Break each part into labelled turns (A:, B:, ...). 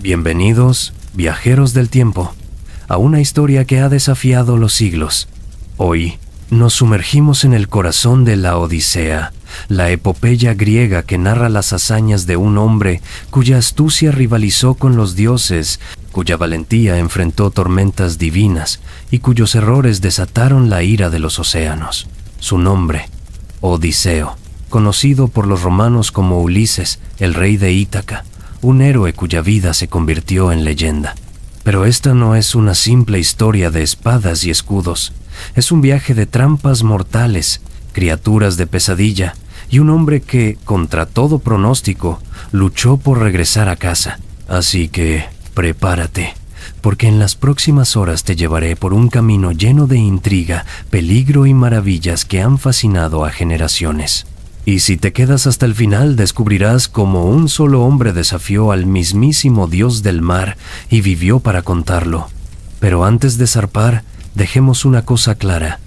A: Bienvenidos, viajeros del tiempo, a una historia que ha desafiado los siglos. Hoy nos sumergimos en el corazón de la Odisea, la epopeya griega que narra las hazañas de un hombre cuya astucia rivalizó con los dioses, cuya valentía enfrentó tormentas divinas y cuyos errores desataron la ira de los océanos. Su nombre, Odiseo, conocido por los romanos como Ulises, el rey de Ítaca, un héroe cuya vida se convirtió en leyenda. Pero esta no es una simple historia de espadas y escudos. Es un viaje de trampas mortales, criaturas de pesadilla y un hombre que, contra todo pronóstico, luchó por regresar a casa. Así que, prepárate, porque en las próximas horas te llevaré por un camino lleno de intriga, peligro y maravillas que han fascinado a generaciones. Y si te quedas hasta el final, descubrirás cómo un solo hombre desafió al mismísimo dios del mar y vivió para contarlo. Pero antes de zarpar, dejemos una cosa clara.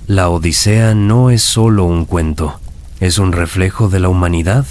A: La Odisea no es solo un cuento, es un reflejo de la humanidad,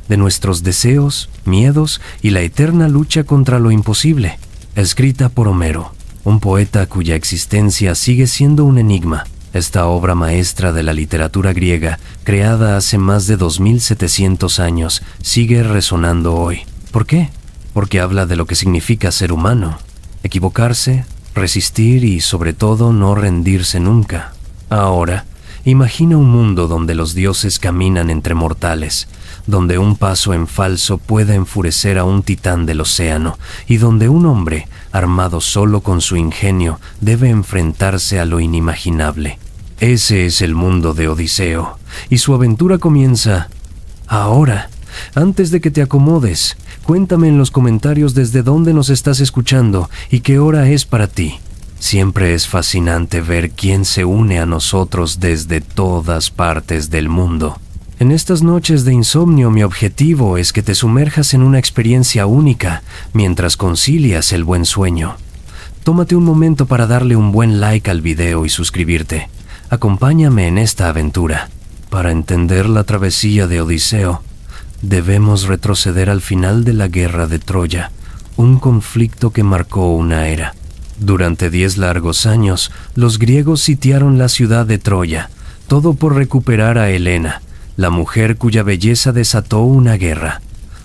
A: de nuestros deseos, miedos y la eterna lucha contra lo imposible. Escrita por Homero, un poeta cuya existencia sigue siendo un enigma. Esta obra maestra de la literatura griega, creada hace más de 2700 años, sigue resonando hoy. ¿Por qué? Porque habla de lo que significa ser humano, equivocarse, resistir y, sobre todo, no rendirse nunca. Ahora, imagina un mundo donde los dioses caminan entre mortales, donde un paso en falso puede enfurecer a un titán del océano y donde un hombre, armado solo con su ingenio, debe enfrentarse a lo inimaginable. Ese es el mundo de Odiseo, y su aventura comienza ahora. Antes de que te acomodes, cuéntame en los comentarios desde dónde nos estás escuchando y qué hora es para ti. Siempre es fascinante ver quién se une a nosotros desde todas partes del mundo. En estas noches de insomnio, mi objetivo es que te sumerjas en una experiencia única mientras concilias el buen sueño. Tómate un momento para darle un buen like al video y suscribirte. Acompáñame en esta aventura. Para entender la travesía de Odiseo, debemos retroceder al final de la guerra de Troya, un conflicto que marcó una era. Durante 10 largos años, los griegos sitiaron la ciudad de Troya, todo por recuperar a Helena, la mujer cuya belleza desató una guerra.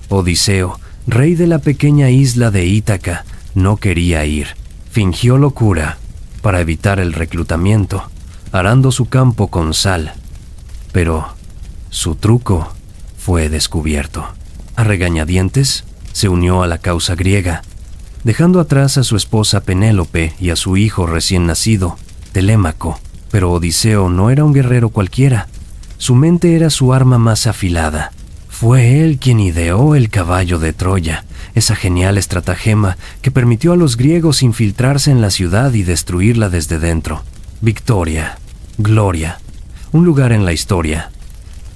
A: Odiseo, rey de la pequeña isla de Ítaca, no quería ir. Fingió locura para evitar el reclutamiento, arando su campo con sal. Pero su truco fue descubierto. A regañadientes, se unió a la causa griega, dejando atrás a su esposa Penélope y a su hijo recién nacido, Telémaco. Pero Odiseo no era un guerrero cualquiera. Su mente era su arma más afilada. Fue él quien ideó el caballo de Troya, esa genial estratagema que permitió a los griegos infiltrarse en la ciudad y destruirla desde dentro. Victoria, gloria, un lugar en la historia,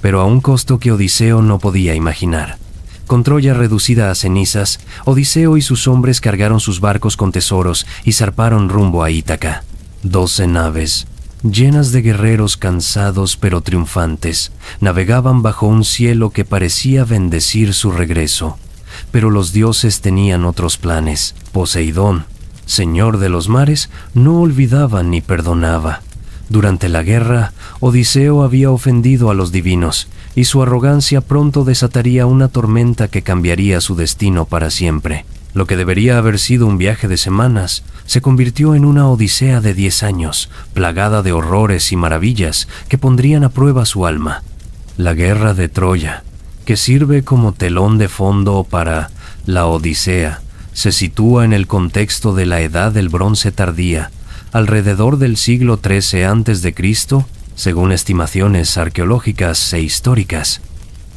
A: pero a un costo que Odiseo no podía imaginar. Con Troya reducida a cenizas, Odiseo y sus hombres cargaron sus barcos con tesoros y zarparon rumbo a Ítaca. 12 naves, llenas de guerreros cansados pero triunfantes, navegaban bajo un cielo que parecía bendecir su regreso. Pero los dioses tenían otros planes. Poseidón, señor de los mares, no olvidaba ni perdonaba. Durante la guerra, Odiseo había ofendido a los divinos, y su arrogancia pronto desataría una tormenta que cambiaría su destino para siempre. Lo que debería haber sido un viaje de semanas, se convirtió en una odisea de 10 años, plagada de horrores y maravillas que pondrían a prueba su alma. La guerra de Troya, que sirve como telón de fondo para la Odisea, se sitúa en el contexto de la Edad del Bronce tardía, alrededor del siglo XIII a.C., según estimaciones arqueológicas e históricas.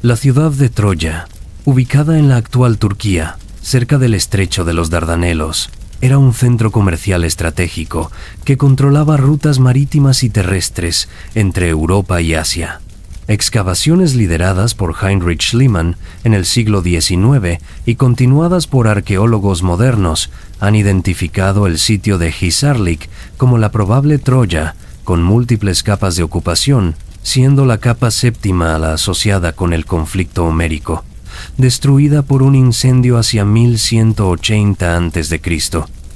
A: La ciudad de Troya, ubicada en la actual Turquía, cerca del estrecho de los Dardanelos, era un centro comercial estratégico que controlaba rutas marítimas y terrestres entre Europa y Asia. Excavaciones lideradas por Heinrich Schliemann en el siglo XIX y continuadas por arqueólogos modernos han identificado el sitio de Hisarlik como la probable Troya, con múltiples capas de ocupación, siendo la capa séptima la asociada con el conflicto homérico. destruida por un incendio hacia 1180 a.C.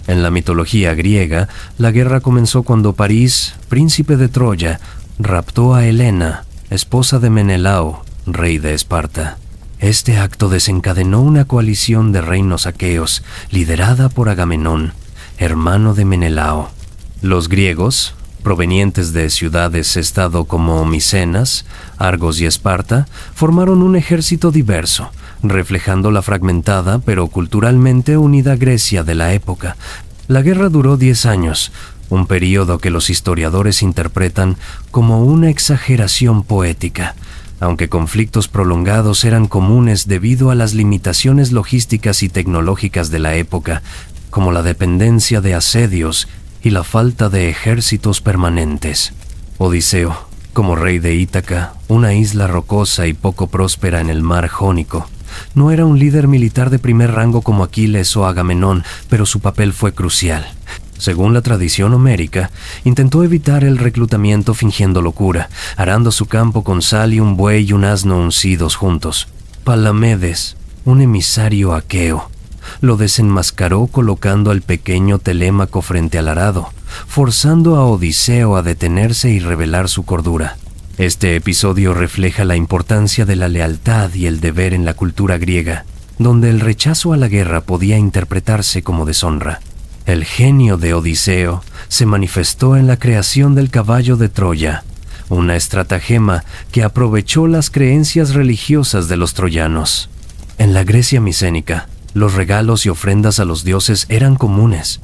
A: En la mitología griega, la guerra comenzó cuando París, príncipe de Troya, raptó a Helena, esposa de Menelao, rey de Esparta. Este acto desencadenó una coalición de reinos aqueos, liderada por Agamenón, hermano de Menelao. Los griegos, provenientes de ciudades-estado como Micenas, Argos y Esparta, formaron un ejército diverso, reflejando la fragmentada pero culturalmente unida Grecia de la época. La guerra duró 10 años, un período que los historiadores interpretan como una exageración poética, aunque conflictos prolongados eran comunes debido a las limitaciones logísticas y tecnológicas de la época, como la dependencia de asedios y la falta de ejércitos permanentes. Odiseo, como rey de Ítaca, una isla rocosa y poco próspera en el mar Jónico, no era un líder militar de primer rango como Aquiles o Agamenón, pero su papel fue crucial. Según la tradición homérica, intentó evitar el reclutamiento fingiendo locura, arando su campo con sal y un buey y un asno uncidos juntos. Palamedes, un emisario aqueo, lo desenmascaró colocando al pequeño Telémaco frente al arado, forzando a Odiseo a detenerse y revelar su cordura. Este episodio refleja la importancia de la lealtad y el deber en la cultura griega, donde el rechazo a la guerra podía interpretarse como deshonra. El genio de Odiseo se manifestó en la creación del caballo de Troya, una estratagema que aprovechó las creencias religiosas de los troyanos. En la Grecia micénica, los regalos y ofrendas a los dioses eran comunes,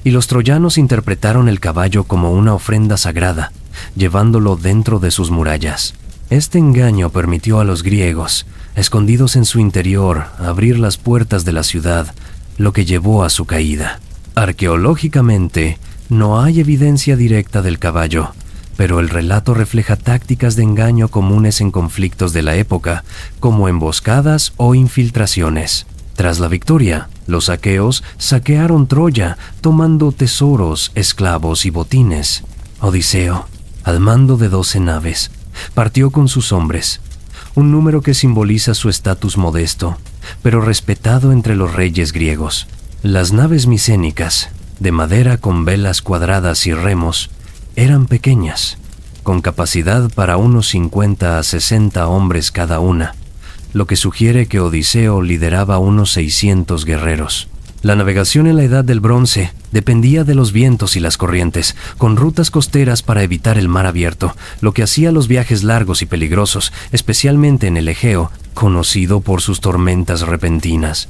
A: y los troyanos interpretaron el caballo como una ofrenda sagrada, llevándolo dentro de sus murallas. Este engaño permitió a los griegos, escondidos en su interior, abrir las puertas de la ciudad, lo que llevó a su caída. Arqueológicamente, no hay evidencia directa del caballo, pero el relato refleja tácticas de engaño comunes en conflictos de la época, como emboscadas o infiltraciones. Tras la victoria, los aqueos saquearon Troya, tomando tesoros, esclavos y botines. Odiseo, al mando de 12 naves, partió con sus hombres, un número que simboliza su estatus modesto, pero respetado entre los reyes griegos. Las naves micénicas, de madera con velas cuadradas y remos, eran pequeñas, con capacidad para unos 50 a 60 hombres cada una, lo que sugiere que Odiseo lideraba unos 600 guerreros. La navegación en la Edad del Bronce dependía de los vientos y las corrientes, con rutas costeras para evitar el mar abierto, lo que hacía los viajes largos y peligrosos, especialmente en el Egeo, conocido por sus tormentas repentinas.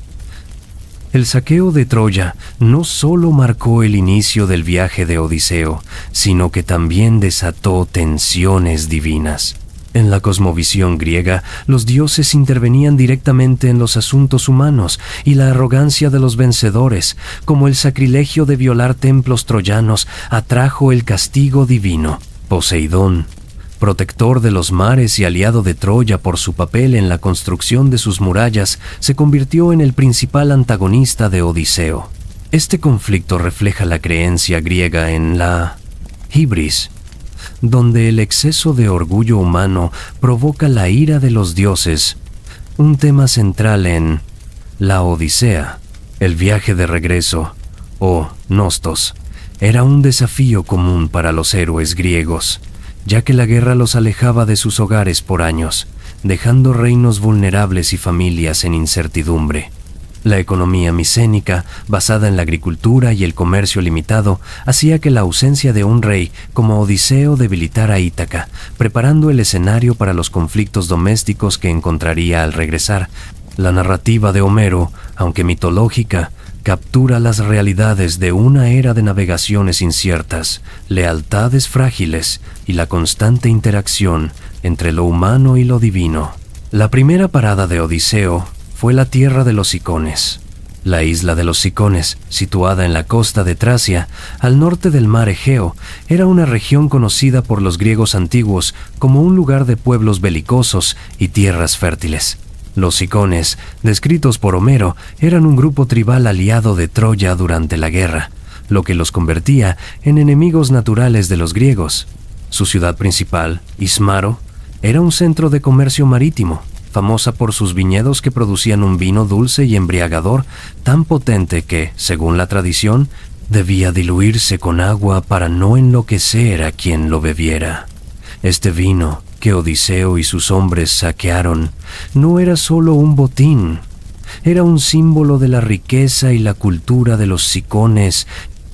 A: El saqueo de Troya no solo marcó el inicio del viaje de Odiseo, sino que también desató tensiones divinas. En la cosmovisión griega, los dioses intervenían directamente en los asuntos humanos y la arrogancia de los vencedores, como el sacrilegio de violar templos troyanos, atrajo el castigo divino. Poseidón, protector de los mares y aliado de Troya por su papel en la construcción de sus murallas, se convirtió en el principal antagonista de Odiseo. Este conflicto refleja la creencia griega en la hibris, donde el exceso de orgullo humano provoca la ira de los dioses, un tema central en la Odisea. El viaje de regreso, o nostos, era un desafío común para los héroes griegos, ya que la guerra los alejaba de sus hogares por años, dejando reinos vulnerables y familias en incertidumbre. La economía micénica, basada en la agricultura y el comercio limitado, hacía que la ausencia de un rey como Odiseo debilitara Ítaca, preparando el escenario para los conflictos domésticos que encontraría al regresar. La narrativa de Homero, aunque mitológica, captura las realidades de una era de navegaciones inciertas, lealtades frágiles y la constante interacción entre lo humano y lo divino. La primera parada de Odiseo fue la tierra de los Cicones. La isla de los Cicones, situada en la costa de Tracia, al norte del mar Egeo, era una región conocida por los griegos antiguos como un lugar de pueblos belicosos y tierras fértiles. Los Cicones, descritos por Homero, eran un grupo tribal aliado de Troya durante la guerra, lo que los convertía en enemigos naturales de los griegos. Su ciudad principal, Ismaro, era un centro de comercio marítimo, famosa por sus viñedos que producían un vino dulce y embriagador tan potente que, según la tradición, debía diluirse con agua para no enloquecer a quien lo bebiera. Este vino que Odiseo y sus hombres saquearon no era solo un botín, era un símbolo de la riqueza y la cultura de los cicones,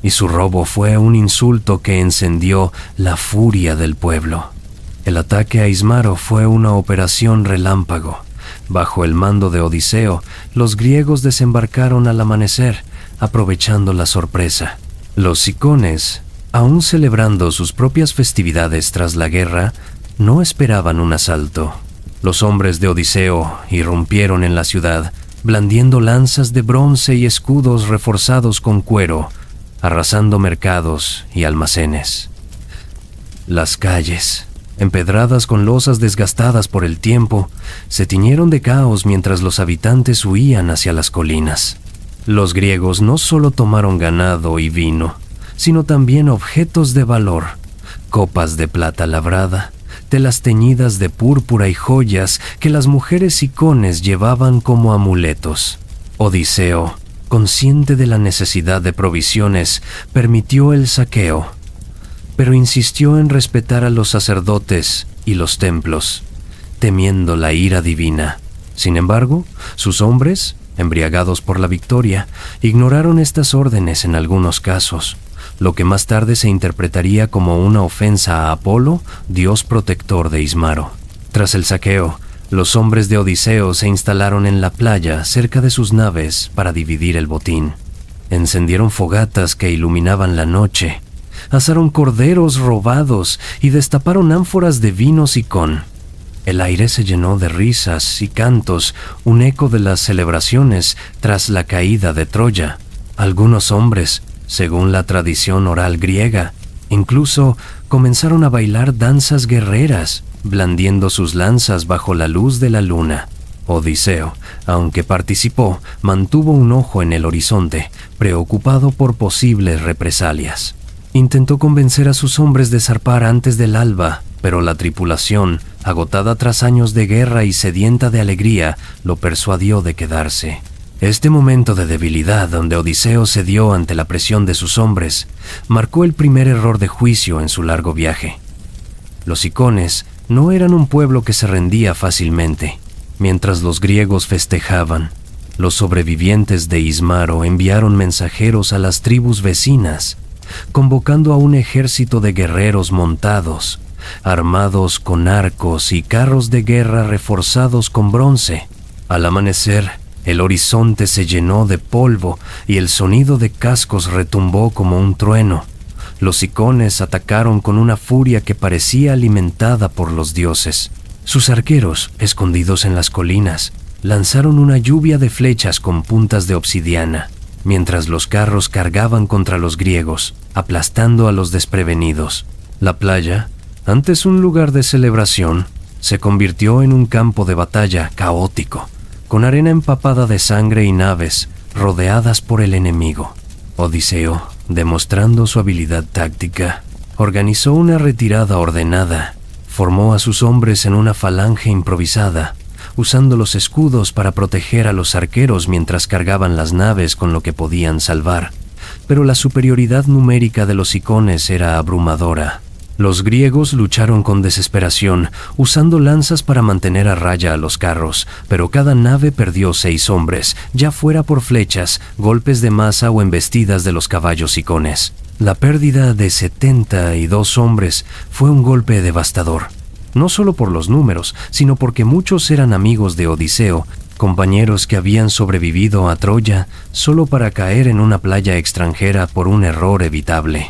A: y su robo fue un insulto que encendió la furia del pueblo. El ataque a Ismaro fue una operación relámpago. Bajo el mando de Odiseo, los griegos desembarcaron al amanecer, aprovechando la sorpresa. Los cicones, aún celebrando sus propias festividades tras la guerra, no esperaban un asalto. Los hombres de Odiseo irrumpieron en la ciudad, blandiendo lanzas de bronce y escudos reforzados con cuero, arrasando mercados y almacenes. Las calles, empedradas con losas desgastadas por el tiempo, se tiñeron de caos mientras los habitantes huían hacia las colinas. Los griegos no solo tomaron ganado y vino, sino también objetos de valor, copas de plata labrada, telas teñidas de púrpura y joyas que las mujeres cicones llevaban como amuletos. Odiseo, consciente de la necesidad de provisiones, permitió el saqueo, pero insistió en respetar a los sacerdotes y los templos, temiendo la ira divina. Sin embargo, sus hombres, embriagados por la victoria, ignoraron estas órdenes en algunos casos, lo que más tarde se interpretaría como una ofensa a Apolo, dios protector de Ismaro. Tras el saqueo, los hombres de Odiseo se instalaron en la playa cerca de sus naves para dividir el botín. Encendieron fogatas que iluminaban la noche, asaron corderos robados y destaparon ánforas de vino sicón. El aire se llenó de risas y cantos, un eco de las celebraciones tras la caída de Troya. Algunos hombres, según la tradición oral griega, incluso comenzaron a bailar danzas guerreras, blandiendo sus lanzas bajo la luz de la luna. Odiseo, aunque participó, mantuvo un ojo en el horizonte, preocupado por posibles represalias. Intentó convencer a sus hombres de zarpar antes del alba, pero la tripulación, agotada tras años de guerra y sedienta de alegría, lo persuadió de quedarse. Este momento de debilidad, donde Odiseo cedió ante la presión de sus hombres, marcó el primer error de juicio en su largo viaje. Los cicones no eran un pueblo que se rendía fácilmente. Mientras los griegos festejaban, los sobrevivientes de Ismaro enviaron mensajeros a las tribus vecinas, convocando a un ejército de guerreros montados, armados con arcos y carros de guerra reforzados con bronce. Al amanecer, el horizonte se llenó de polvo y el sonido de cascos retumbó como un trueno. Los cicones atacaron con una furia que parecía alimentada por los dioses. Sus arqueros, escondidos en las colinas, lanzaron una lluvia de flechas con puntas de obsidiana, mientras los carros cargaban contra los griegos, aplastando a los desprevenidos. La playa, antes un lugar de celebración, se convirtió en un campo de batalla caótico, con arena empapada de sangre y naves rodeadas por el enemigo. Odiseo, demostrando su habilidad táctica, organizó una retirada ordenada. Formó a sus hombres en una falange improvisada, usando los escudos para proteger a los arqueros mientras cargaban las naves con lo que podían salvar. Pero la superioridad numérica de los cicones era abrumadora. Los griegos lucharon con desesperación, usando lanzas para mantener a raya a los carros, pero cada nave perdió 6 hombres, ya fuera por flechas, golpes de maza o embestidas de los caballos cicones. La pérdida de 72 hombres fue un golpe devastador, no solo por los números, sino porque muchos eran amigos de Odiseo, compañeros que habían sobrevivido a Troya solo para caer en una playa extranjera por un error evitable.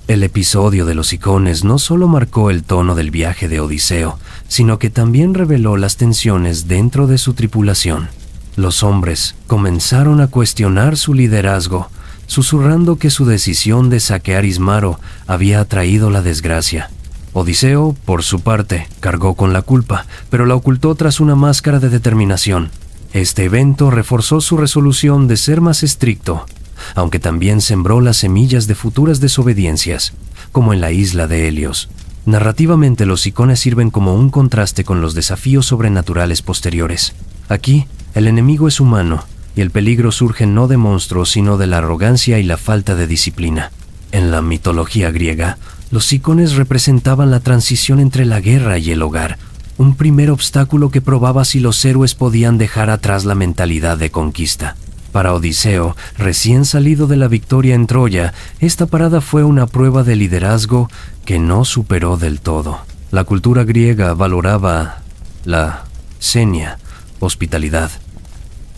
A: El episodio de los cicones no solo marcó el tono del viaje de Odiseo, sino que también reveló las tensiones dentro de su tripulación. Los hombres comenzaron a cuestionar su liderazgo, susurrando que su decisión de saquear Ismaro había traído la desgracia. Odiseo, por su parte, cargó con la culpa, pero la ocultó tras una máscara de determinación. Este evento reforzó su resolución de ser más estricto, aunque también sembró las semillas de futuras desobediencias, como en la isla de Helios. Narrativamente, los sicones sirven como un contraste con los desafíos sobrenaturales posteriores. Aquí, el enemigo es humano, y el peligro surge no de monstruos, sino de la arrogancia y la falta de disciplina. En la mitología griega, los sicones representaban la transición entre la guerra y el hogar, un primer obstáculo que probaba si los héroes podían dejar atrás la mentalidad de conquista. Para Odiseo, recién salido de la victoria en Troya, esta parada fue una prueba de liderazgo que no superó del todo. La cultura griega valoraba la xenia, hospitalidad,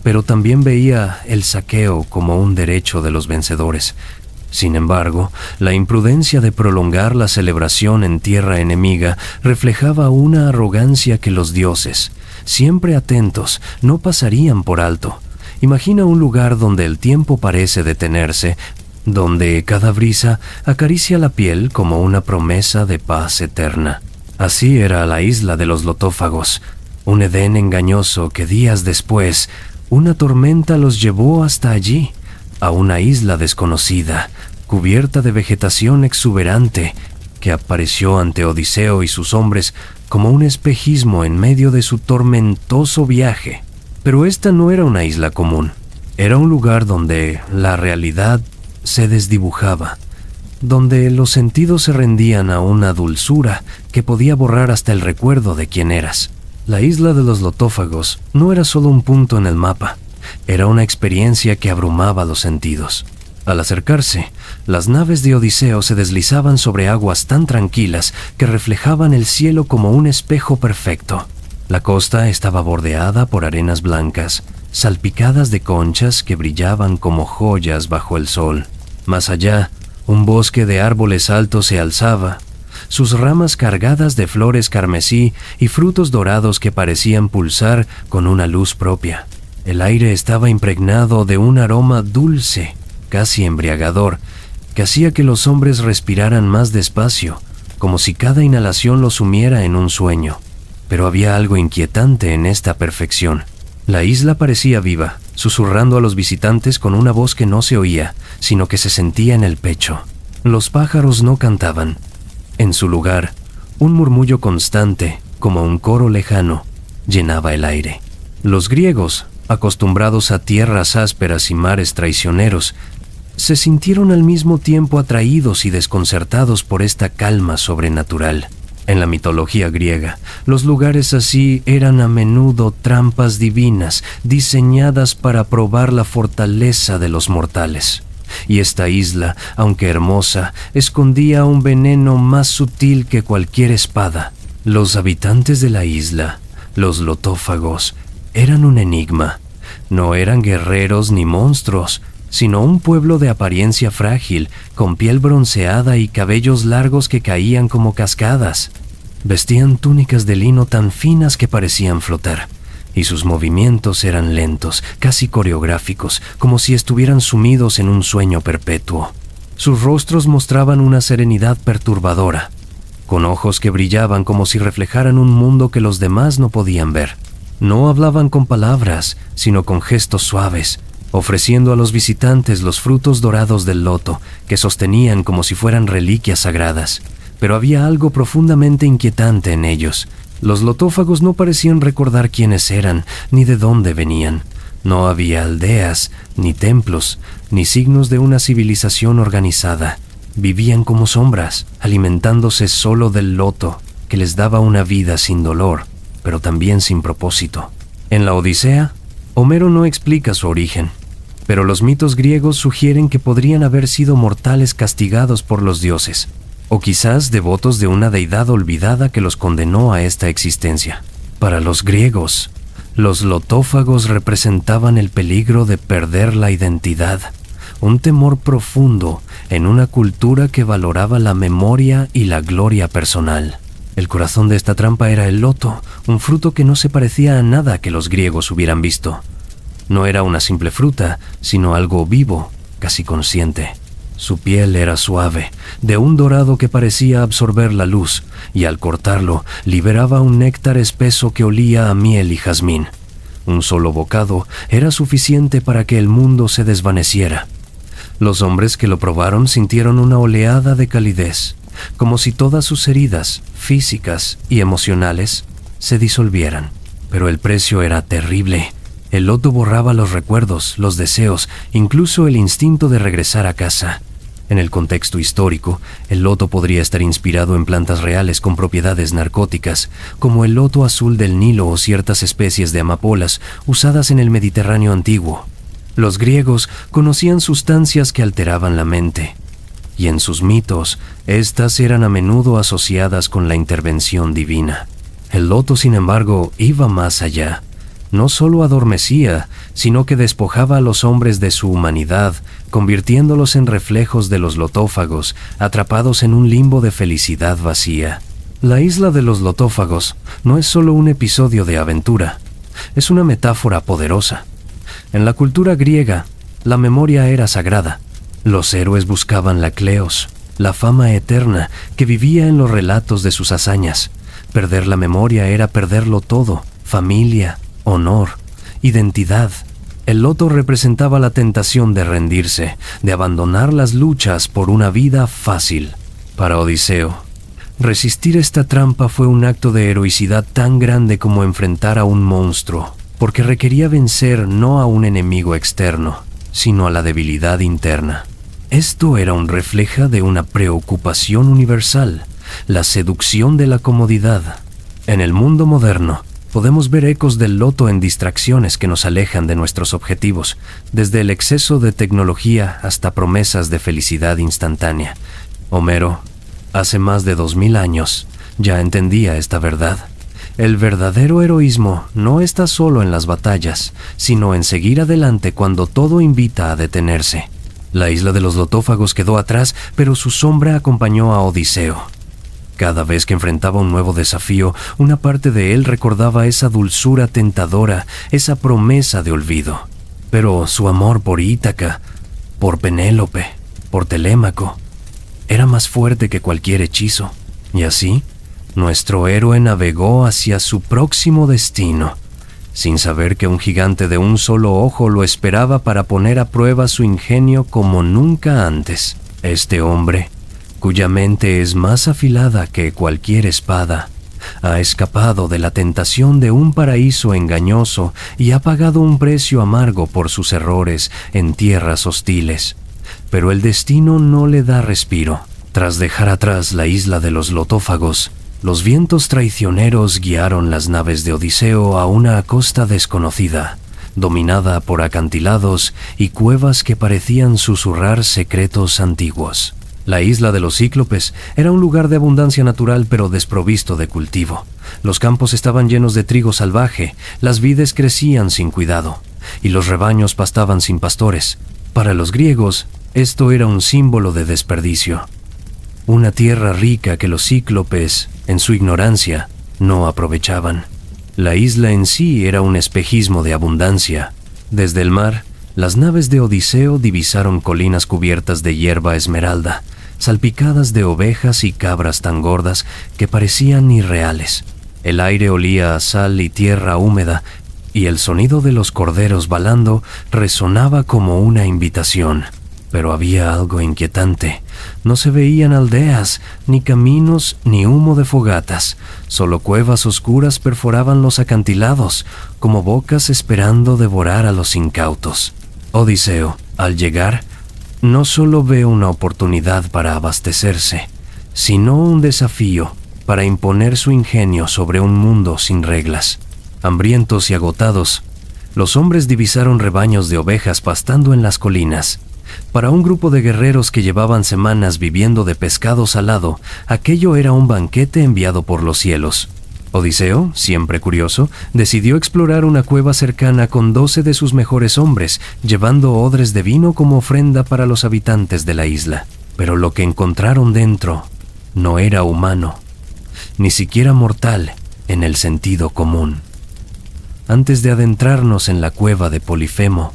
A: pero también veía el saqueo como un derecho de los vencedores. Sin embargo, la imprudencia de prolongar la celebración en tierra enemiga reflejaba una arrogancia que los dioses, siempre atentos, no pasarían por alto. Imagina un lugar donde el tiempo parece detenerse, donde cada brisa acaricia la piel como una promesa de paz eterna. Así era la isla de los lotófagos, un Edén engañoso que días después, una tormenta los llevó hasta allí, a una isla desconocida, cubierta de vegetación exuberante, que apareció ante Odiseo y sus hombres como un espejismo en medio de su tormentoso viaje. Pero esta no era una isla común, era un lugar donde la realidad se desdibujaba, donde los sentidos se rendían a una dulzura que podía borrar hasta el recuerdo de quién eras. La isla de los lotófagos no era solo un punto en el mapa, era una experiencia que abrumaba los sentidos. Al acercarse, las naves de Odiseo se deslizaban sobre aguas tan tranquilas que reflejaban el cielo como un espejo perfecto. La costa estaba bordeada por arenas blancas, salpicadas de conchas que brillaban como joyas bajo el sol. Más allá, un bosque de árboles altos se alzaba, sus ramas cargadas de flores carmesí y frutos dorados que parecían pulsar con una luz propia. El aire estaba impregnado de un aroma dulce, casi embriagador, que hacía que los hombres respiraran más despacio, como si cada inhalación los sumiera en un sueño. Pero había algo inquietante en esta perfección. La isla parecía viva, susurrando a los visitantes con una voz que no se oía, sino que se sentía en el pecho. Los pájaros no cantaban. En su lugar, un murmullo constante, como un coro lejano, llenaba el aire. Los griegos, acostumbrados a tierras ásperas y mares traicioneros, se sintieron al mismo tiempo atraídos y desconcertados por esta calma sobrenatural. En la mitología griega, los lugares así eran a menudo trampas divinas diseñadas para probar la fortaleza de los mortales. Y esta isla, aunque hermosa, escondía un veneno más sutil que cualquier espada. Los habitantes de la isla, los lotófagos, eran un enigma. No eran guerreros ni monstruos, sino un pueblo de apariencia frágil, con piel bronceada y cabellos largos que caían como cascadas. Vestían túnicas de lino tan finas que parecían flotar, y sus movimientos eran lentos, casi coreográficos, como si estuvieran sumidos en un sueño perpetuo. Sus rostros mostraban una serenidad perturbadora, con ojos que brillaban como si reflejaran un mundo que los demás no podían ver. No hablaban con palabras, sino con gestos suaves, ofreciendo a los visitantes los frutos dorados del loto, que sostenían como si fueran reliquias sagradas. Pero había algo profundamente inquietante en ellos. Los lotófagos no parecían recordar quiénes eran, ni de dónde venían. No había aldeas, ni templos, ni signos de una civilización organizada. Vivían como sombras, alimentándose solo del loto, que les daba una vida sin dolor, pero también sin propósito. En la Odisea, Homero no explica su origen, pero los mitos griegos sugieren que podrían haber sido mortales castigados por los dioses, o quizás devotos de una deidad olvidada que los condenó a esta existencia. Para los griegos, los lotófagos representaban el peligro de perder la identidad, un temor profundo en una cultura que valoraba la memoria y la gloria personal. El corazón de esta trampa era el loto, un fruto que no se parecía a nada que los griegos hubieran visto. No era una simple fruta, sino algo vivo, casi consciente. Su piel era suave, de un dorado que parecía absorber la luz, y al cortarlo, liberaba un néctar espeso que olía a miel y jazmín. Un solo bocado era suficiente para que el mundo se desvaneciera. Los hombres que lo probaron sintieron una oleada de calidez, como si todas sus heridas, físicas y emocionales, se disolvieran. Pero el precio era terrible. El loto borraba los recuerdos, los deseos, incluso el instinto de regresar a casa. En el contexto histórico, el loto podría estar inspirado en plantas reales con propiedades narcóticas, como el loto azul del Nilo o ciertas especies de amapolas usadas en el Mediterráneo antiguo. Los griegos conocían sustancias que alteraban la mente, y en sus mitos, estas eran a menudo asociadas con la intervención divina. El loto, sin embargo, iba más allá. No solo adormecía, sino que despojaba a los hombres de su humanidad, convirtiéndolos en reflejos de los lotófagos, atrapados en un limbo de felicidad vacía. La isla de los lotófagos no es solo un episodio de aventura, es una metáfora poderosa. En la cultura griega, la memoria era sagrada. Los héroes buscaban la kleos, la fama eterna que vivía en los relatos de sus hazañas. Perder la memoria era perderlo todo: familia, honor, identidad. El loto representaba la tentación de rendirse, de abandonar las luchas por una vida fácil. Para Odiseo, resistir esta trampa fue un acto de heroicidad tan grande como enfrentar a un monstruo, porque requería vencer no a un enemigo externo, sino a la debilidad interna. Esto era un reflejo de una preocupación universal, la seducción de la comodidad. En el mundo moderno, podemos ver ecos del loto en distracciones que nos alejan de nuestros objetivos, desde el exceso de tecnología hasta promesas de felicidad instantánea. Homero, hace más de 2000 años, ya entendía esta verdad. El verdadero heroísmo no está solo en las batallas, sino en seguir adelante cuando todo invita a detenerse. La isla de los lotófagos quedó atrás, pero su sombra acompañó a Odiseo. Cada vez que enfrentaba un nuevo desafío, una parte de él recordaba esa dulzura tentadora, esa promesa de olvido. Pero su amor por Ítaca, por Penélope, por Telémaco, era más fuerte que cualquier hechizo. Y así, nuestro héroe navegó hacia su próximo destino, sin saber que un gigante de un solo ojo lo esperaba para poner a prueba su ingenio como nunca antes. Este hombre, cuya mente es más afilada que cualquier espada, ha escapado de la tentación de un paraíso engañoso y ha pagado un precio amargo por sus errores en tierras hostiles. Pero el destino no le da respiro. Tras dejar atrás la isla de los lotófagos, los vientos traicioneros guiaron las naves de Odiseo a una costa desconocida, dominada por acantilados y cuevas que parecían susurrar secretos antiguos. La isla de los Cíclopes era un lugar de abundancia natural pero desprovisto de cultivo. Los campos estaban llenos de trigo salvaje, las vides crecían sin cuidado, y los rebaños pastaban sin pastores. Para los griegos, esto era un símbolo de desperdicio. Una tierra rica que los cíclopes, en su ignorancia, no aprovechaban. La isla en sí era un espejismo de abundancia. Desde el mar, las naves de Odiseo divisaron colinas cubiertas de hierba esmeralda, salpicadas de ovejas y cabras tan gordas que parecían irreales. El aire olía a sal y tierra húmeda, y el sonido de los corderos balando resonaba como una invitación. Pero había algo inquietante. No se veían aldeas, ni caminos, ni humo de fogatas. Solo cuevas oscuras perforaban los acantilados, como bocas esperando devorar a los incautos. Odiseo, al llegar, no solo ve una oportunidad para abastecerse, sino un desafío para imponer su ingenio sobre un mundo sin reglas. Hambrientos y agotados, los hombres divisaron rebaños de ovejas pastando en las colinas. Para un grupo de guerreros que llevaban semanas viviendo de pescado salado, aquello era un banquete enviado por los cielos. Odiseo, siempre curioso, decidió explorar una cueva cercana con 12 de sus mejores hombres, llevando odres de vino como ofrenda para los habitantes de la isla. Pero lo que encontraron dentro no era humano, ni siquiera mortal en el sentido común. Antes de adentrarnos en la cueva de Polifemo,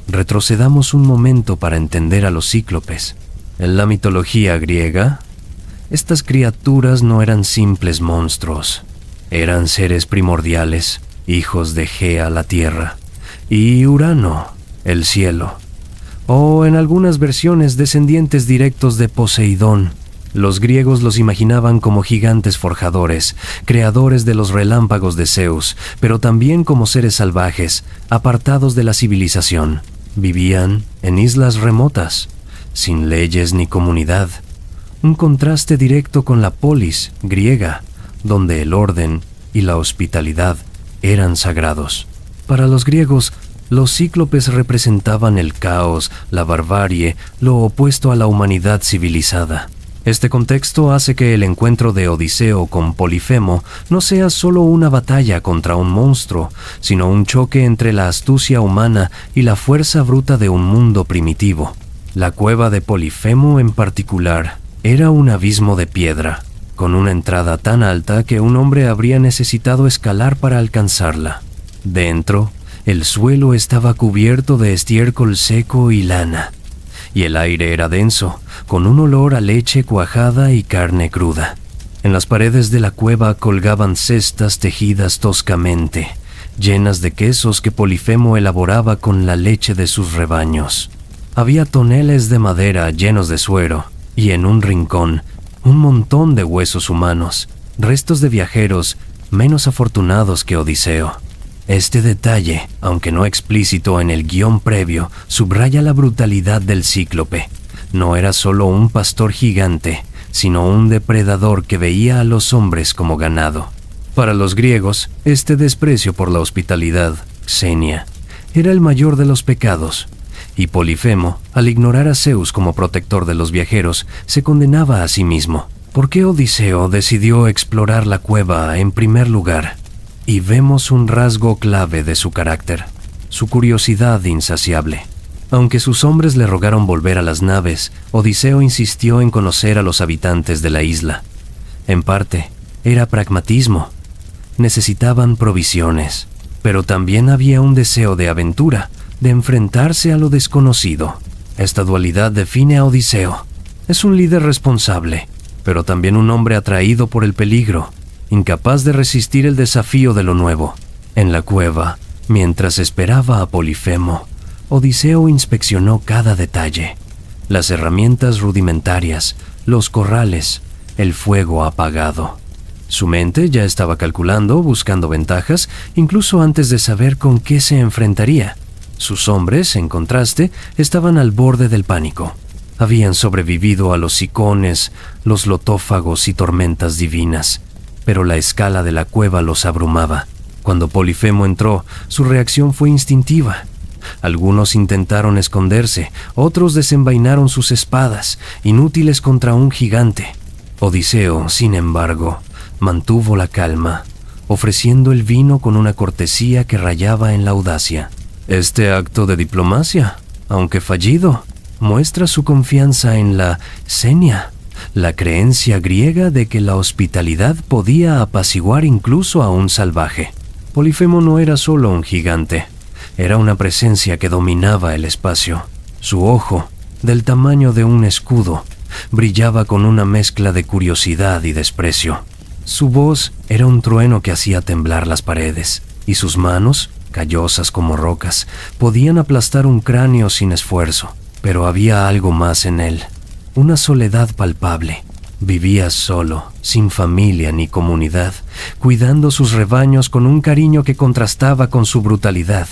A: retrocedamos un momento para entender a los cíclopes. En la mitología griega, estas criaturas no eran simples monstruos. Eran seres primordiales, hijos de Gea, la tierra, y Urano, el cielo, o en algunas versiones descendientes directos de Poseidón, Los griegos los imaginaban como gigantes forjadores, creadores de los relámpagos de Zeus, pero también como seres salvajes, apartados de la civilización. Vivían en islas remotas, sin leyes ni comunidad. Un contraste directo con la polis griega, donde el orden y la hospitalidad eran sagrados. Para los griegos, los cíclopes representaban el caos, la barbarie, lo opuesto a la humanidad civilizada. Este contexto hace que el encuentro de Odiseo con Polifemo no sea solo una batalla contra un monstruo, sino un choque entre la astucia humana y la fuerza bruta de un mundo primitivo. La cueva de Polifemo en particular era un abismo de piedra, con una entrada tan alta que un hombre habría necesitado escalar para alcanzarla. Dentro, el suelo estaba cubierto de estiércol seco y lana, y el aire era denso, con un olor a leche cuajada y carne cruda. En las paredes de la cueva colgaban cestas tejidas toscamente, llenas de quesos que Polifemo elaboraba con la leche de sus rebaños. Había toneles de madera llenos de suero, y en un rincón, un montón de huesos humanos, restos de viajeros menos afortunados que Odiseo. Este detalle, aunque no explícito en el guión previo, subraya la brutalidad del cíclope. No era solo un pastor gigante, sino un depredador que veía a los hombres como ganado. Para los griegos, este desprecio por la hospitalidad, xenia, era el mayor de los pecados, y Polifemo, al ignorar a Zeus como protector de los viajeros, se condenaba a sí mismo. ¿Por qué Odiseo decidió explorar la cueva en primer lugar? Y vemos un rasgo clave de su carácter, su curiosidad insaciable. Aunque sus hombres le rogaron volver a las naves, Odiseo insistió en conocer a los habitantes de la isla. En parte, era pragmatismo. Necesitaban provisiones, pero también había un deseo de aventura, de enfrentarse a lo desconocido. Esta dualidad define a Odiseo. Es un líder responsable, pero también un hombre atraído por el peligro, incapaz de resistir el desafío de lo nuevo. En la cueva, mientras esperaba a Polifemo, Odiseo inspeccionó cada detalle: las herramientas rudimentarias, los corrales, el fuego apagado. Su mente ya estaba calculando, buscando ventajas, incluso antes de saber con qué se enfrentaría. Sus hombres, en contraste, estaban al borde del pánico. Habían sobrevivido a los sicones, los lotófagos y tormentas divinas, pero la escala de la cueva los abrumaba. Cuando Polifemo entró, su reacción fue instintiva. Algunos intentaron esconderse, otros desenvainaron sus espadas, inútiles contra un gigante. Odiseo, sin embargo, mantuvo la calma, ofreciendo el vino con una cortesía que rayaba en la audacia. Este acto de diplomacia, aunque fallido, muestra su confianza en la xenia, la creencia griega de que la hospitalidad podía apaciguar incluso a un salvaje. Polifemo no era solo un gigante, era una presencia que dominaba el espacio. Su ojo, del tamaño de un escudo, brillaba con una mezcla de curiosidad y desprecio. Su voz era un trueno que hacía temblar las paredes, y sus manos, callosas como rocas, podían aplastar un cráneo sin esfuerzo. Pero había algo más en él, una soledad palpable. Vivía solo, sin familia ni comunidad, cuidando sus rebaños con un cariño que contrastaba con su brutalidad.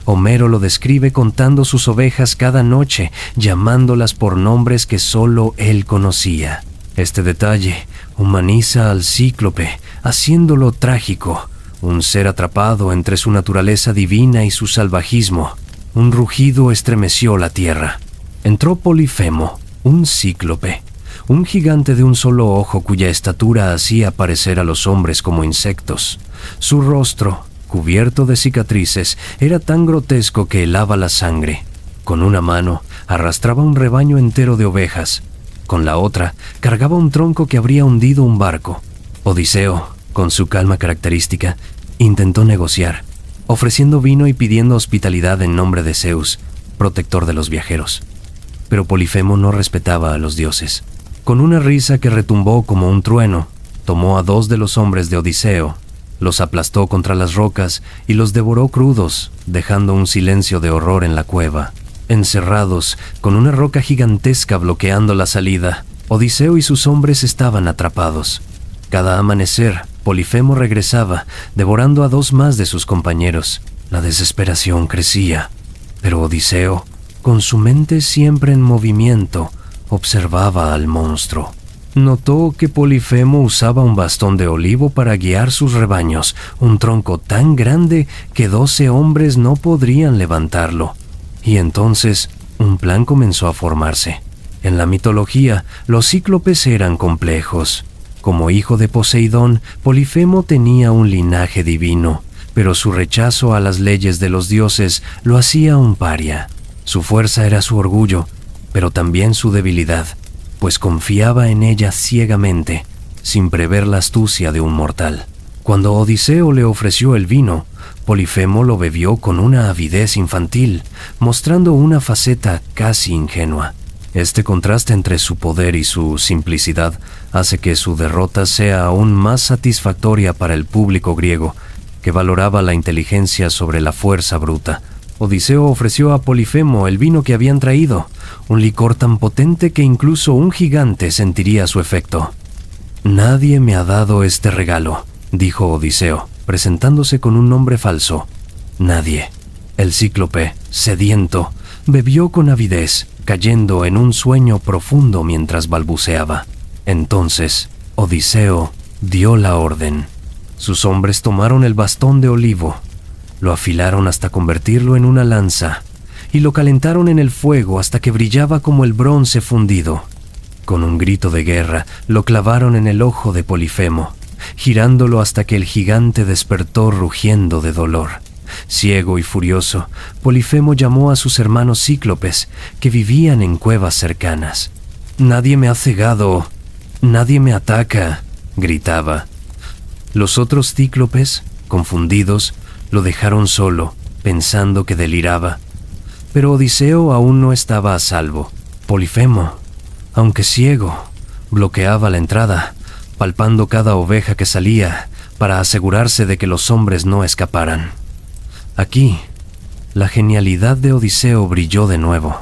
A: Homero lo describe contando sus ovejas cada noche, llamándolas por nombres que solo él conocía. Este detalle humaniza al cíclope, haciéndolo trágico, un ser atrapado entre su naturaleza divina y su salvajismo. Un rugido estremeció la tierra. Entró Polifemo, un cíclope, un gigante de un solo ojo cuya estatura hacía parecer a los hombres como insectos. Su rostro, cubierto de cicatrices, era tan grotesco que helaba la sangre. Con una mano arrastraba un rebaño entero de ovejas. Con la otra cargaba un tronco que habría hundido un barco. Odiseo, con su calma característica, intentó negociar, ofreciendo vino y pidiendo hospitalidad en nombre de Zeus, protector de los viajeros. Pero Polifemo no respetaba a los dioses. Con una risa que retumbó como un trueno, tomó a 2 de los hombres de Odiseo, los aplastó contra las rocas y los devoró crudos, dejando un silencio de horror en la cueva. Encerrados, con una roca gigantesca bloqueando la salida, Odiseo y sus hombres estaban atrapados. Cada amanecer, Polifemo regresaba, devorando a 2 más de sus compañeros. La desesperación crecía, pero Odiseo, con su mente siempre en movimiento, observaba al monstruo. Notó que Polifemo usaba un bastón de olivo para guiar sus rebaños, un tronco tan grande que 12 hombres no podrían levantarlo. Y entonces, un plan comenzó a formarse. En la mitología, los cíclopes eran complejos. Como hijo de Poseidón, Polifemo tenía un linaje divino, pero su rechazo a las leyes de los dioses lo hacía un paria. Su fuerza era su orgullo, pero también su debilidad, pues confiaba en ella ciegamente, sin prever la astucia de un mortal. Cuando Odiseo le ofreció el vino, Polifemo lo bebió con una avidez infantil, mostrando una faceta casi ingenua. Este contraste entre su poder y su simplicidad hace que su derrota sea aún más satisfactoria para el público griego, que valoraba la inteligencia sobre la fuerza bruta. Odiseo ofreció a Polifemo el vino que habían traído, un licor tan potente que incluso un gigante sentiría su efecto. «Nadie me ha dado este regalo», dijo Odiseo, presentándose con un nombre falso. «Nadie». El cíclope, sediento, bebió con avidez, cayendo en un sueño profundo mientras balbuceaba. Entonces, Odiseo dio la orden. Sus hombres tomaron el bastón de olivo, lo afilaron hasta convertirlo en una lanza y lo calentaron en el fuego hasta que brillaba como el bronce fundido. Con un grito de guerra, lo clavaron en el ojo de Polifemo, girándolo hasta que el gigante despertó rugiendo de dolor. Ciego y furioso, Polifemo llamó a sus hermanos cíclopes, que vivían en cuevas cercanas. «Nadie me ha cegado, nadie me ataca», gritaba. Los otros cíclopes, confundidos, lo dejaron solo, pensando que deliraba. Pero Odiseo aún no estaba a salvo. Polifemo, aunque ciego, bloqueaba la entrada, palpando cada oveja que salía para asegurarse de que los hombres no escaparan. Aquí, la genialidad de Odiseo brilló de nuevo.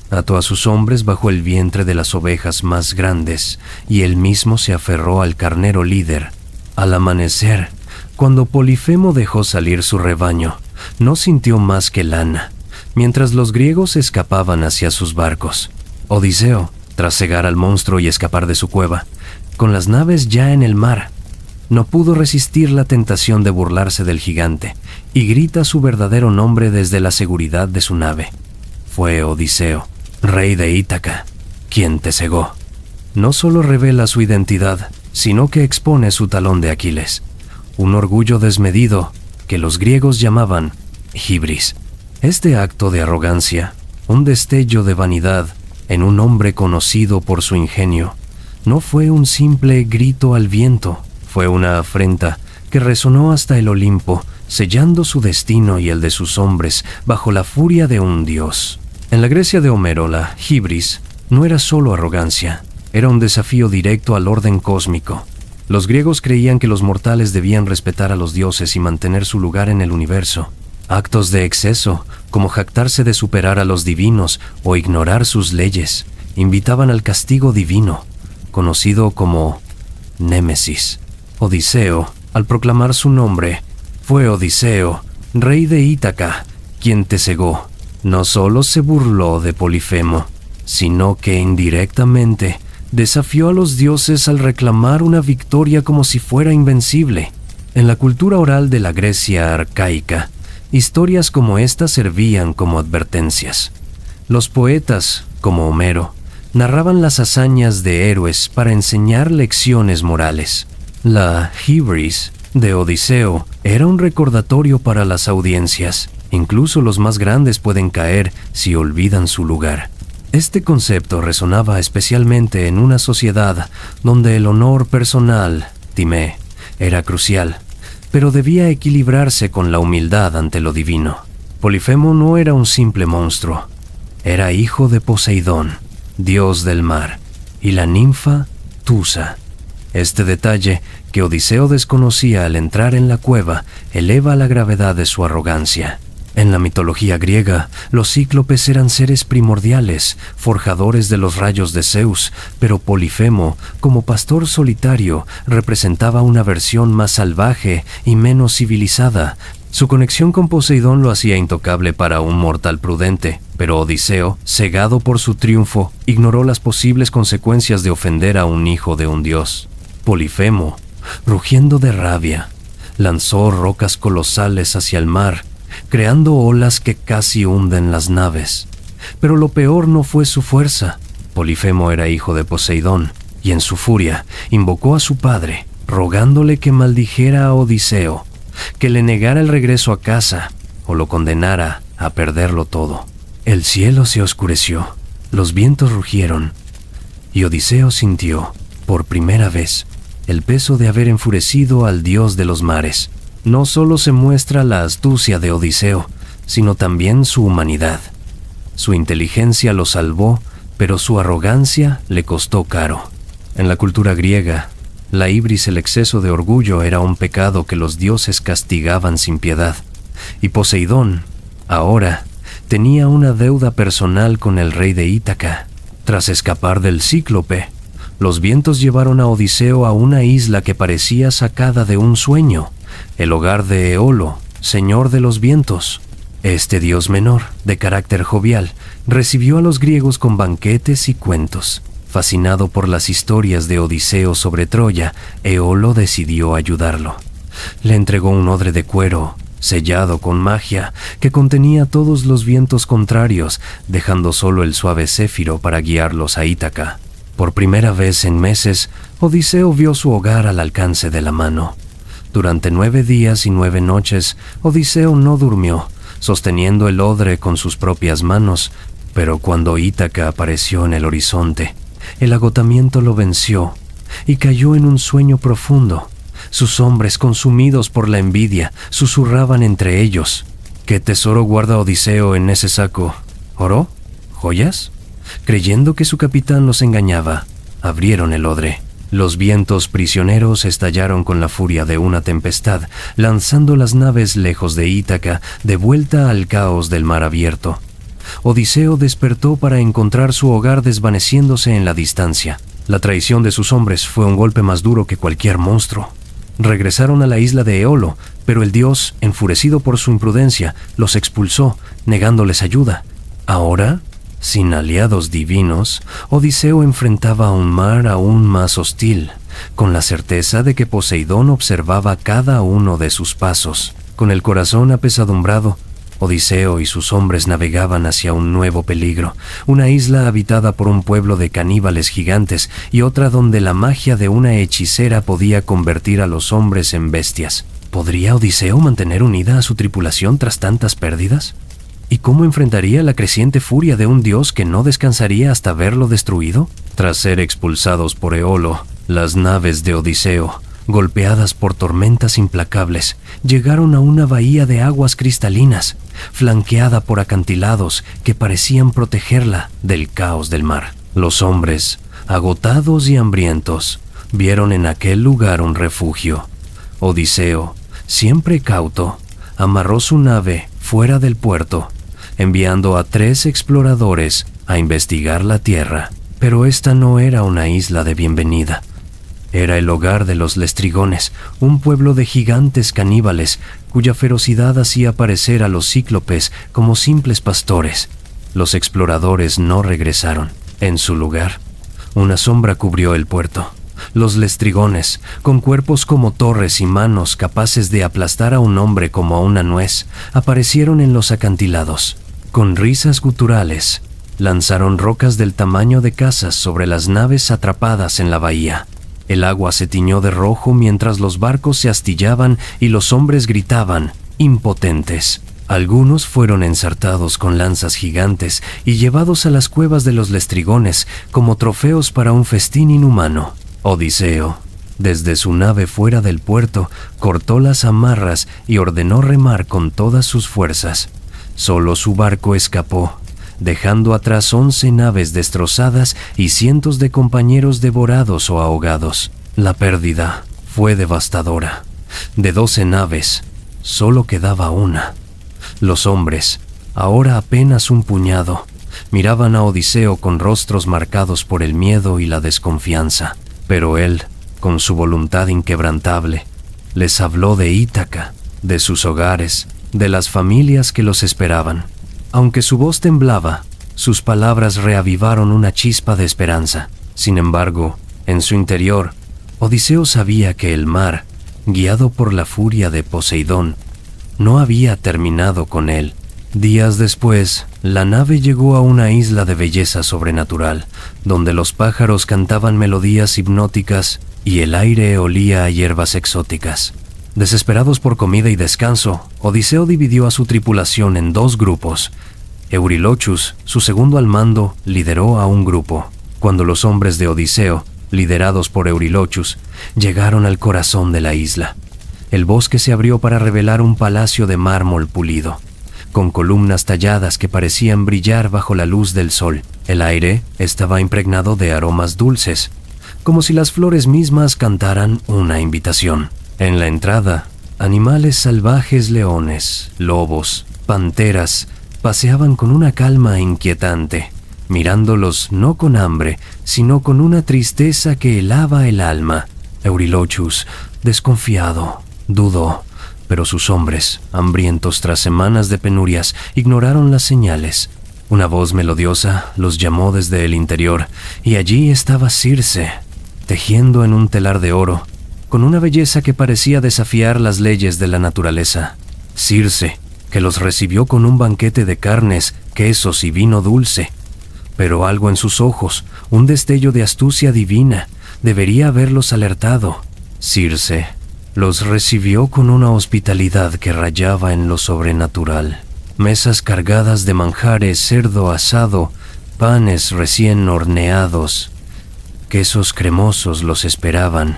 A: Ató a sus hombres bajo el vientre de las ovejas más grandes y él mismo se aferró al carnero líder. Al amanecer, cuando Polifemo dejó salir su rebaño, no sintió más que lana, mientras los griegos escapaban hacia sus barcos. Odiseo, tras cegar al monstruo y escapar de su cueva, con las naves ya en el mar, no pudo resistir la tentación de burlarse del gigante y grita su verdadero nombre desde la seguridad de su nave. Fue Odiseo, rey de Ítaca, quien te cegó. No solo revela su identidad, sino que expone su talón de Aquiles, un orgullo desmedido que los griegos llamaban hibris. Este acto de arrogancia, un destello de vanidad en un hombre conocido por su ingenio, no fue un simple grito al viento, fue una afrenta que resonó hasta el Olimpo, sellando su destino y el de sus hombres bajo la furia de un dios. En la Grecia de Homero, la hibris no era solo arrogancia, era un desafío directo al orden cósmico. Los griegos creían que los mortales debían respetar a los dioses y mantener su lugar en el universo. Actos de exceso, como jactarse de superar a los divinos o ignorar sus leyes, invitaban al castigo divino, conocido como Némesis. Odiseo, al proclamar su nombre, fue Odiseo, rey de Ítaca, quien te cegó. No solo se burló de Polifemo, sino que indirectamente desafió a los dioses al reclamar una victoria como si fuera invencible. En la cultura oral de la Grecia arcaica, historias como esta servían como advertencias. Los poetas, como Homero, narraban las hazañas de héroes para enseñar lecciones morales. La hibris de Odiseo era un recordatorio para las audiencias. Incluso los más grandes pueden caer si olvidan su lugar. Este concepto resonaba especialmente en una sociedad donde el honor personal, timé, era crucial, pero debía equilibrarse con la humildad ante lo divino. Polifemo no era un simple monstruo, era hijo de Poseidón, dios del mar, y la ninfa Tusa. Este detalle, que Odiseo desconocía al entrar en la cueva, eleva la gravedad de su arrogancia. En la mitología griega, los cíclopes eran seres primordiales, forjadores de los rayos de Zeus, pero Polifemo, como pastor solitario, representaba una versión más salvaje y menos civilizada. Su conexión con Poseidón lo hacía intocable para un mortal prudente, pero Odiseo, cegado por su triunfo, ignoró las posibles consecuencias de ofender a un hijo de un dios. Polifemo, rugiendo de rabia, lanzó rocas colosales hacia el mar, creando olas que casi hunden las naves. Pero lo peor no fue su fuerza. Polifemo era hijo de Poseidón, y en su furia invocó a su padre, rogándole que maldijera a Odiseo, que le negara el regreso a casa o lo condenara a perderlo todo. El cielo se oscureció, los vientos rugieron, y Odiseo sintió, por primera vez, el peso de haber enfurecido al dios de los mares. No solo se muestra la astucia de Odiseo, sino también su humanidad. Su inteligencia lo salvó, pero su arrogancia le costó caro. En la cultura griega, la ibris, el exceso de orgullo, era un pecado que los dioses castigaban sin piedad. Y Poseidón, ahora, tenía una deuda personal con el rey de Ítaca. Tras escapar del cíclope, los vientos llevaron a Odiseo a una isla que parecía sacada de un sueño, el hogar de Eolo, señor de los vientos. Este dios menor, de carácter jovial, recibió a los griegos con banquetes y cuentos. Fascinado por las historias de Odiseo sobre Troya, Eolo decidió ayudarlo. Le entregó un odre de cuero, sellado con magia, que contenía todos los vientos contrarios, dejando solo el suave céfiro para guiarlos a Ítaca. Por primera vez en meses, Odiseo vio su hogar al alcance de la mano. Durante 9 días y 9 noches, Odiseo no durmió, sosteniendo el odre con sus propias manos, pero cuando Ítaca apareció en el horizonte, el agotamiento lo venció y cayó en un sueño profundo. Sus hombres, consumidos por la envidia, susurraban entre ellos: ¿qué tesoro guarda Odiseo en ese saco? ¿Oro? ¿Joyas? Creyendo que su capitán los engañaba, abrieron el odre. Los vientos prisioneros estallaron con la furia de una tempestad, lanzando las naves lejos de Ítaca, de vuelta al caos del mar abierto. Odiseo despertó para encontrar su hogar desvaneciéndose en la distancia. La traición de sus hombres fue un golpe más duro que cualquier monstruo. Regresaron a la isla de Eolo, pero el dios, enfurecido por su imprudencia, los expulsó, negándoles ayuda. Ahora, sin aliados divinos, Odiseo enfrentaba un mar aún más hostil, con la certeza de que Poseidón observaba cada uno de sus pasos. Con el corazón apesadumbrado, Odiseo y sus hombres navegaban hacia un nuevo peligro, una isla habitada por un pueblo de caníbales gigantes y otra donde la magia de una hechicera podía convertir a los hombres en bestias. ¿Podría Odiseo mantener unida a su tripulación tras tantas pérdidas? ¿Y cómo enfrentaría la creciente furia de un dios que no descansaría hasta verlo destruido? Tras ser expulsados por Eolo, las naves de Odiseo, golpeadas por tormentas implacables, llegaron a una bahía de aguas cristalinas, flanqueada por acantilados que parecían protegerla del caos del mar. Los hombres, agotados y hambrientos, vieron en aquel lugar un refugio. Odiseo, siempre cauto, amarró su nave fuera del puerto, enviando a 3 exploradores a investigar la tierra. Pero esta no era una isla de bienvenida. Era el hogar de los lestrigones, un pueblo de gigantes caníbales cuya ferocidad hacía parecer a los cíclopes como simples pastores. Los exploradores no regresaron. En su lugar, una sombra cubrió el puerto. Los lestrigones, con cuerpos como torres y manos capaces de aplastar a un hombre como a una nuez, aparecieron en los acantilados. Con risas guturales, lanzaron rocas del tamaño de casas sobre las naves atrapadas en la bahía. El agua se tiñó de rojo mientras los barcos se astillaban y los hombres gritaban, impotentes. Algunos fueron ensartados con lanzas gigantes y llevados a las cuevas de los lestrigones como trofeos para un festín inhumano. Odiseo, desde su nave fuera del puerto, cortó las amarras y ordenó remar con todas sus fuerzas. Solo su barco escapó, dejando atrás 11 naves destrozadas y cientos de compañeros devorados o ahogados. La pérdida fue devastadora. De 12 naves, solo quedaba una. Los hombres, ahora apenas un puñado, miraban a Odiseo con rostros marcados por el miedo y la desconfianza, pero él, con su voluntad inquebrantable, les habló de Ítaca, de sus hogares, de las familias que los esperaban. Aunque su voz temblaba, sus palabras reavivaron una chispa de esperanza. Sin embargo, en su interior, Odiseo sabía que el mar, guiado por la furia de Poseidón, no había terminado con él. Días después, la nave llegó a una isla de belleza sobrenatural, donde los pájaros cantaban melodías hipnóticas y el aire olía a hierbas exóticas. Desesperados por comida y descanso, Odiseo dividió a su tripulación en 2 grupos. Eurílochus, su segundo al mando, lideró a un grupo. Cuando los hombres de Odiseo, liderados por Eurílochus, llegaron al corazón de la isla, el bosque se abrió para revelar un palacio de mármol pulido, con columnas talladas que parecían brillar bajo la luz del sol. El aire estaba impregnado de aromas dulces, como si las flores mismas cantaran una invitación. En la entrada, animales salvajes, leones, lobos, panteras, paseaban con una calma inquietante, mirándolos no con hambre, sino con una tristeza que helaba el alma. Eurílochus, desconfiado, dudó, pero sus hombres, hambrientos tras semanas de penurias, ignoraron las señales. Una voz melodiosa los llamó desde el interior, y allí estaba Circe, tejiendo en un telar de oro, con una belleza que parecía desafiar las leyes de la naturaleza. Circe, que los recibió con un banquete de carnes, quesos y vino dulce. Pero algo en sus ojos, un destello de astucia divina, debería haberlos alertado. Circe los recibió con una hospitalidad que rayaba en lo sobrenatural. Mesas cargadas de manjares, cerdo asado, panes recién horneados, quesos cremosos los esperaban,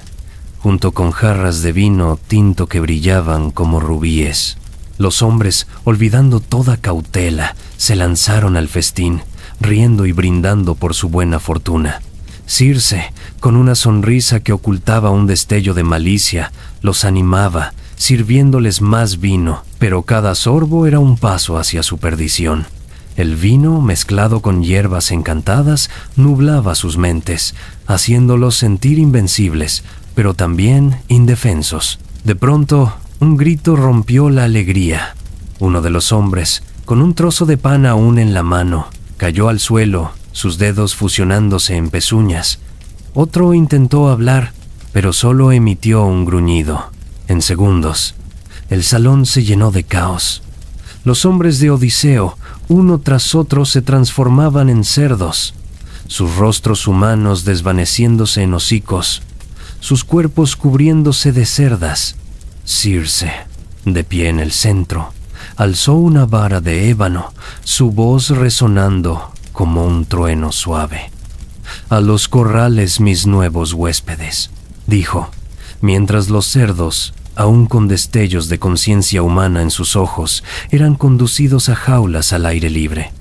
A: junto con jarras de vino tinto que brillaban como rubíes. Los hombres, olvidando toda cautela, se lanzaron al festín, riendo y brindando por su buena fortuna. Circe, con una sonrisa que ocultaba un destello de malicia, los animaba, sirviéndoles más vino, pero cada sorbo era un paso hacia su perdición. El vino, mezclado con hierbas encantadas, nublaba sus mentes, haciéndolos sentir invencibles, pero también indefensos. De pronto, un grito rompió la alegría. Uno de los hombres, con un trozo de pan aún en la mano, cayó al suelo, sus dedos fusionándose en pezuñas. Otro intentó hablar, pero solo emitió un gruñido. En segundos, el salón se llenó de caos. Los hombres de Odiseo, uno tras otro, se transformaban en cerdos, sus rostros humanos desvaneciéndose en hocicos, sus cuerpos cubriéndose de cerdas. Circe, de pie en el centro, alzó una vara de ébano, su voz resonando como un trueno suave. «A los corrales, mis nuevos huéspedes», dijo, mientras los cerdos, aún con destellos de conciencia humana en sus ojos, eran conducidos a jaulas al aire libre.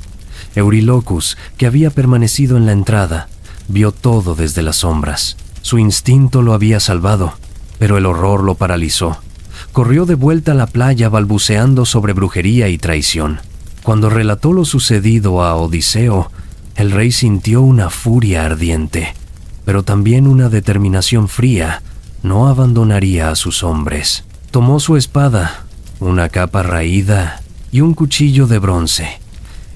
A: Eurílochus, que había permanecido en la entrada, vio todo desde las sombras. Su instinto lo había salvado, pero el horror lo paralizó. Corrió de vuelta a la playa balbuceando sobre brujería y traición. Cuando relató lo sucedido a Odiseo, el rey sintió una furia ardiente, pero también una determinación fría. No abandonaría a sus hombres. Tomó su espada, una capa raída y un cuchillo de bronce,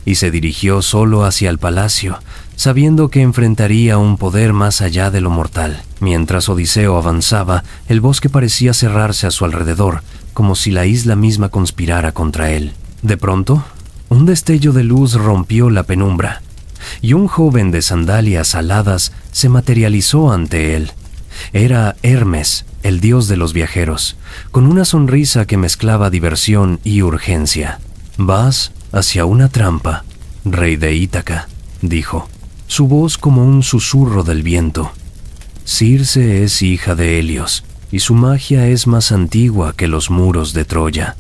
A: y se dirigió solo hacia el palacio, sabiendo que enfrentaría un poder más allá de lo mortal. Mientras Odiseo avanzaba, el bosque parecía cerrarse a su alrededor, como si la isla misma conspirara contra él. De pronto, un destello de luz rompió la penumbra, y un joven de sandalias aladas se materializó ante él. Era Hermes, el dios de los viajeros, con una sonrisa que mezclaba diversión y urgencia. «Vas hacia una trampa, rey de Ítaca», dijo, su voz como un susurro del viento. «Circe es hija de Helios, y su magia es más antigua que los muros de Troya.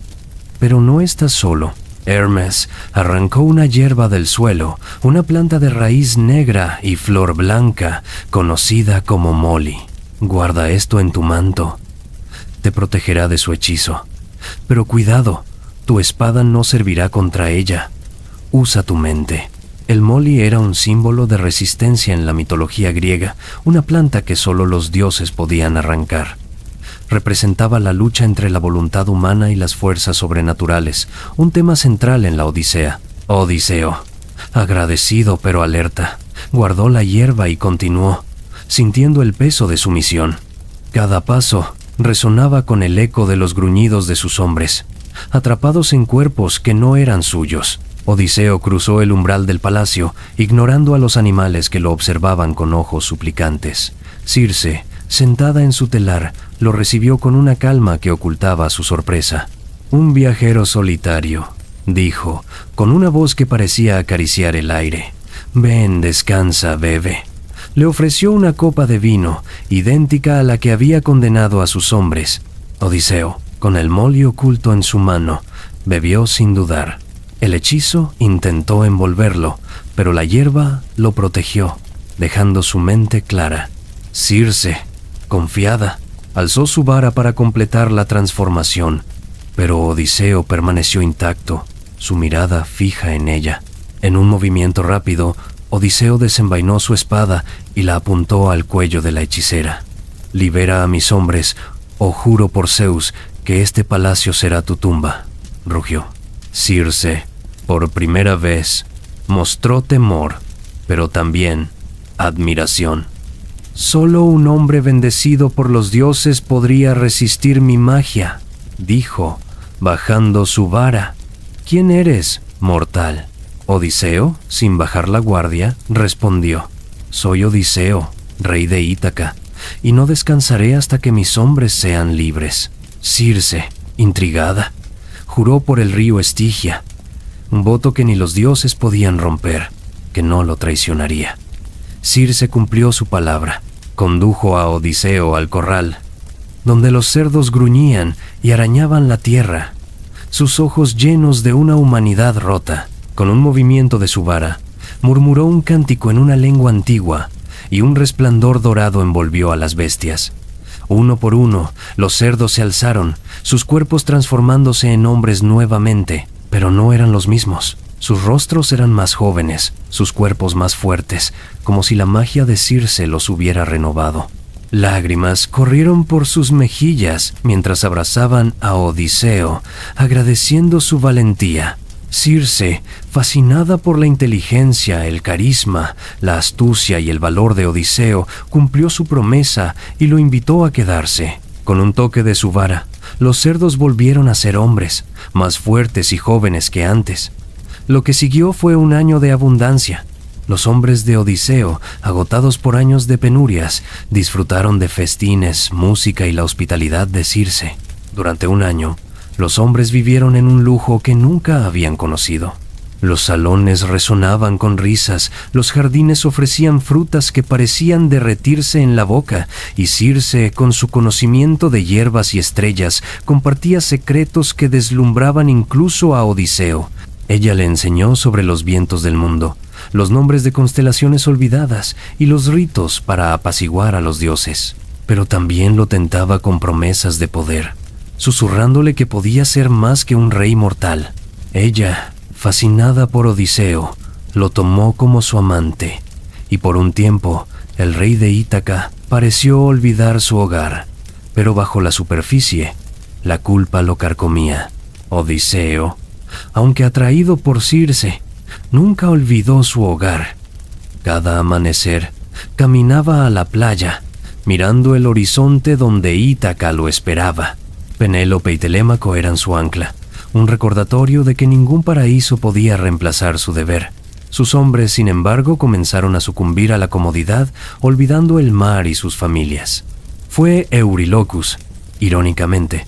A: Pero no estás solo». Hermes arrancó una hierba del suelo, una planta de raíz negra y flor blanca, conocida como moli. «Guarda esto en tu manto. Te protegerá de su hechizo. Pero cuidado, Tu espada no servirá contra ella. Usa tu mente. El moli era un símbolo de resistencia en la mitología griega, una planta que solo los dioses podían arrancar. Representaba la lucha entre la voluntad humana y las fuerzas sobrenaturales, un tema central en la Odisea. Odiseo, agradecido pero alerta, guardó la hierba y continuó, sintiendo el peso de su misión. Cada paso resonaba con el eco de los gruñidos de sus hombres, atrapados en cuerpos que no eran suyos. Odiseo cruzó el umbral del palacio, ignorando a los animales que lo observaban con ojos suplicantes. Circe, sentada en su telar, lo recibió con una calma que ocultaba su sorpresa. «Un viajero solitario», dijo, con una voz que parecía acariciar el aire. «Ven, descansa, bebe». Le ofreció una copa de vino, idéntica a la que había condenado a sus hombres. Odiseo, con el moli oculto en su mano, bebió sin dudar. El hechizo intentó envolverlo, pero la hierba lo protegió, dejando su mente clara. Circe, confiada, alzó su vara para completar la transformación, pero Odiseo permaneció intacto, su mirada fija en ella. En un movimiento rápido, Odiseo desenvainó su espada y la apuntó al cuello de la hechicera. «Libera a mis hombres, o juro por Zeus que este palacio será tu tumba», rugió. Circe, por primera vez, mostró temor, pero también admiración. «Solo un hombre bendecido por los dioses podría resistir mi magia», dijo, bajando su vara. «¿Quién eres, mortal?» Odiseo, sin bajar la guardia, respondió: «Soy Odiseo, rey de Ítaca, y no descansaré hasta que mis hombres sean libres». Circe, intrigada, juró por el río Estigia, un voto que ni los dioses podían romper, que no lo traicionaría. Circe cumplió su palabra, condujo a Odiseo al corral, donde los cerdos gruñían y arañaban la tierra, sus ojos llenos de una humanidad rota. Con un movimiento de su vara, murmuró un cántico en una lengua antigua, y un resplandor dorado envolvió a las bestias. Uno por uno, los cerdos se alzaron, sus cuerpos transformándose en hombres nuevamente, pero no eran los mismos. Sus rostros eran más jóvenes, sus cuerpos más fuertes, como si la magia de Circe los hubiera renovado. Lágrimas corrieron por sus mejillas mientras abrazaban a Odiseo, agradeciendo su valentía. Circe, fascinada por la inteligencia, el carisma, la astucia y el valor de Odiseo, cumplió su promesa y lo invitó a quedarse. Con un toque de su vara, los cerdos volvieron a ser hombres, más fuertes y jóvenes que antes. Lo que siguió fue un año de abundancia. Los hombres de Odiseo, agotados por años de penurias, disfrutaron de festines, música y la hospitalidad de Circe. Durante un año, los hombres vivieron en un lujo que nunca habían conocido. Los salones resonaban con risas, los jardines ofrecían frutas que parecían derretirse en la boca, y Circe, con su conocimiento de hierbas y estrellas, compartía secretos que deslumbraban incluso a Odiseo. Ella le enseñó sobre los vientos del mundo, los nombres de constelaciones olvidadas y los ritos para apaciguar a los dioses. Pero también lo tentaba con promesas de poder, susurrándole que podía ser más que un rey mortal. Ella, fascinada por Odiseo, lo tomó como su amante, y por un tiempo el rey de Ítaca pareció olvidar su hogar, pero bajo la superficie, la culpa lo carcomía. Odiseo, aunque atraído por Circe, nunca olvidó su hogar. Cada amanecer, caminaba a la playa, mirando el horizonte donde Ítaca lo esperaba. Penélope y Telémaco eran su ancla, un recordatorio de que ningún paraíso podía reemplazar su deber. Sus hombres, sin embargo, comenzaron a sucumbir a la comodidad, olvidando el mar y sus familias. Fue Eurilocus, irónicamente,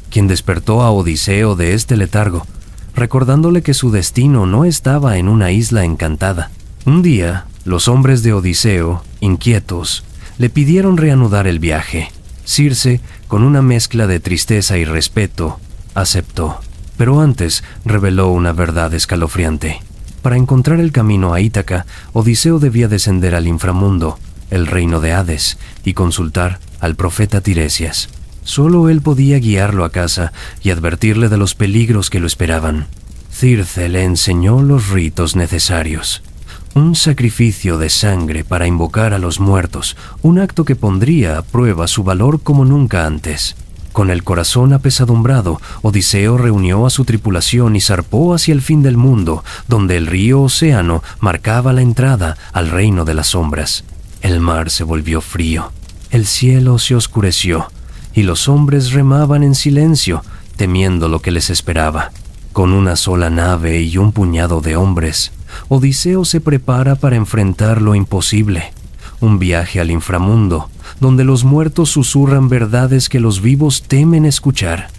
A: quien despertó a Odiseo de este letargo, recordándole que su destino no estaba en una isla encantada. Un día, los hombres de Odiseo, inquietos, le pidieron reanudar el viaje. Circe, con una mezcla de tristeza y respeto, aceptó. Pero antes reveló una verdad escalofriante. Para encontrar el camino a Ítaca, Odiseo debía descender al inframundo, el reino de Hades, y consultar al profeta Tiresias. Solo él podía guiarlo a casa y advertirle de los peligros que lo esperaban. Circe le enseñó los ritos necesarios. Un sacrificio de sangre para invocar a los muertos, un acto que pondría a prueba su valor como nunca antes. Con el corazón apesadumbrado, Odiseo reunió a su tripulación y zarpó hacia el fin del mundo, donde el río Océano marcaba la entrada al reino de las sombras. El mar se volvió frío, el cielo se oscureció, y los hombres remaban en silencio, temiendo lo que les esperaba. Con una sola nave y un puñado de hombres, Odiseo se prepara para enfrentar lo imposible. Un viaje al inframundo, donde los muertos susurran verdades que los vivos temen escuchar.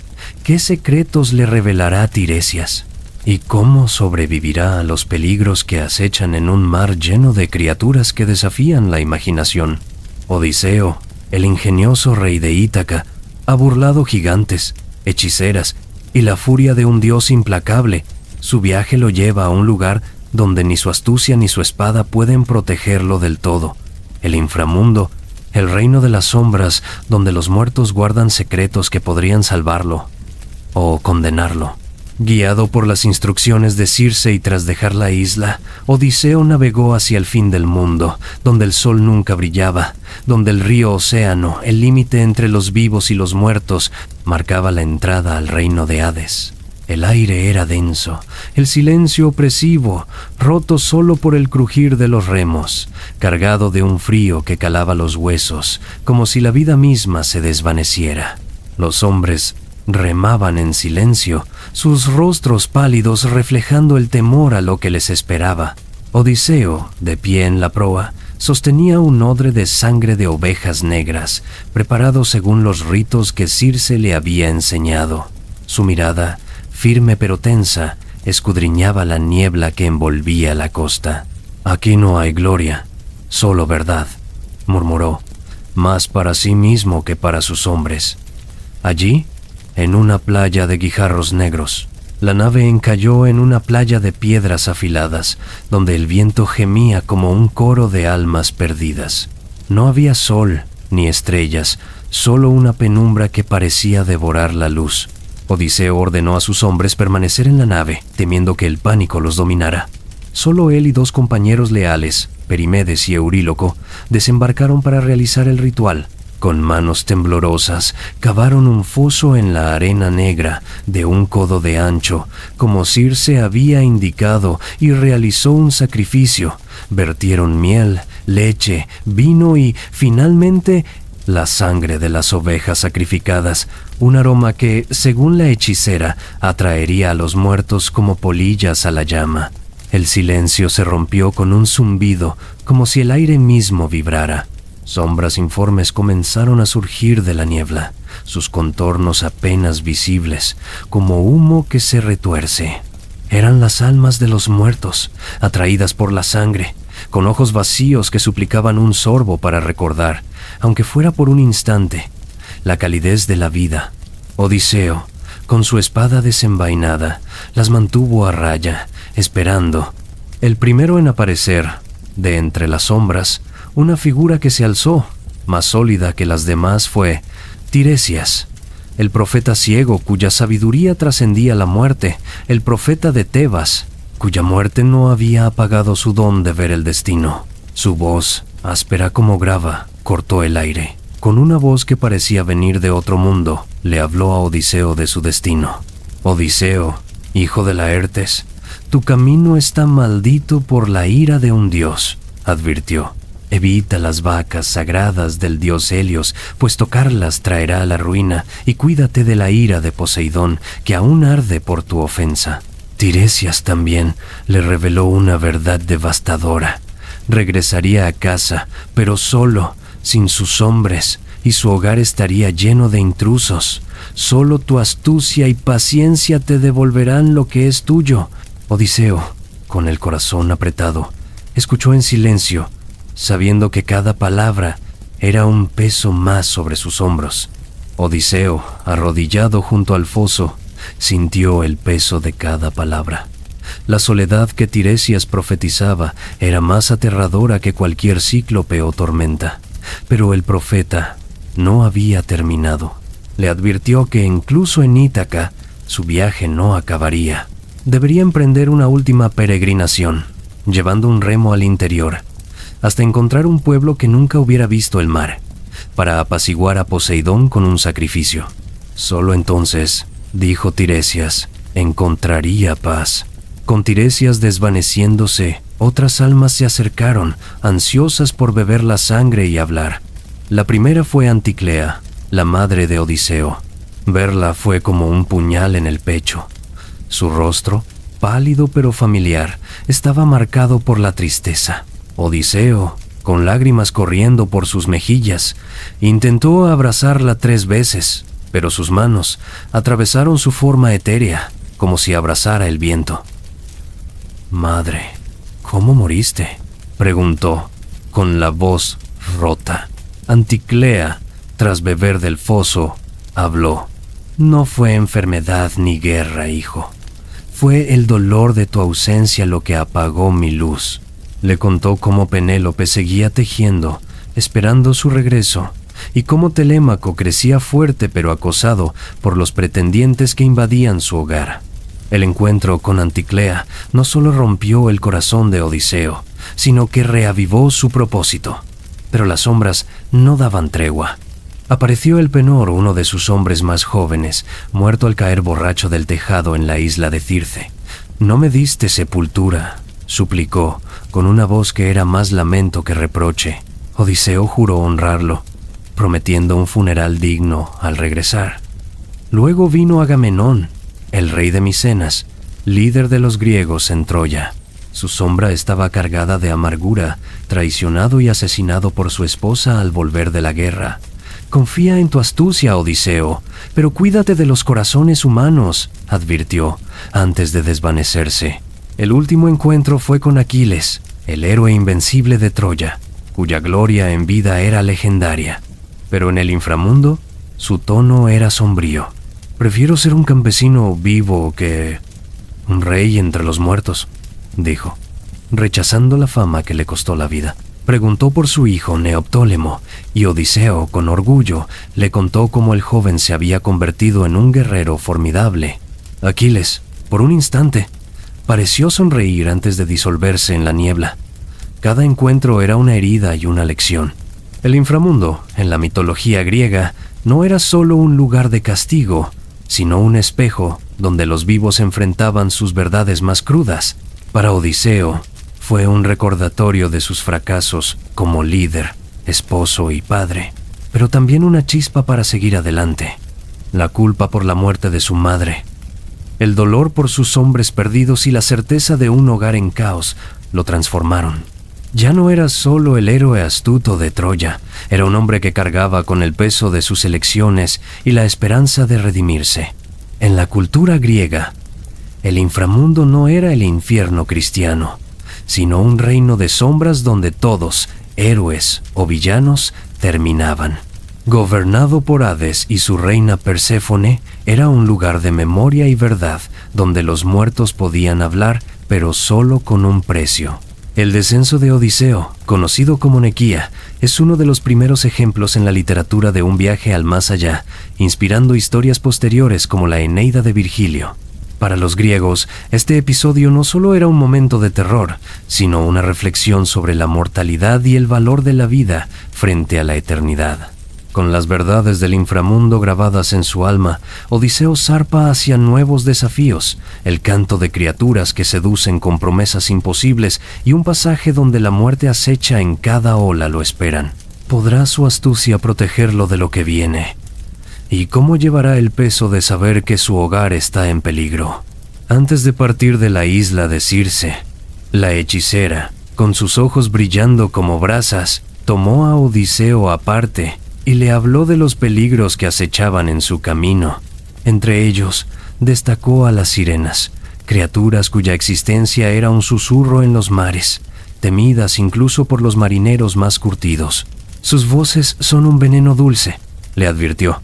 A: ¿Qué secretos le revelará Tiresias? ¿Y cómo sobrevivirá a los peligros que acechan en un mar lleno de criaturas que desafían la imaginación? Odiseo, el ingenioso rey de Ítaca, ha burlado gigantes, hechiceras y la furia de un dios implacable. Su viaje lo lleva a un lugar donde ni su astucia ni su espada pueden protegerlo del todo. El inframundo, el reino de las sombras, donde los muertos guardan secretos que podrían salvarlo o condenarlo. Guiado por las instrucciones de Circe y tras dejar la isla, Odiseo navegó hacia el fin del mundo, donde el sol nunca brillaba, donde el río Océano, el límite entre los vivos y los muertos, marcaba la entrada al reino de Hades. El aire era denso, el silencio opresivo, roto solo por el crujir de los remos, cargado de un frío que calaba los huesos, como si la vida misma se desvaneciera. Los hombres remaban en silencio, sus rostros pálidos reflejando el temor a lo que les esperaba. Odiseo, de pie en la proa, sostenía un odre de sangre de ovejas negras, preparado según los ritos que Circe le había enseñado. Su mirada, firme pero tensa, escudriñaba la niebla que envolvía la costa. «Aquí no hay gloria, solo verdad», murmuró, más para sí mismo que para sus hombres. Allí, en una playa de guijarros negros, la nave encalló en una playa de piedras afiladas, donde el viento gemía como un coro de almas perdidas. No había sol ni estrellas, solo una penumbra que parecía devorar la luz. Odiseo ordenó a sus hombres permanecer en la nave, temiendo que el pánico los dominara. Solo él y 2 compañeros leales, Perimedes y Euríloco, desembarcaron para realizar el ritual. Con manos temblorosas, cavaron un foso en la arena negra de un codo de ancho, como Circe había indicado, y realizó un sacrificio. Vertieron miel, leche, vino y, finalmente, la sangre de las ovejas sacrificadas, un aroma que, según la hechicera, atraería a los muertos como polillas a la llama. El silencio se rompió con un zumbido, como si el aire mismo vibrara. Sombras informes comenzaron a surgir de la niebla, sus contornos apenas visibles, como humo que se retuerce. Eran las almas de los muertos, atraídas por la sangre, con ojos vacíos que suplicaban un sorbo para recordar, aunque fuera por un instante, la calidez de la vida. Odiseo, con su espada desenvainada, las mantuvo a raya, esperando. El primero en aparecer, de entre las sombras, una figura que se alzó, más sólida que las demás, fue Tiresias, el profeta ciego cuya sabiduría trascendía la muerte, el profeta de Tebas, cuya muerte no había apagado su don de ver el destino. Su voz, áspera como grava, cortó el aire. Con una voz que parecía venir de otro mundo, le habló a Odiseo de su destino. «Odiseo, hijo de Laertes, tu camino está maldito por la ira de un dios», advirtió. «Evita las vacas sagradas del dios Helios, pues tocarlas traerá a la ruina, y cuídate de la ira de Poseidón, que aún arde por tu ofensa». Tiresias también le reveló una verdad devastadora. Regresaría a casa, pero solo, sin sus hombres, y su hogar estaría lleno de intrusos. Solo tu astucia y paciencia te devolverán lo que es tuyo. Odiseo, con el corazón apretado, escuchó en silencio, sabiendo que cada palabra era un peso más sobre sus hombros. Odiseo, arrodillado junto al foso, sintió el peso de cada palabra. La soledad que Tiresias profetizaba era más aterradora que cualquier cíclope o tormenta. Pero el profeta no había terminado. Le advirtió que incluso en Ítaca su viaje no acabaría. Debería emprender una última peregrinación, llevando un remo al interior, hasta encontrar un pueblo que nunca hubiera visto el mar, para apaciguar a Poseidón con un sacrificio. Solo entonces, dijo Tiresias, encontraría paz. Con Tiresias desvaneciéndose, otras almas se acercaron, ansiosas por beber la sangre y hablar. La primera fue Anticlea, la madre de Odiseo. Verla fue como un puñal en el pecho. Su rostro, pálido pero familiar, estaba marcado por la tristeza. Odiseo, con lágrimas corriendo por sus mejillas, intentó abrazarla 3 veces, pero sus manos atravesaron su forma etérea, como si abrazara el viento. «Madre, ¿cómo moriste?», preguntó, con la voz rota. Anticlea, tras beber del foso, habló. «No fue enfermedad ni guerra, hijo. Fue el dolor de tu ausencia lo que apagó mi luz». Le contó cómo Penélope seguía tejiendo, esperando su regreso, y cómo Telémaco crecía fuerte pero acosado por los pretendientes que invadían su hogar. El encuentro con Anticlea no solo rompió el corazón de Odiseo, sino que reavivó su propósito. Pero las sombras no daban tregua. Apareció el Penor, uno de sus hombres más jóvenes, muerto al caer borracho del tejado en la isla de Circe. «No me diste sepultura», suplicó, con una voz que era más lamento que reproche. Odiseo juró honrarlo, prometiendo un funeral digno al regresar. Luego vino Agamenón, el rey de Micenas, líder de los griegos en Troya. Su sombra estaba cargada de amargura, traicionado y asesinado por su esposa al volver de la guerra. «Confía en tu astucia, Odiseo, pero cuídate de los corazones humanos», advirtió, antes de desvanecerse. El último encuentro fue con Aquiles, el héroe invencible de Troya, cuya gloria en vida era legendaria. Pero en el inframundo, su tono era sombrío. «Prefiero ser un campesino vivo que un rey entre los muertos», dijo, rechazando la fama que le costó la vida. Preguntó por su hijo Neoptólemo, y Odiseo, con orgullo, le contó cómo el joven se había convertido en un guerrero formidable. Aquiles, por un instante, pareció sonreír antes de disolverse en la niebla. Cada encuentro era una herida y una lección. El inframundo, en la mitología griega, no era solo un lugar de castigo, sino un espejo donde los vivos enfrentaban sus verdades más crudas. Para Odiseo, fue un recordatorio de sus fracasos como líder, esposo y padre, pero también una chispa para seguir adelante. La culpa por la muerte de su madre, el dolor por sus hombres perdidos y la certeza de un hogar en caos lo transformaron. Ya no era solo el héroe astuto de Troya, era un hombre que cargaba con el peso de sus elecciones y la esperanza de redimirse. En la cultura griega, el inframundo no era el infierno cristiano, sino un reino de sombras donde todos, héroes o villanos, terminaban. Gobernado por Hades y su reina Perséfone, era un lugar de memoria y verdad, donde los muertos podían hablar, pero solo con un precio. El descenso de Odiseo, conocido como Nequía, es uno de los primeros ejemplos en la literatura de un viaje al más allá, inspirando historias posteriores como la Eneida de Virgilio. Para los griegos, este episodio no solo era un momento de terror, sino una reflexión sobre la mortalidad y el valor de la vida frente a la eternidad. Con las verdades del inframundo grabadas en su alma, Odiseo zarpa hacia nuevos desafíos, el canto de criaturas que seducen con promesas imposibles y un pasaje donde la muerte acecha en cada ola lo esperan. ¿Podrá su astucia protegerlo de lo que viene? ¿Y cómo llevará el peso de saber que su hogar está en peligro? Antes de partir de la isla de Circe, la hechicera, con sus ojos brillando como brasas, tomó a Odiseo aparte y le habló de los peligros que acechaban en su camino. Entre ellos, destacó a las sirenas, criaturas cuya existencia era un susurro en los mares, temidas incluso por los marineros más curtidos. «Sus voces son un veneno dulce», le advirtió.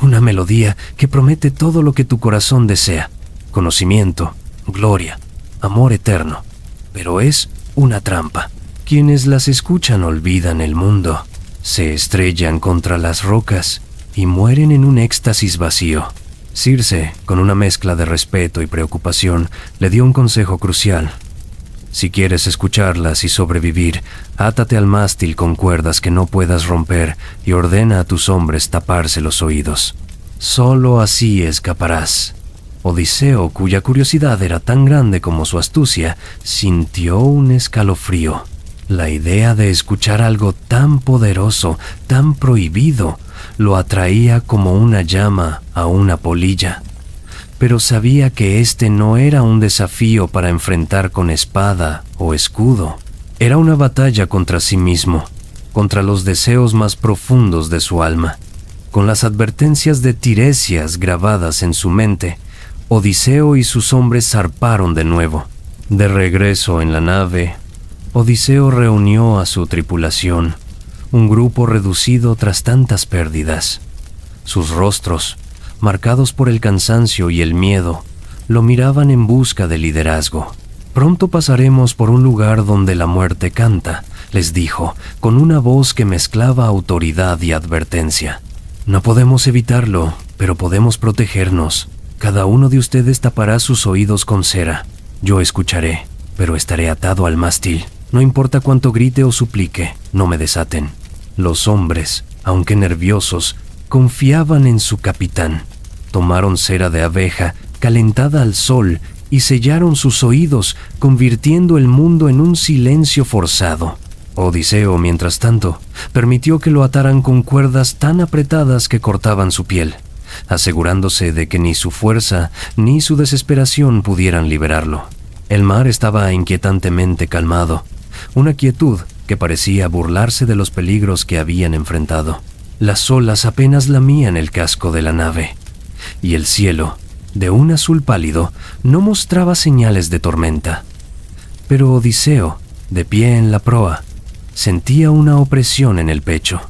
A: «Una melodía que promete todo lo que tu corazón desea, conocimiento, gloria, amor eterno, pero es una trampa. Quienes las escuchan olvidan el mundo, se estrellan contra las rocas y mueren en un éxtasis vacío. Circe, con una mezcla de respeto y preocupación, le dio un consejo crucial. Si quieres escucharlas y sobrevivir, átate al mástil con cuerdas que no puedas romper y ordena a tus hombres taparse los oídos. Solo así escaparás. Odiseo, cuya curiosidad era tan grande como su astucia, sintió un escalofrío. La idea de escuchar algo tan poderoso, tan prohibido, lo atraía como una llama a una polilla. Pero sabía que este no era un desafío para enfrentar con espada o escudo. Era una batalla contra sí mismo, contra los deseos más profundos de su alma. Con las advertencias de Tiresias grabadas en su mente, Odiseo y sus hombres zarparon de nuevo. De regreso en la nave, Odiseo reunió a su tripulación, un grupo reducido tras tantas pérdidas. Sus rostros, marcados por el cansancio y el miedo, lo miraban en busca de liderazgo. «Pronto pasaremos por un lugar donde la muerte canta», les dijo, con una voz que mezclaba autoridad y advertencia. «No podemos evitarlo, pero podemos protegernos. Cada uno de ustedes tapará sus oídos con cera. Yo escucharé, pero estaré atado al mástil. No importa cuánto grite o suplique, no me desaten». Los hombres, aunque nerviosos, confiaban en su capitán. Tomaron cera de abeja, calentada al sol, y sellaron sus oídos, convirtiendo el mundo en un silencio forzado. Odiseo, mientras tanto, permitió que lo ataran con cuerdas tan apretadas que cortaban su piel, asegurándose de que ni su fuerza ni su desesperación pudieran liberarlo. El mar estaba inquietantemente calmado, una quietud que parecía burlarse de los peligros que habían enfrentado. Las olas apenas lamían el casco de la nave, y el cielo, de un azul pálido, no mostraba señales de tormenta. Pero Odiseo, de pie en la proa, sentía una opresión en el pecho.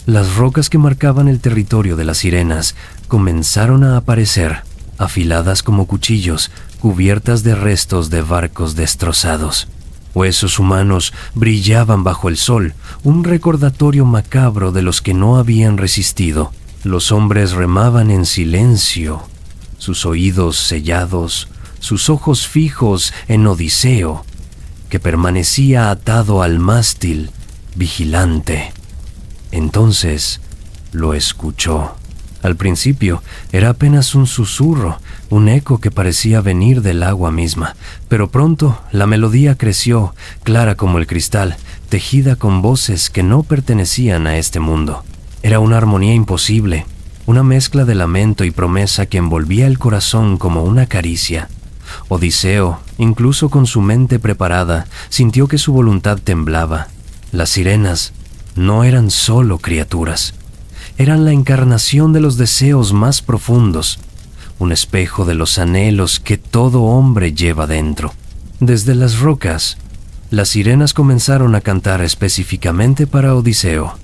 A: Las rocas que marcaban el territorio de las sirenas comenzaron a aparecer, afiladas como cuchillos, cubiertas de restos de barcos destrozados. Huesos humanos brillaban bajo el sol, un recordatorio macabro de los que no habían resistido. Los hombres remaban en silencio, sus oídos sellados, sus ojos fijos en Odiseo, que permanecía atado al mástil, vigilante. Entonces lo escuchó. Al principio era apenas un susurro, un eco que parecía venir del agua misma, pero pronto la melodía creció, clara como el cristal, tejida con voces que no pertenecían a este mundo. Era una armonía imposible, una mezcla de lamento y promesa que envolvía el corazón como una caricia. Odiseo, incluso con su mente preparada, sintió que su voluntad temblaba. Las sirenas no eran solo criaturas. Eran la encarnación de los deseos más profundos, un espejo de los anhelos que todo hombre lleva dentro. Desde las rocas, las sirenas comenzaron a cantar específicamente para Odiseo.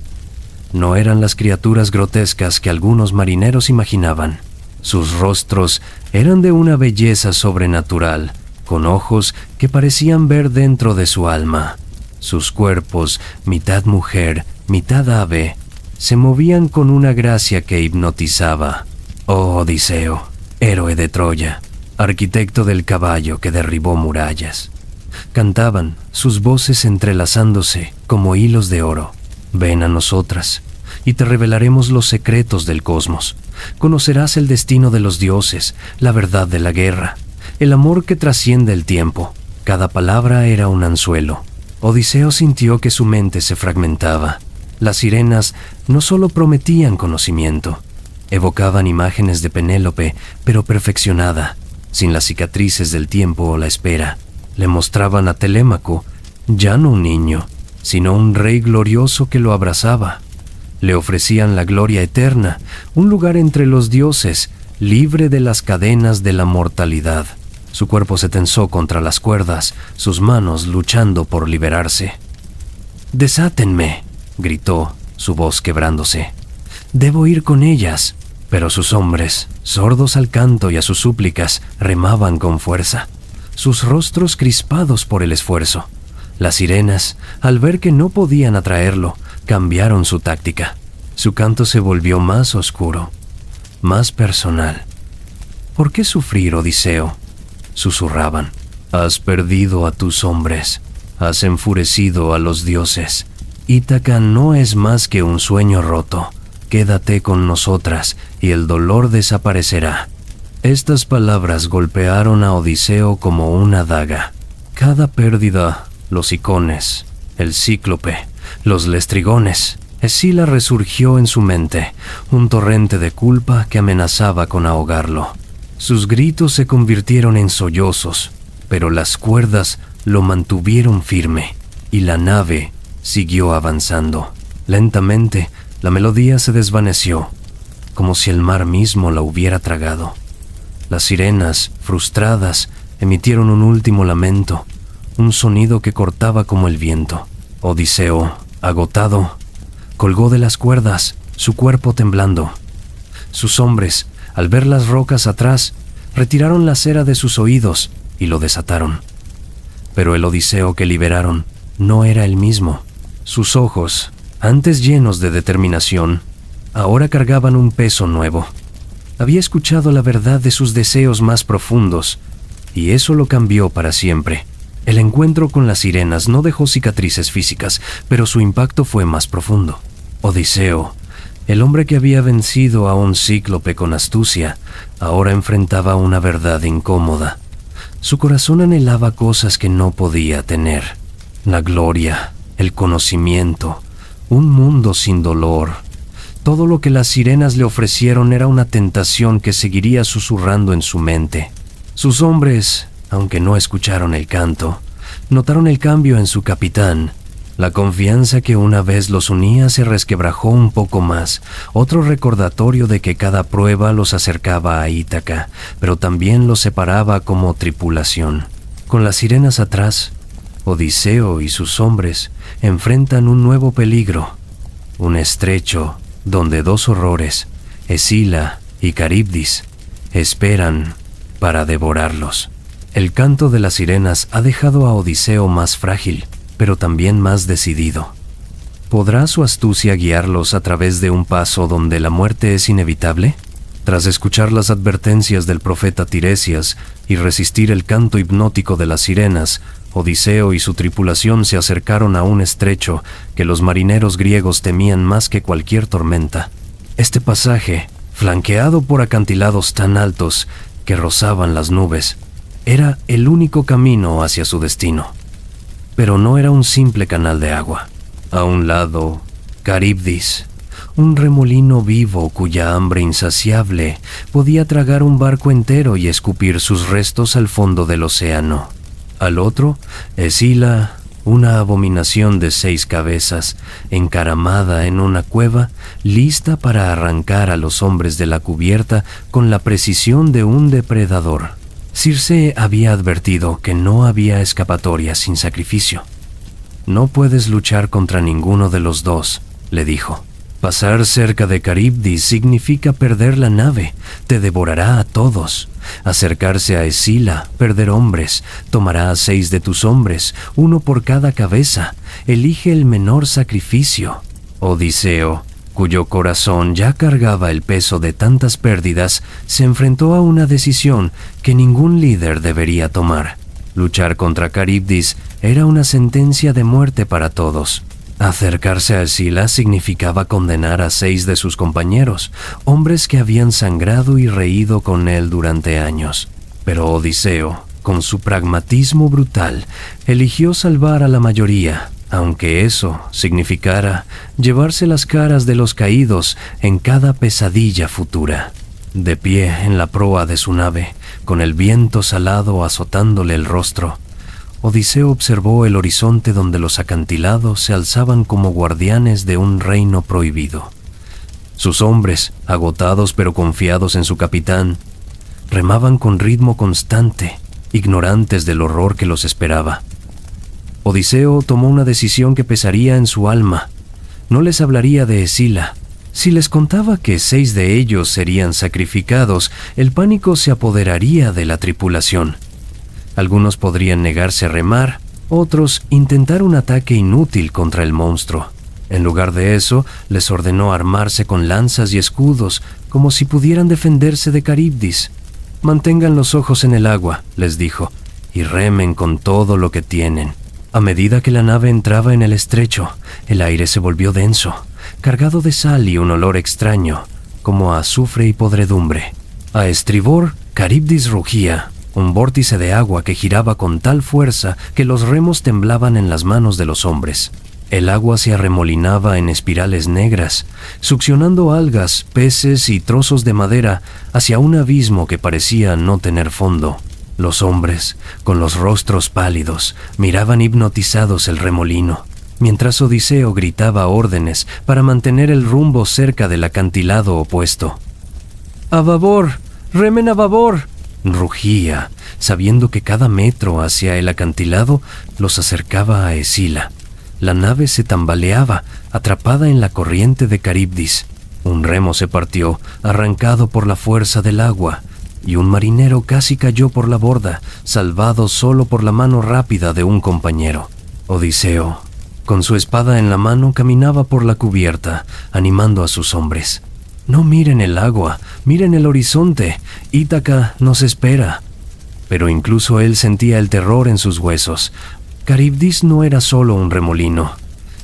A: No eran las criaturas grotescas que algunos marineros imaginaban. Sus rostros eran de una belleza sobrenatural, con ojos que parecían ver dentro de su alma. Sus cuerpos, mitad mujer, mitad ave, se movían con una gracia que hipnotizaba. Oh Odiseo, héroe de Troya, arquitecto del caballo que derribó murallas. Cantaban, sus voces entrelazándose como hilos de oro. Ven a nosotras, y te revelaremos los secretos del cosmos. Conocerás el destino de los dioses, la verdad de la guerra, el amor que trasciende el tiempo. Cada palabra era un anzuelo. Odiseo sintió que su mente se fragmentaba. Las sirenas no solo prometían conocimiento, evocaban imágenes de Penélope, pero perfeccionada, sin las cicatrices del tiempo o la espera. Le mostraban a Telémaco, ya no un niño, sino un rey glorioso que lo abrazaba. Le ofrecían la gloria eterna, un lugar entre los dioses, libre de las cadenas de la mortalidad. Su cuerpo se tensó contra las cuerdas, sus manos luchando por liberarse. «¡Desátenme!», gritó, su voz quebrándose. «Debo ir con ellas». Pero sus hombres, sordos al canto y a sus súplicas, remaban con fuerza, sus rostros crispados por el esfuerzo. Las sirenas, al ver que no podían atraerlo, cambiaron su táctica. Su canto se volvió más oscuro, más personal. ¿Por qué sufrir, Odiseo?, susurraban. Has perdido a tus hombres, has enfurecido a los dioses. Ítaca no es más que un sueño roto. Quédate con nosotras y el dolor desaparecerá. Estas palabras golpearon a Odiseo como una daga. Cada pérdida, los icones, el cíclope, los lestrigones. Escila resurgió en su mente, un torrente de culpa que amenazaba con ahogarlo. Sus gritos se convirtieron en sollozos, pero las cuerdas lo mantuvieron firme y la nave siguió avanzando. Lentamente, la melodía se desvaneció, como si el mar mismo la hubiera tragado. Las sirenas, frustradas, emitieron un último lamento, un sonido que cortaba como el viento. Odiseo, agotado, colgó de las cuerdas, su cuerpo temblando. Sus hombres, al ver las rocas atrás, retiraron la cera de sus oídos y lo desataron. Pero el Odiseo que liberaron no era el mismo. Sus ojos, antes llenos de determinación, ahora cargaban un peso nuevo. Había escuchado la verdad de sus deseos más profundos, y eso lo cambió para siempre. El encuentro con las sirenas no dejó cicatrices físicas, pero su impacto fue más profundo. Odiseo, el hombre que había vencido a un cíclope con astucia, ahora enfrentaba una verdad incómoda. Su corazón anhelaba cosas que no podía tener: la gloria, el conocimiento, un mundo sin dolor. Todo lo que las sirenas le ofrecieron era una tentación que seguiría susurrando en su mente. Sus hombres, aunque no escucharon el canto, notaron el cambio en su capitán. La confianza que una vez los unía se resquebrajó un poco más, otro recordatorio de que cada prueba los acercaba a Ítaca, pero también los separaba como tripulación. Con las sirenas atrás, Odiseo y sus hombres enfrentan un nuevo peligro, un estrecho donde dos horrores, Escila y Caribdis, esperan para devorarlos. El canto de las sirenas ha dejado a Odiseo más frágil, pero también más decidido. ¿Podrá su astucia guiarlos a través de un paso donde la muerte es inevitable? Tras escuchar las advertencias del profeta Tiresias y resistir el canto hipnótico de las sirenas, Odiseo y su tripulación se acercaron a un estrecho que los marineros griegos temían más que cualquier tormenta. Este pasaje, flanqueado por acantilados tan altos que rozaban las nubes, era el único camino hacia su destino. Pero no era un simple canal de agua. A un lado, Caribdis, un remolino vivo cuya hambre insaciable podía tragar un barco entero y escupir sus restos al fondo del océano. Al otro, Escila, una abominación de 6 cabezas, encaramada en una cueva, lista para arrancar a los hombres de la cubierta con la precisión de un depredador. Circe había advertido que no había escapatoria sin sacrificio. No puedes luchar contra ninguno de los dos, le dijo. Pasar cerca de Caribdis significa perder la nave, te devorará a todos. Acercarse a Escila, perder hombres, tomará a 6 de tus hombres, 1 por cada cabeza. Elige el menor sacrificio. Odiseo, cuyo corazón ya cargaba el peso de tantas pérdidas, se enfrentó a una decisión que ningún líder debería tomar. Luchar contra Caribdis era una sentencia de muerte para todos. Acercarse a Escila significaba condenar a 6 de sus compañeros, hombres que habían sangrado y reído con él durante años. Pero Odiseo, con su pragmatismo brutal, eligió salvar a la mayoría, aunque eso significara llevarse las caras de los caídos en cada pesadilla futura. De pie en la proa de su nave, con el viento salado azotándole el rostro, Odiseo observó el horizonte donde los acantilados se alzaban como guardianes de un reino prohibido. Sus hombres, agotados pero confiados en su capitán, remaban con ritmo constante, ignorantes del horror que los esperaba. Odiseo tomó una decisión que pesaría en su alma. No les hablaría de Escila. Si les contaba que 6 de ellos serían sacrificados, el pánico se apoderaría de la tripulación. Algunos podrían negarse a remar, otros intentar un ataque inútil contra el monstruo. En lugar de eso, les ordenó armarse con lanzas y escudos, como si pudieran defenderse de Caribdis. «Mantengan los ojos en el agua», les dijo, «y remen con todo lo que tienen». A medida que la nave entraba en el estrecho, el aire se volvió denso, cargado de sal y un olor extraño, como a azufre y podredumbre. A estribor, Caribdis rugía, un vórtice de agua que giraba con tal fuerza que los remos temblaban en las manos de los hombres. El agua se arremolinaba en espirales negras, succionando algas, peces y trozos de madera hacia un abismo que parecía no tener fondo. Los hombres, con los rostros pálidos, miraban hipnotizados el remolino, mientras Odiseo gritaba órdenes para mantener el rumbo cerca del acantilado opuesto. «¡A babor! ¡Remen a babor!», rugía, sabiendo que cada metro hacia el acantilado los acercaba a Escila. La nave se tambaleaba, atrapada en la corriente de Caribdis. Un remo se partió, arrancado por la fuerza del agua, y un marinero casi cayó por la borda, salvado solo por la mano rápida de un compañero. Odiseo, con su espada en la mano, caminaba por la cubierta, animando a sus hombres. «No miren el agua, miren el horizonte, Ítaca nos espera». Pero incluso él sentía el terror en sus huesos. Caribdis no era solo un remolino,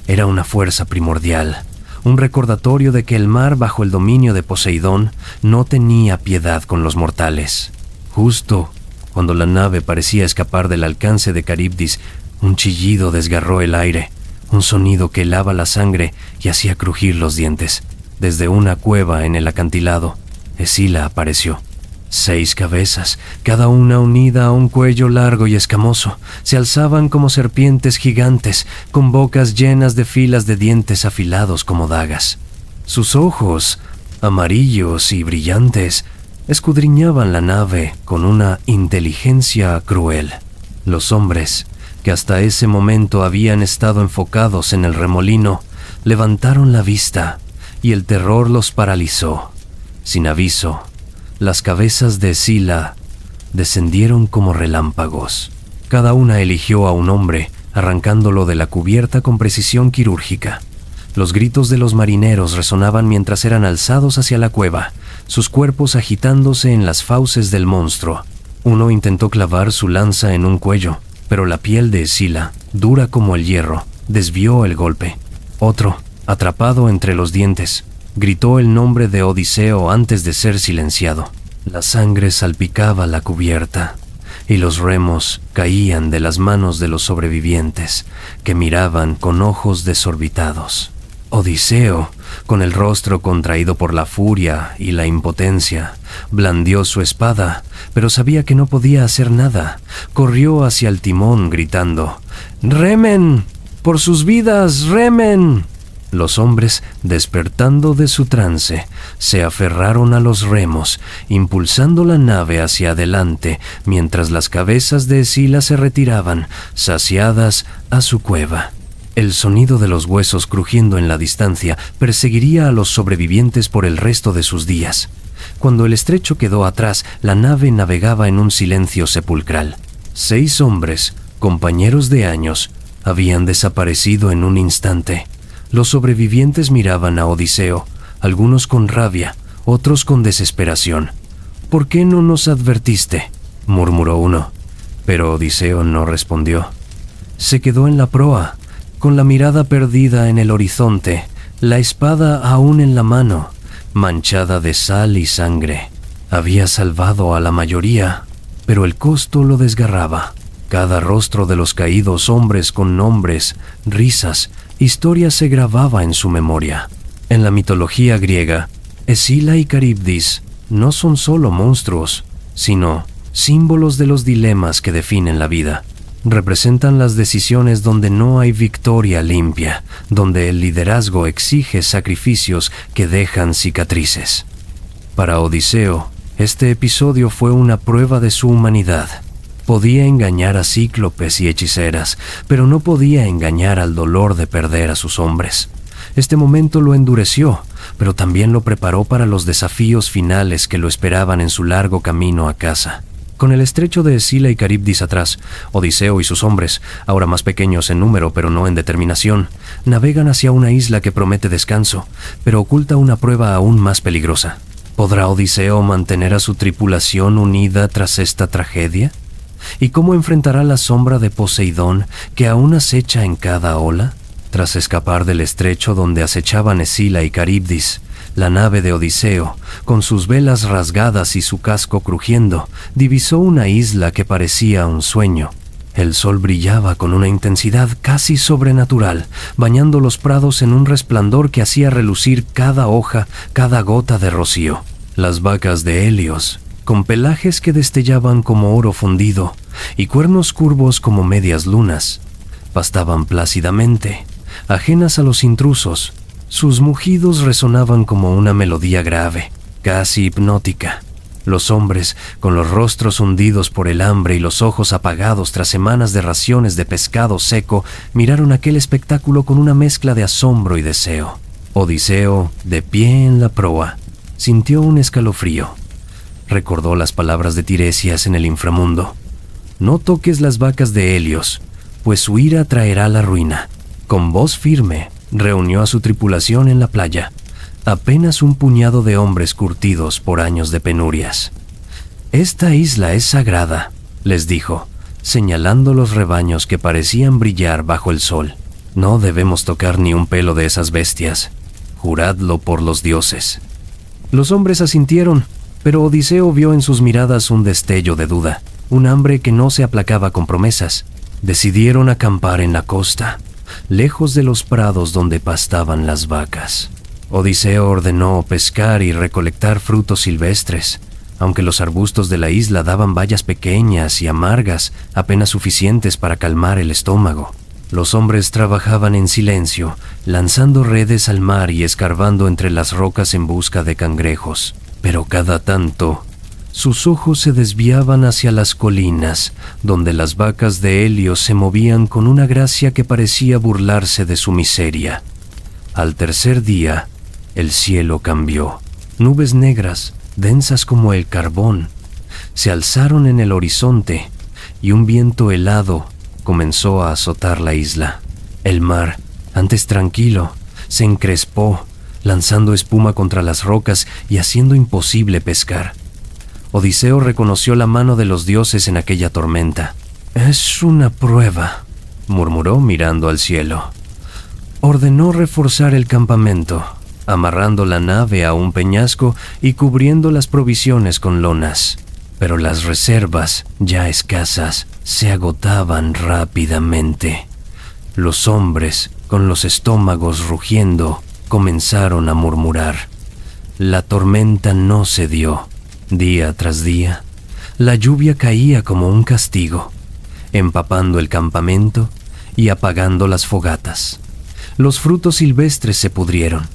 A: era una fuerza primordial, un recordatorio de que el mar bajo el dominio de Poseidón no tenía piedad con los mortales. Justo cuando la nave parecía escapar del alcance de Caribdis, un chillido desgarró el aire, un sonido que helaba la sangre y hacía crujir los dientes. Desde una cueva en el acantilado, Escila apareció. 6 cabezas, cada una unida a un cuello largo y escamoso, se alzaban como serpientes gigantes, con bocas llenas de filas de dientes afilados como dagas. Sus ojos, amarillos y brillantes, escudriñaban la nave con una inteligencia cruel. Los hombres, que hasta ese momento habían estado enfocados en el remolino, levantaron la vista y el terror los paralizó. Sin aviso, las cabezas de Escila descendieron como relámpagos. Cada una eligió a un hombre, arrancándolo de la cubierta con precisión quirúrgica. Los gritos de los marineros resonaban mientras eran alzados hacia la cueva, sus cuerpos agitándose en las fauces del monstruo. Uno intentó clavar su lanza en un cuello, pero la piel de Escila, dura como el hierro, desvió el golpe. Otro, atrapado entre los dientes, gritó el nombre de Odiseo antes de ser silenciado. La sangre salpicaba la cubierta y los remos caían de las manos de los sobrevivientes, que miraban con ojos desorbitados. Odiseo, con el rostro contraído por la furia y la impotencia, blandió su espada, pero sabía que no podía hacer nada. Corrió hacia el timón gritando: «¡Remen! ¡Por sus vidas, remen!». Los hombres, despertando de su trance, se aferraron a los remos, impulsando la nave hacia adelante, mientras las cabezas de Escila se retiraban, saciadas, a su cueva. El sonido de los huesos crujiendo en la distancia perseguiría a los sobrevivientes por el resto de sus días. Cuando el estrecho quedó atrás, la nave navegaba en un silencio sepulcral. 6 hombres, compañeros de años, habían desaparecido en un instante. Los sobrevivientes miraban a Odiseo, algunos con rabia, otros con desesperación. «¿Por qué no nos advertiste?», murmuró uno. Pero Odiseo no respondió. Se quedó en la proa, con la mirada perdida en el horizonte, la espada aún en la mano, manchada de sal y sangre. Había salvado a la mayoría, pero el costo lo desgarraba. Cada rostro de los caídos hombres con nombres, risas, historias se grababa en su memoria. En la mitología griega, Escila y Caribdis no son solo monstruos, sino símbolos de los dilemas que definen la vida. Representan las decisiones donde no hay victoria limpia, donde el liderazgo exige sacrificios que dejan cicatrices. Para Odiseo, este episodio fue una prueba de su humanidad. Podía engañar a cíclopes y hechiceras, pero no podía engañar al dolor de perder a sus hombres. Este momento lo endureció, pero también lo preparó para los desafíos finales que lo esperaban en su largo camino a casa. Con el estrecho de Escila y Caribdis atrás, Odiseo y sus hombres, ahora más pequeños en número pero no en determinación, navegan hacia una isla que promete descanso, pero oculta una prueba aún más peligrosa. ¿Podrá Odiseo mantener a su tripulación unida tras esta tragedia? ¿Y cómo enfrentará la sombra de Poseidón que aún acecha en cada ola? Tras escapar del estrecho donde acechaban Escila y Caribdis, la nave de Odiseo, con sus velas rasgadas y su casco crujiendo, divisó una isla que parecía un sueño. El sol brillaba con una intensidad casi sobrenatural, bañando los prados en un resplandor que hacía relucir cada hoja, cada gota de rocío. Las vacas de Helios, con pelajes que destellaban como oro fundido y cuernos curvos como medias lunas, pastaban plácidamente, ajenas a los intrusos. Sus mugidos resonaban como una melodía grave, casi hipnótica. Los hombres, con los rostros hundidos por el hambre y los ojos apagados tras semanas de raciones de pescado seco, miraron aquel espectáculo con una mezcla de asombro y deseo. Odiseo, de pie en la proa, sintió un escalofrío. Recordó las palabras de Tiresias en el inframundo. No toques las vacas de Helios, pues su ira traerá la ruina. Con voz firme, reunió a su tripulación en la playa, apenas un puñado de hombres curtidos por años de penurias. «Esta isla es sagrada», les dijo, señalando los rebaños que parecían brillar bajo el sol. «No debemos tocar ni un pelo de esas bestias. Juradlo por los dioses». Los hombres asintieron, pero Odiseo vio en sus miradas un destello de duda, un hambre que no se aplacaba con promesas. Decidieron acampar en la costa, lejos de los prados donde pastaban las vacas. Odiseo ordenó pescar y recolectar frutos silvestres, aunque los arbustos de la isla daban bayas pequeñas y amargas, apenas suficientes para calmar el estómago. Los hombres trabajaban en silencio, lanzando redes al mar y escarbando entre las rocas en busca de cangrejos. Pero cada tanto, sus ojos se desviaban hacia las colinas, donde las vacas de Helios se movían con una gracia que parecía burlarse de su miseria. Al tercer día, el cielo cambió. Nubes negras, densas como el carbón, se alzaron en el horizonte y un viento helado comenzó a azotar la isla. El mar, antes tranquilo, se encrespó, lanzando espuma contra las rocas y haciendo imposible pescar. Odiseo reconoció la mano de los dioses en aquella tormenta. «Es una prueba», murmuró mirando al cielo. Ordenó reforzar el campamento, amarrando la nave a un peñasco y cubriendo las provisiones con lonas. Pero las reservas, ya escasas, se agotaban rápidamente. Los hombres, con los estómagos rugiendo, comenzaron a murmurar. La tormenta no cedió. Día tras día, la lluvia caía como un castigo, empapando el campamento y apagando las fogatas. Los frutos silvestres se pudrieron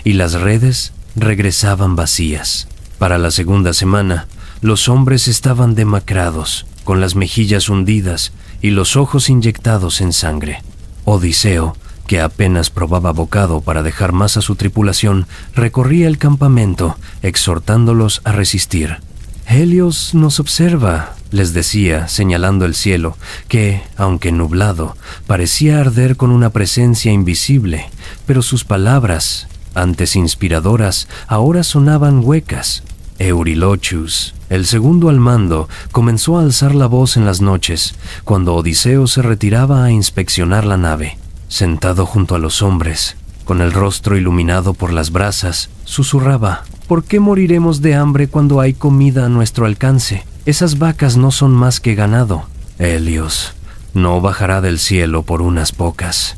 A: y las redes regresaban vacías. Para la segunda semana, los hombres estaban demacrados, con las mejillas hundidas y los ojos inyectados en sangre. Odiseo, que apenas probaba bocado para dejar más a su tripulación, recorría el campamento, exhortándolos a resistir. «Helios nos observa», les decía, señalando el cielo, que, aunque nublado, parecía arder con una presencia invisible, pero sus palabras, antes inspiradoras, ahora sonaban huecas. Eurylochus, el segundo al mando, comenzó a alzar la voz en las noches, cuando Odiseo se retiraba a inspeccionar la nave. Sentado junto a los hombres, con el rostro iluminado por las brasas, susurraba: «¿Por qué moriremos de hambre cuando hay comida a nuestro alcance? Esas vacas no son más que ganado. Helios no bajará del cielo por unas pocas».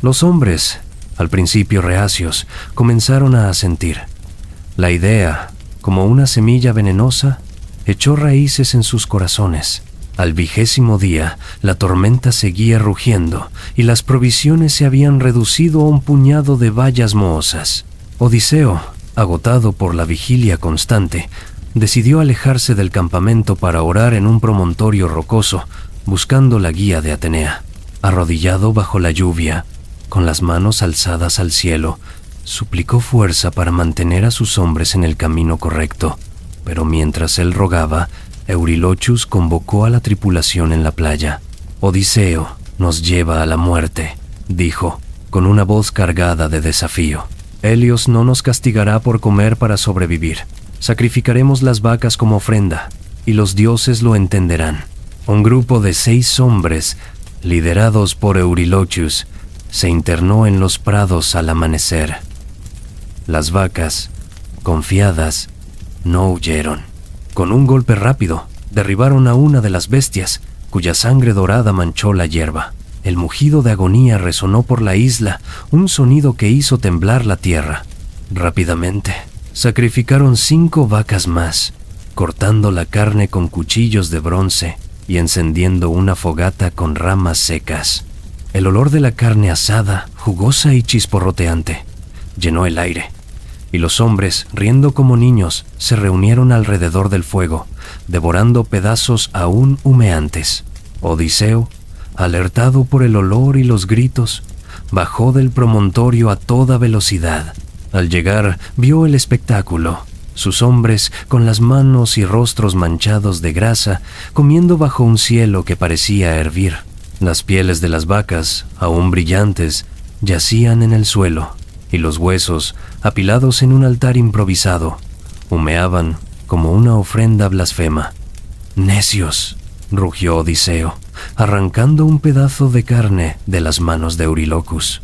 A: Los hombres, al principio reacios, comenzaron a asentir. La idea, como una semilla venenosa, echó raíces en sus corazones. Al 20º día, la tormenta seguía rugiendo y las provisiones se habían reducido a un puñado de bayas mohosas. Odiseo, agotado por la vigilia constante, decidió alejarse del campamento para orar en un promontorio rocoso, buscando la guía de Atenea. Arrodillado bajo la lluvia, con las manos alzadas al cielo, suplicó fuerza para mantener a sus hombres en el camino correcto, pero mientras él rogaba, Eurylochus convocó a la tripulación en la playa. Odiseo nos lleva a la muerte, dijo, con una voz cargada de desafío. Helios no nos castigará por comer para sobrevivir. Sacrificaremos las vacas como ofrenda, y los dioses lo entenderán. Un grupo de 6 hombres, liderados por Eurylochus, se internó en los prados al amanecer. Las vacas, confiadas, no huyeron. Con un golpe rápido, derribaron a una de las bestias, cuya sangre dorada manchó la hierba. El mugido de agonía resonó por la isla, un sonido que hizo temblar la tierra. Rápidamente, sacrificaron 5 vacas más, cortando la carne con cuchillos de bronce y encendiendo una fogata con ramas secas. El olor de la carne asada, jugosa y chisporroteante, llenó el aire, y los hombres, riendo como niños, se reunieron alrededor del fuego, devorando pedazos aún humeantes. Odiseo, alertado por el olor y los gritos, bajó del promontorio a toda velocidad. Al llegar, vio el espectáculo. Sus hombres, con las manos y rostros manchados de grasa, comiendo bajo un cielo que parecía hervir. Las pieles de las vacas, aún brillantes, yacían en el suelo, y los huesos, apilados en un altar improvisado, humeaban como una ofrenda blasfema. «¡Necios!», rugió Odiseo, arrancando un pedazo de carne de las manos de Eurylochus.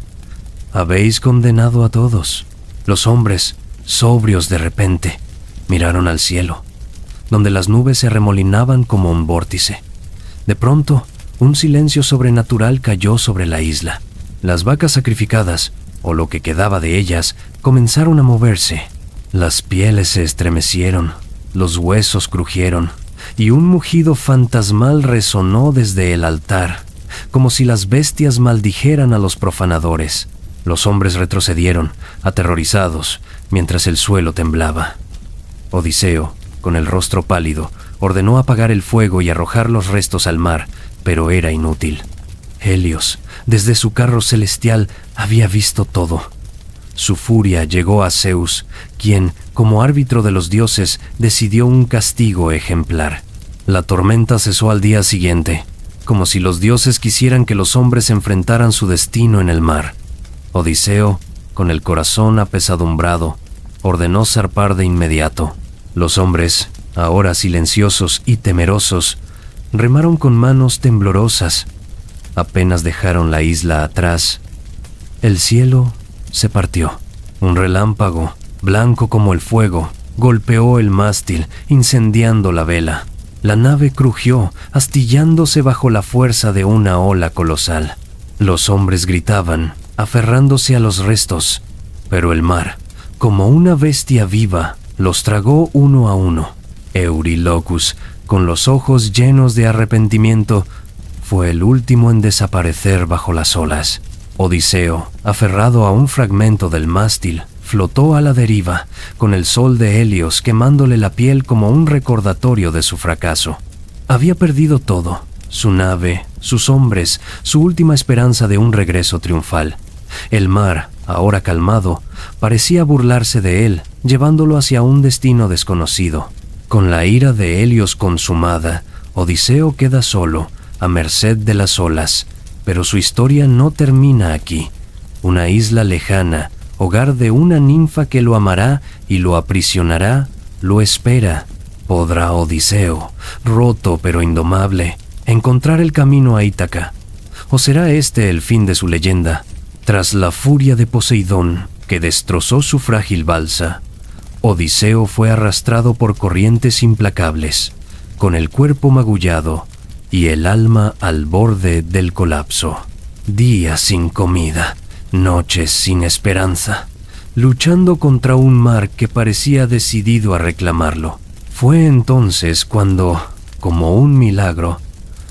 A: «Habéis condenado a todos». Los hombres, sobrios de repente, miraron al cielo, donde las nubes se arremolinaban como un vórtice. De pronto, un silencio sobrenatural cayó sobre la isla. Las vacas sacrificadas, o lo que quedaba de ellas, comenzaron a moverse. Las pieles se estremecieron, los huesos crujieron, y un mugido fantasmal resonó desde el altar, como si las bestias maldijeran a los profanadores. Los hombres retrocedieron, aterrorizados, mientras el suelo temblaba. Odiseo, con el rostro pálido, ordenó apagar el fuego y arrojar los restos al mar, pero era inútil. Helios, desde su carro celestial, había visto todo. Su furia llegó a Zeus, quien, como árbitro de los dioses, decidió un castigo ejemplar. La tormenta cesó al día siguiente, como si los dioses quisieran que los hombres enfrentaran su destino en el mar. Odiseo, con el corazón apesadumbrado, ordenó zarpar de inmediato. Los hombres, ahora silenciosos y temerosos, remaron con manos temblorosas. Apenas dejaron la isla atrás, el cielo se partió. Un relámpago, blanco como el fuego, golpeó el mástil, incendiando la vela. La nave crujió, astillándose bajo la fuerza de una ola colosal. Los hombres gritaban, aferrándose a los restos, pero el mar, como una bestia viva, los tragó uno a uno. Eurylochus, con los ojos llenos de arrepentimiento, fue el último en desaparecer bajo las olas. Odiseo, aferrado a un fragmento del mástil, flotó a la deriva, con el sol de Helios quemándole la piel como un recordatorio de su fracaso. Había perdido todo: su nave, sus hombres, su última esperanza de un regreso triunfal. El mar, ahora calmado, parecía burlarse de él, llevándolo hacia un destino desconocido. Con la ira de Helios consumada, Odiseo queda solo, a merced de las olas, pero su historia no termina aquí. Una isla lejana, hogar de una ninfa que lo amará y lo aprisionará, lo espera. ¿Podrá Odiseo, roto pero indomable, encontrar el camino a Ítaca? ¿O será este el fin de su leyenda? Tras la furia de Poseidón, que destrozó su frágil balsa, Odiseo fue arrastrado por corrientes implacables, con el cuerpo magullado y el alma al borde del colapso. Días sin comida, noches sin esperanza, luchando contra un mar que parecía decidido a reclamarlo. Fue entonces cuando, como un milagro,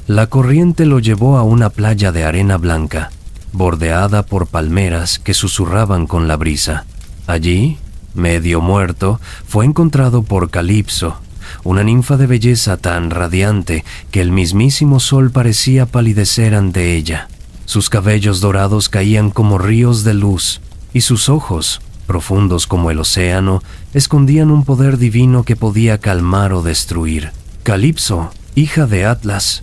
A: la corriente lo llevó a una playa de arena blanca, bordeada por palmeras que susurraban con la brisa. Allí, medio muerto, fue encontrado por Calipso, una ninfa de belleza tan radiante que el mismísimo sol parecía palidecer ante ella. Sus cabellos dorados caían como ríos de luz, y sus ojos, profundos como el océano, escondían un poder divino que podía calmar o destruir. Calipso, hija de Atlas,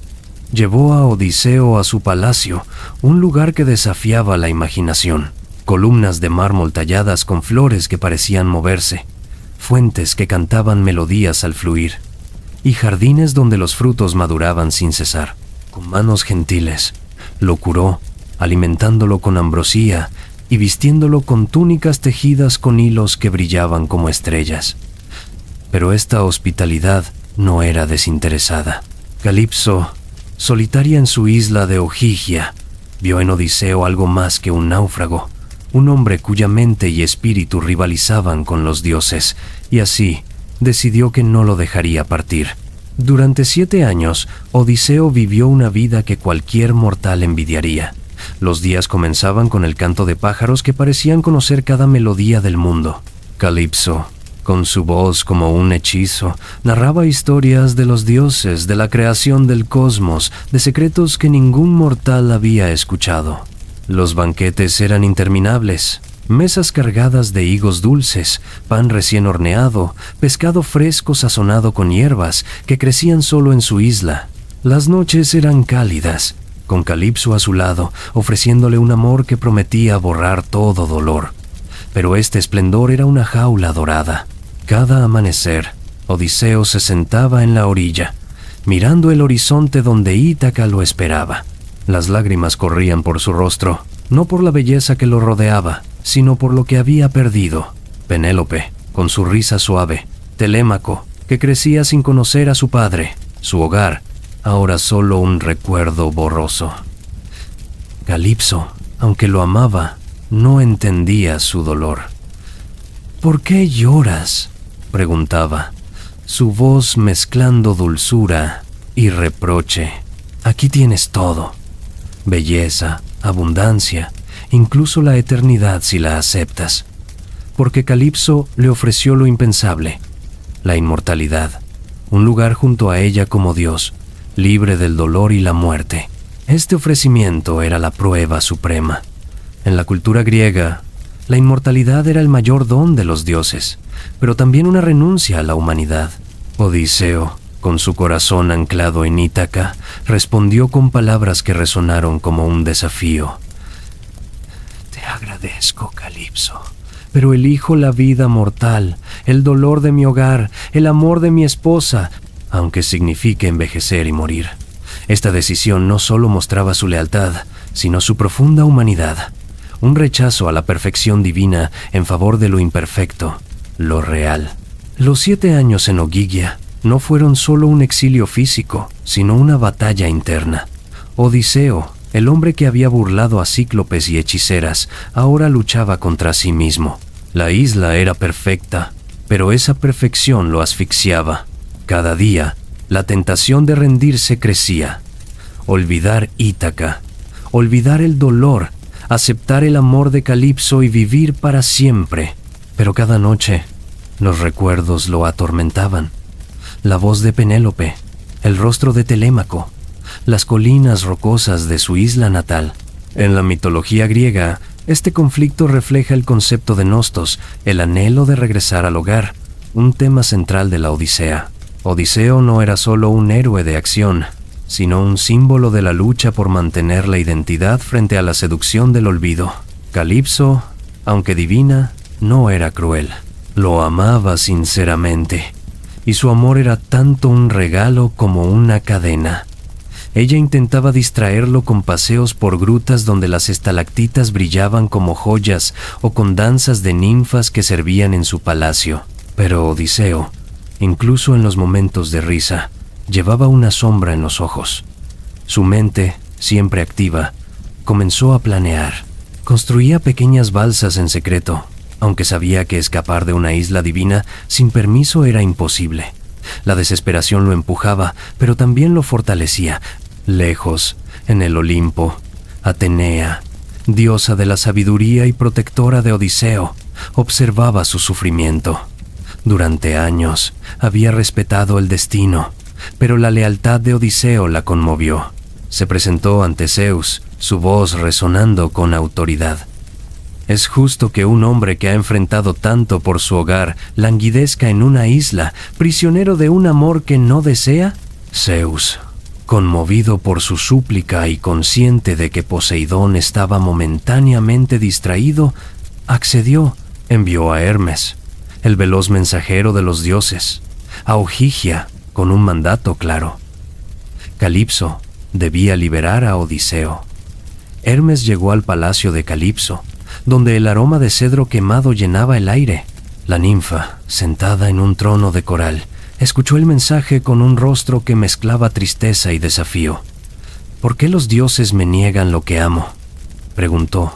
A: llevó a Odiseo a su palacio, un lugar que desafiaba la imaginación. Columnas de mármol talladas con flores que parecían moverse, fuentes que cantaban melodías al fluir, y jardines donde los frutos maduraban sin cesar. Con manos gentiles, lo curó, alimentándolo con ambrosía y vistiéndolo con túnicas tejidas con hilos que brillaban como estrellas. Pero esta hospitalidad no era desinteresada. Calipso, solitaria en su isla de Ogygia, vio en Odiseo algo más que un náufrago, un hombre cuya mente y espíritu rivalizaban con los dioses, y así decidió que no lo dejaría partir. Durante 7 años, Odiseo vivió una vida que cualquier mortal envidiaría. Los días comenzaban con el canto de pájaros que parecían conocer cada melodía del mundo. Calipso, con su voz como un hechizo, narraba historias de los dioses, de la creación del cosmos, de secretos que ningún mortal había escuchado. Los banquetes eran interminables. Mesas cargadas de higos dulces, pan recién horneado, pescado fresco sazonado con hierbas que crecían solo en su isla. Las noches eran cálidas, con Calipso a su lado, ofreciéndole un amor que prometía borrar todo dolor. Pero este esplendor era una jaula dorada. Cada amanecer, Odiseo se sentaba en la orilla, mirando el horizonte donde Ítaca lo esperaba. Las lágrimas corrían por su rostro, no por la belleza que lo rodeaba, sino por lo que había perdido. Penélope, con su risa suave, Telémaco, que crecía sin conocer a su padre, su hogar, ahora solo un recuerdo borroso. Calipso, aunque lo amaba, no entendía su dolor. «¿Por qué lloras?», preguntaba, su voz mezclando dulzura y reproche. «Aquí tienes todo, belleza, abundancia, incluso la eternidad si la aceptas». Porque Calipso le ofreció lo impensable, la inmortalidad, un lugar junto a ella como Dios, libre del dolor y la muerte. Este ofrecimiento era la prueba suprema. En la cultura griega, la inmortalidad era el mayor don de los dioses, pero también una renuncia a la humanidad. Odiseo, con su corazón anclado en Ítaca, respondió con palabras que resonaron como un desafío. «Te agradezco, Calipso, pero elijo la vida mortal, el dolor de mi hogar, el amor de mi esposa, aunque signifique envejecer y morir». Esta decisión no solo mostraba su lealtad, sino su profunda humanidad, un rechazo a la perfección divina en favor de lo imperfecto, lo real. Los 7 años en Ogygia no fueron solo un exilio físico, sino una batalla interna. Odiseo, el hombre que había burlado a cíclopes y hechiceras, ahora luchaba contra sí mismo. La isla era perfecta, pero esa perfección lo asfixiaba. Cada día, la tentación de rendirse crecía. Olvidar Ítaca, olvidar el dolor, aceptar el amor de Calipso y vivir para siempre. Pero cada noche, los recuerdos lo atormentaban. La voz de Penélope, el rostro de Telémaco, las colinas rocosas de su isla natal. En la mitología griega, este conflicto refleja el concepto de Nostos, el anhelo de regresar al hogar, un tema central de la Odisea. Odiseo no era solo un héroe de acción, sino un símbolo de la lucha por mantener la identidad frente a la seducción del olvido. Calipso, aunque divina, no era cruel. Lo amaba sinceramente, y su amor era tanto un regalo como una cadena. Ella intentaba distraerlo con paseos por grutas donde las estalactitas brillaban como joyas o con danzas de ninfas que servían en su palacio. Pero Odiseo, incluso en los momentos de risa, llevaba una sombra en los ojos. Su mente, siempre activa, comenzó a planear. Construía pequeñas balsas en secreto, aunque sabía que escapar de una isla divina sin permiso era imposible. La desesperación lo empujaba, pero también lo fortalecía. Lejos, en el Olimpo, Atenea, diosa de la sabiduría y protectora de Odiseo, observaba su sufrimiento. Durante años había respetado el destino, pero la lealtad de Odiseo la conmovió. Se presentó ante Zeus, su voz resonando con autoridad. Es justo que un hombre que ha enfrentado tanto por su hogar languidezca en una isla, prisionero de un amor que no desea. Zeus, conmovido por su súplica y consciente de que Poseidón estaba momentáneamente distraído, accedió. Envió a Hermes, el veloz mensajero de los dioses, a Ogygia, con un mandato claro. Calipso debía liberar a Odiseo. Hermes llegó al palacio de Calipso, donde el aroma de cedro quemado llenaba el aire. La ninfa, sentada en un trono de coral, escuchó el mensaje con un rostro que mezclaba tristeza y desafío. «¿Por qué los dioses me niegan lo que amo?», preguntó,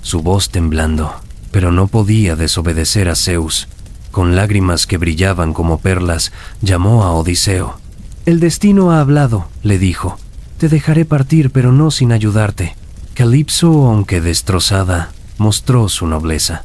A: su voz temblando, pero no podía desobedecer a Zeus. Con lágrimas que brillaban como perlas, llamó a Odiseo. «El destino ha hablado», le dijo. «Te dejaré partir, pero no sin ayudarte». Calipso, aunque destrozada, mostró su nobleza.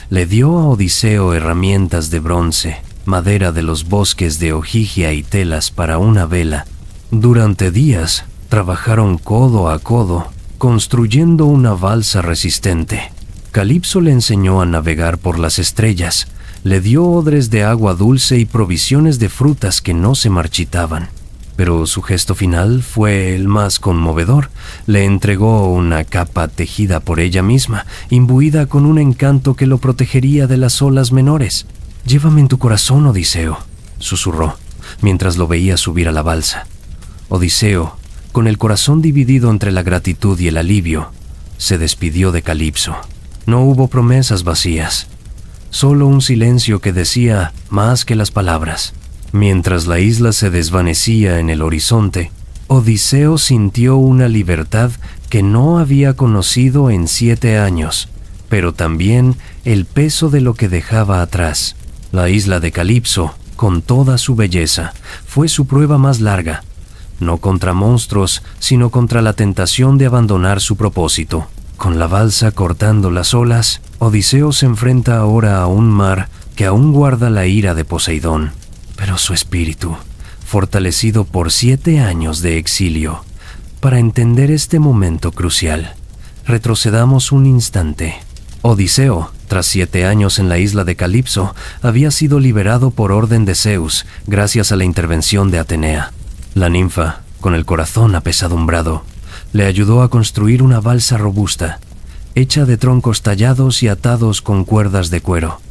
A: Le dio a Odiseo herramientas de bronce, madera de los bosques de Ogygia y telas para una vela. Durante días, trabajaron codo a codo, construyendo una balsa resistente. Calipso le enseñó a navegar por las estrellas, le dio odres de agua dulce y provisiones de frutas que no se marchitaban. Pero su gesto final fue el más conmovedor. Le entregó una capa tejida por ella misma, imbuida con un encanto que lo protegería de las olas menores. «Llévame en tu corazón, Odiseo», susurró, mientras lo veía subir a la balsa. Odiseo, con el corazón dividido entre la gratitud y el alivio, se despidió de Calipso. No hubo promesas vacías, solo un silencio que decía más que las palabras. Mientras la isla se desvanecía en el horizonte, Odiseo sintió una libertad que no había conocido en 7 años, pero también el peso de lo que dejaba atrás. La isla de Calipso, con toda su belleza, fue su prueba más larga, no contra monstruos, sino contra la tentación de abandonar su propósito. Con la balsa cortando las olas, Odiseo se enfrenta ahora a un mar que aún guarda la ira de Poseidón. Pero su espíritu, fortalecido por 7 años de exilio, para entender este momento crucial, retrocedamos un instante. Odiseo, tras 7 años en la isla de Calipso, había sido liberado por orden de Zeus, gracias a la intervención de Atenea. La ninfa, con el corazón apesadumbrado, le ayudó a construir una balsa robusta, hecha de troncos tallados y atados con cuerdas de cuero,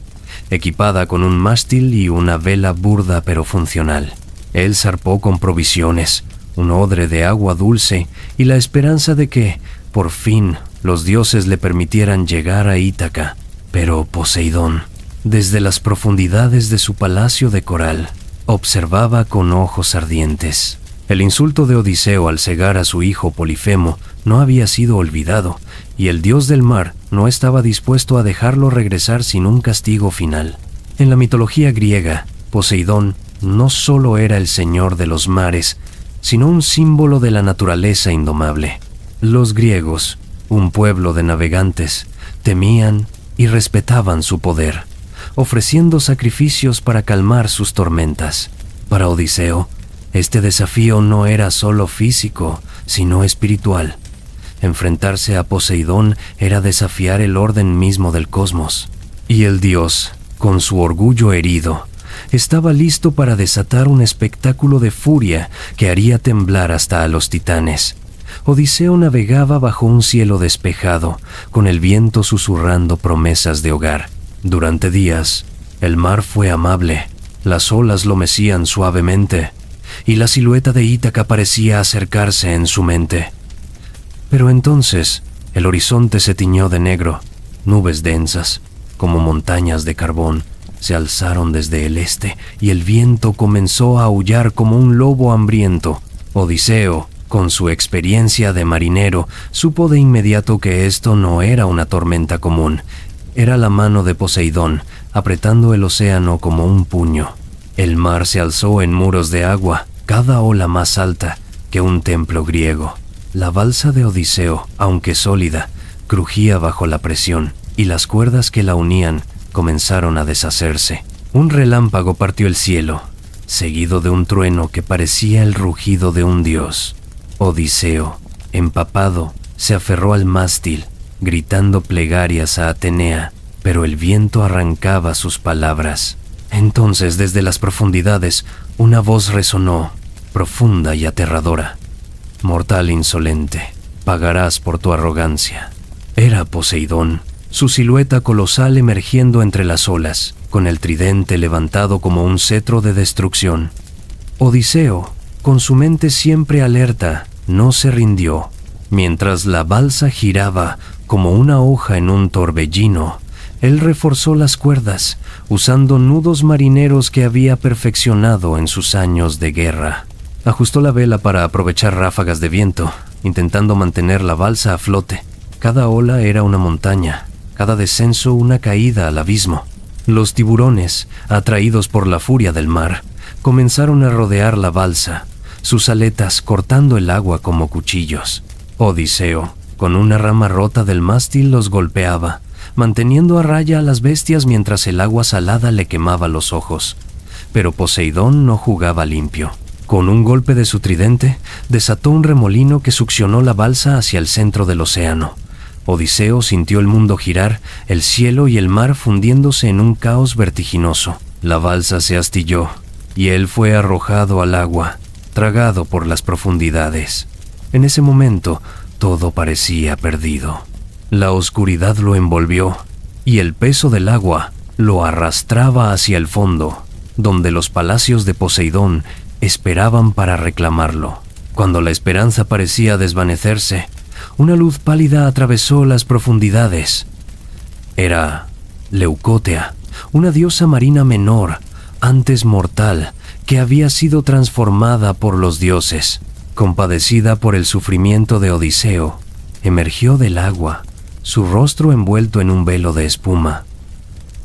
A: equipada con un mástil y una vela burda pero funcional. Él zarpó con provisiones, un odre de agua dulce y la esperanza de que, por fin, los dioses le permitieran llegar a Ítaca. Pero Poseidón, desde las profundidades de su palacio de coral, observaba con ojos ardientes. El insulto de Odiseo al cegar a su hijo Polifemo no había sido olvidado, y el dios del mar no estaba dispuesto a dejarlo regresar sin un castigo final. En la mitología griega, Poseidón no solo era el señor de los mares, sino un símbolo de la naturaleza indomable. Los griegos, un pueblo de navegantes, temían y respetaban su poder, ofreciendo sacrificios para calmar sus tormentas. Para Odiseo, este desafío no era solo físico, sino espiritual. Enfrentarse a Poseidón era desafiar el orden mismo del cosmos. Y el dios, con su orgullo herido, estaba listo para desatar un espectáculo de furia que haría temblar hasta a los titanes. Odiseo navegaba bajo un cielo despejado, con el viento susurrando promesas de hogar. Durante días, el mar fue amable, las olas lo mecían suavemente, y la silueta de Ítaca parecía acercarse en su mente. Pero entonces, el horizonte se tiñó de negro. Nubes densas, como montañas de carbón, se alzaron desde el este, y el viento comenzó a aullar como un lobo hambriento. Odiseo, con su experiencia de marinero, supo de inmediato que esto no era una tormenta común. Era la mano de Poseidón, apretando el océano como un puño. El mar se alzó en muros de agua, cada ola más alta que un templo griego. La balsa de Odiseo, aunque sólida, crujía bajo la presión, y las cuerdas que la unían comenzaron a deshacerse. Un relámpago partió el cielo, seguido de un trueno que parecía el rugido de un dios. Odiseo, empapado, se aferró al mástil, gritando plegarias a Atenea, pero el viento arrancaba sus palabras. Entonces, desde las profundidades, una voz resonó, profunda y aterradora. «Mortal insolente, pagarás por tu arrogancia». Era Poseidón, su silueta colosal emergiendo entre las olas, con el tridente levantado como un cetro de destrucción. Odiseo, con su mente siempre alerta, no se rindió. Mientras la balsa giraba como una hoja en un torbellino, él reforzó las cuerdas, usando nudos marineros que había perfeccionado en sus años de guerra. Ajustó la vela para aprovechar ráfagas de viento, intentando mantener la balsa a flote. Cada ola era una montaña, cada descenso una caída al abismo. Los tiburones, atraídos por la furia del mar, comenzaron a rodear la balsa, sus aletas cortando el agua como cuchillos. Odiseo, con una rama rota del mástil, los golpeaba, manteniendo a raya a las bestias mientras el agua salada le quemaba los ojos. Pero Poseidón no jugaba limpio. Con un golpe de su tridente, desató un remolino que succionó la balsa hacia el centro del océano. Odiseo sintió el mundo girar, el cielo y el mar fundiéndose en un caos vertiginoso. La balsa se astilló, y él fue arrojado al agua, tragado por las profundidades. En ese momento, todo parecía perdido. La oscuridad lo envolvió, y el peso del agua lo arrastraba hacia el fondo, donde los palacios de Poseidón esperaban para reclamarlo. Cuando la esperanza parecía desvanecerse, una luz pálida atravesó las profundidades. Era Leucótea, una diosa marina menor, antes mortal, que había sido transformada por los dioses. Compadecida por el sufrimiento de Odiseo, emergió del agua, su rostro envuelto en un velo de espuma.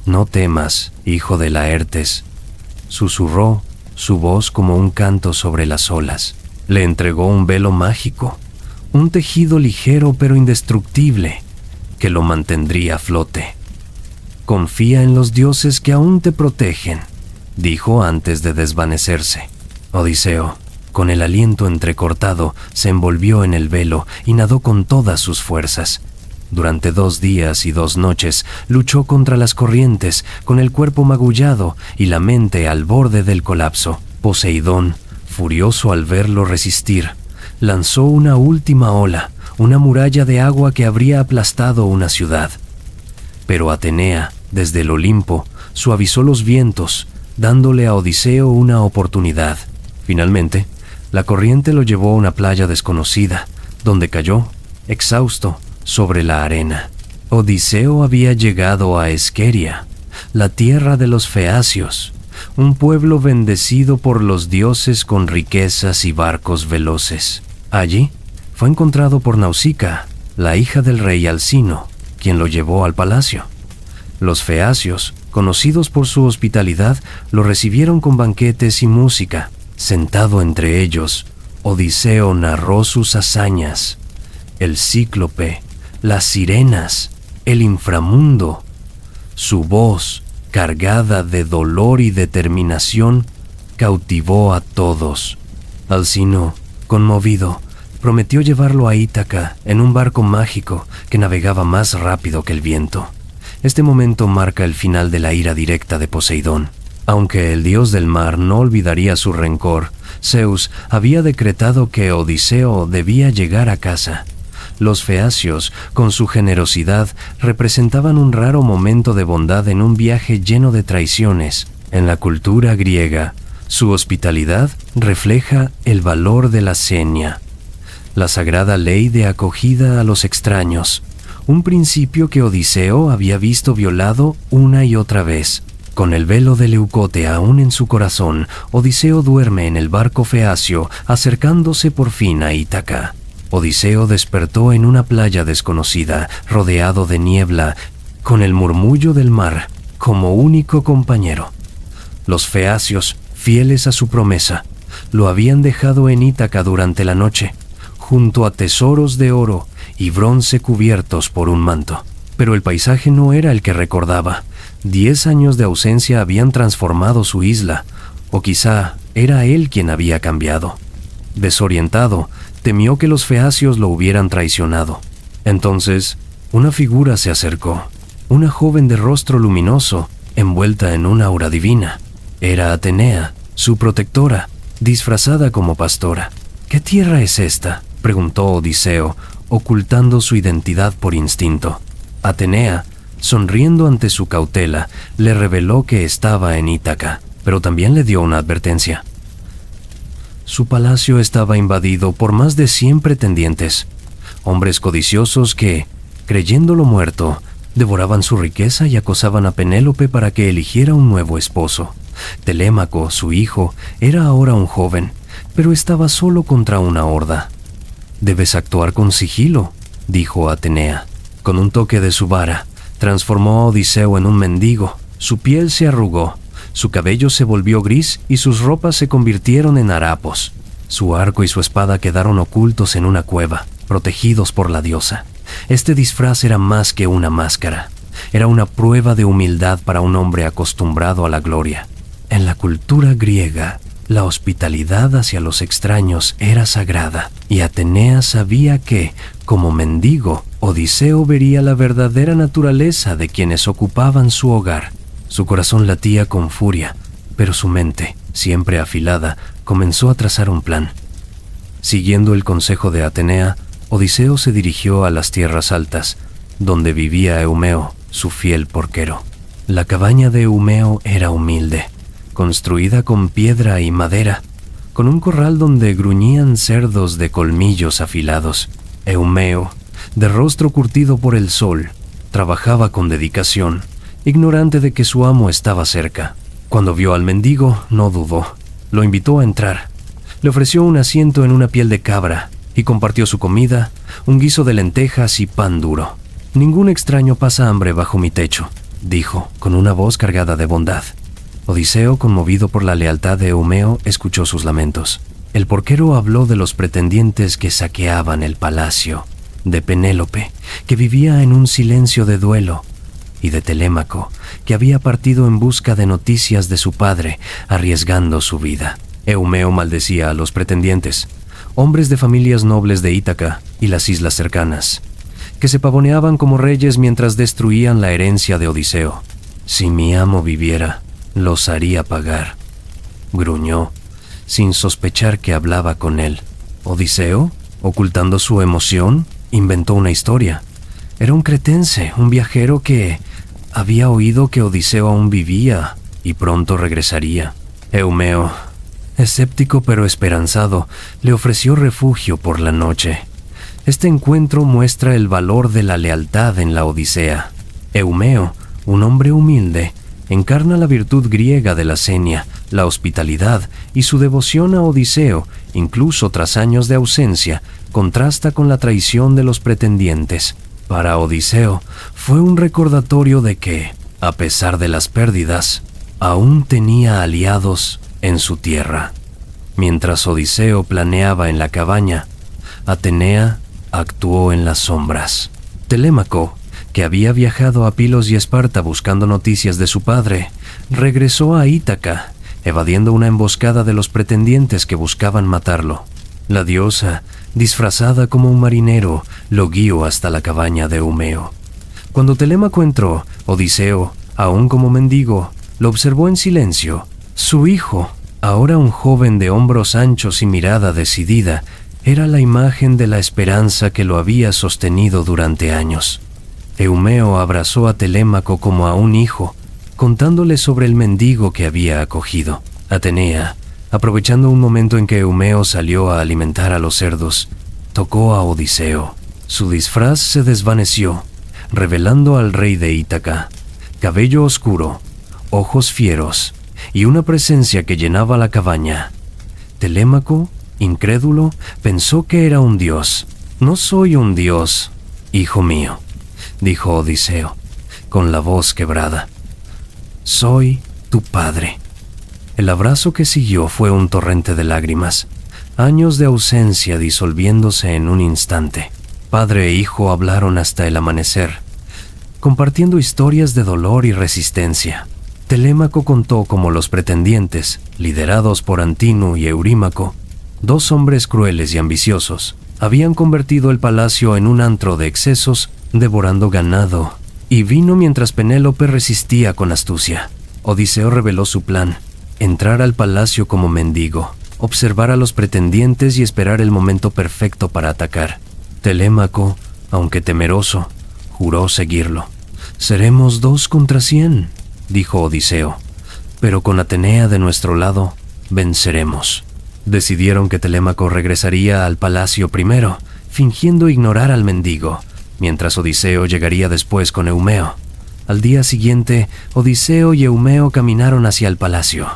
A: «No temas, hijo de Laertes», susurró, su voz como un canto sobre las olas. Le entregó un velo mágico, un tejido ligero pero indestructible, que lo mantendría a flote. «Confía en los dioses que aún te protegen», dijo antes de desvanecerse. Odiseo, con el aliento entrecortado, se envolvió en el velo y nadó con todas sus fuerzas. Durante 2 días y 2 noches luchó contra las corrientes, con el cuerpo magullado y la mente al borde del colapso. Poseidón, furioso al verlo resistir, lanzó una última ola, una muralla de agua que habría aplastado una ciudad. Pero Atenea, desde el Olimpo, suavizó los vientos, dándole a Odiseo una oportunidad. Finalmente, la corriente lo llevó a una playa desconocida, donde cayó, exhausto, sobre la arena. Odiseo había llegado a Esqueria, la tierra de los feacios, un pueblo bendecido por los dioses con riquezas y barcos veloces. Allí fue encontrado por Nausica, la hija del rey Alcino, quien lo llevó al palacio. Los feacios, conocidos por su hospitalidad, lo recibieron con banquetes y música. Sentado entre ellos, Odiseo narró sus hazañas: el cíclope, las sirenas, el inframundo. Su voz, cargada de dolor y determinación, cautivó a todos. Alcino, conmovido, prometió llevarlo a Ítaca en un barco mágico que navegaba más rápido que el viento. Este momento marca el final de la ira directa de Poseidón. Aunque el dios del mar no olvidaría su rencor, Zeus había decretado que Odiseo debía llegar a casa. Los feacios, con su generosidad, representaban un raro momento de bondad en un viaje lleno de traiciones. En la cultura griega, su hospitalidad refleja el valor de la seña, la sagrada ley de acogida a los extraños, un principio que Odiseo había visto violado una y otra vez. Con el velo de Leucótea aún en su corazón, Odiseo duerme en el barco feacio, acercándose por fin a Ítaca. Odiseo despertó en una playa desconocida, rodeado de niebla, con el murmullo del mar como único compañero. Los feacios, fieles a su promesa, lo habían dejado en Ítaca durante la noche, junto a tesoros de oro y bronce cubiertos por un manto. Pero el paisaje no era el que recordaba. 10 años de ausencia habían transformado su isla, o quizá era él quien había cambiado. Desorientado, temió que los feacios lo hubieran traicionado. Entonces, Una figura se acercó, una joven de rostro luminoso, envuelta en una aura divina. Era Atenea, su protectora, disfrazada como pastora. «¿Qué tierra es esta?», preguntó Odiseo, ocultando su identidad por instinto. Atenea, sonriendo ante su cautela, le reveló que estaba en Ítaca, pero también le dio una advertencia. Su palacio estaba invadido por más de 100 pretendientes, hombres codiciosos que, creyéndolo muerto, devoraban su riqueza y acosaban a Penélope para que eligiera un nuevo esposo. Telémaco, su hijo, era ahora un joven, pero estaba solo contra una horda. «Debes actuar con sigilo», dijo Atenea. Con un toque de su vara, transformó a Odiseo en un mendigo. Su piel se arrugó, su cabello se volvió gris y sus ropas se convirtieron en harapos. Su arco y su espada quedaron ocultos en una cueva, protegidos por la diosa. Este disfraz era más que una máscara. Era una prueba de humildad para un hombre acostumbrado a la gloria. En la cultura griega, la hospitalidad hacia los extraños era sagrada, y Atenea sabía que, como mendigo, Odiseo vería la verdadera naturaleza de quienes ocupaban su hogar. Su corazón latía con furia, pero su mente, siempre afilada, comenzó a trazar un plan. Siguiendo el consejo de Atenea, Odiseo se dirigió a las tierras altas, donde vivía Eumeo, su fiel porquero. La cabaña de Eumeo era humilde, construida con piedra y madera, con un corral donde gruñían cerdos de colmillos afilados. Eumeo, de rostro curtido por el sol, trabajaba con dedicación, ignorante de que su amo estaba cerca. Cuando vio al mendigo, no dudó. Lo invitó a entrar. Le ofreció un asiento en una piel de cabra y compartió su comida, un guiso de lentejas y pan duro. «Ningún extraño pasa hambre bajo mi techo», dijo, con una voz cargada de bondad. Odiseo, conmovido por la lealtad de Eumeo, escuchó sus lamentos. El porquero habló de los pretendientes que saqueaban el palacio, de Penélope, que vivía en un silencio de duelo, y de Telémaco, que había partido en busca de noticias de su padre, arriesgando su vida. Eumeo maldecía a los pretendientes, hombres de familias nobles de Ítaca y las islas cercanas, que se pavoneaban como reyes mientras destruían la herencia de Odiseo. «Si mi amo viviera, los haría pagar», gruñó, sin sospechar que hablaba con él. Odiseo, ocultando su emoción, inventó una historia. Era un cretense, un viajero que había oído que Odiseo aún vivía y pronto regresaría. Eumeo, escéptico pero esperanzado, le ofreció refugio por la noche. Este encuentro muestra el valor de la lealtad en la Odisea. Eumeo, un hombre humilde, encarna la virtud griega de la senia, la hospitalidad, y su devoción a Odiseo, incluso tras años de ausencia, contrasta con la traición de los pretendientes. Para Odiseo, fue un recordatorio de que, a pesar de las pérdidas, aún tenía aliados en su tierra. Mientras Odiseo planeaba en la cabaña, Atenea actuó en las sombras. Telémaco, que había viajado a Pilos y Esparta buscando noticias de su padre, regresó a Ítaca, evadiendo una emboscada de los pretendientes que buscaban matarlo. La diosa, disfrazada como un marinero, lo guió hasta la cabaña de Eumeo. Cuando Telémaco entró, Odiseo, aún como mendigo, lo observó en silencio. Su hijo, ahora un joven de hombros anchos y mirada decidida, era la imagen de la esperanza que lo había sostenido durante años. Eumeo abrazó a Telémaco como a un hijo, contándole sobre el mendigo que había acogido. Atenea, aprovechando un momento en que Eumeo salió a alimentar a los cerdos, tocó a Odiseo. Su disfraz se desvaneció, revelando al rey de Ítaca, cabello oscuro, ojos fieros y una presencia que llenaba la cabaña. Telémaco, incrédulo, pensó que era un dios. «No soy un dios, hijo mío», dijo Odiseo, con la voz quebrada. «Soy tu padre». El abrazo que siguió fue un torrente de lágrimas, años de ausencia disolviéndose en un instante. Padre e hijo hablaron hasta el amanecer, compartiendo historias de dolor y resistencia. Telémaco contó cómo los pretendientes, liderados por Antino y Eurímaco, dos hombres crueles y ambiciosos, Habían convertido el palacio en un antro de excesos, devorando ganado y vino mientras Penélope resistía con astucia. Odiseo reveló su plan: entrar al palacio como mendigo, observar a los pretendientes y esperar el momento perfecto para atacar. Telémaco, aunque temeroso, juró seguirlo. «Seremos 2 contra 100», dijo Odiseo, «pero con Atenea de nuestro lado, venceremos». Decidieron que Telémaco regresaría al palacio primero, fingiendo ignorar al mendigo, mientras Odiseo llegaría después con Eumeo. Al día siguiente, Odiseo y Eumeo caminaron hacia el palacio.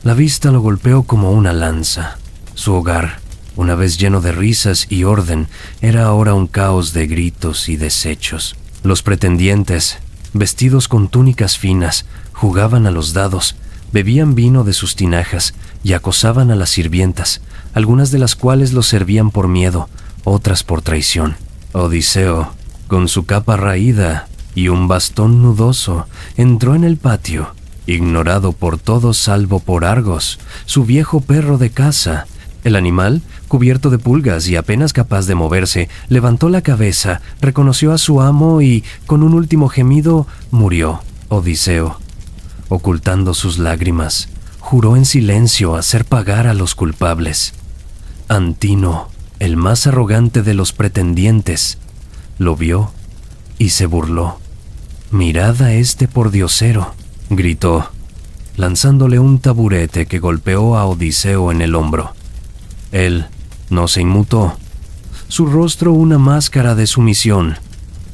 A: La vista lo golpeó como una lanza. Su hogar, una vez lleno de risas y orden, era ahora un caos de gritos y desechos. Los pretendientes, vestidos con túnicas finas, jugaban a los dados, bebían vino de sus tinajas y acosaban a las sirvientas, algunas de las cuales los servían por miedo, otras por traición. Odiseo, con su capa raída y un bastón nudoso, entró en el patio, ignorado por todos salvo por Argos, su viejo perro de caza. El animal, cubierto de pulgas y apenas capaz de moverse, levantó la cabeza, reconoció a su amo y, con un último gemido, murió. Odiseo, ocultando sus lágrimas, juró en silencio hacer pagar a los culpables. Antino, el más arrogante de los pretendientes, lo vio y se burló. «Mirad a este pordiosero», gritó, lanzándole un taburete que golpeó a Odiseo en el hombro. Él no se inmutó, su rostro una máscara de sumisión,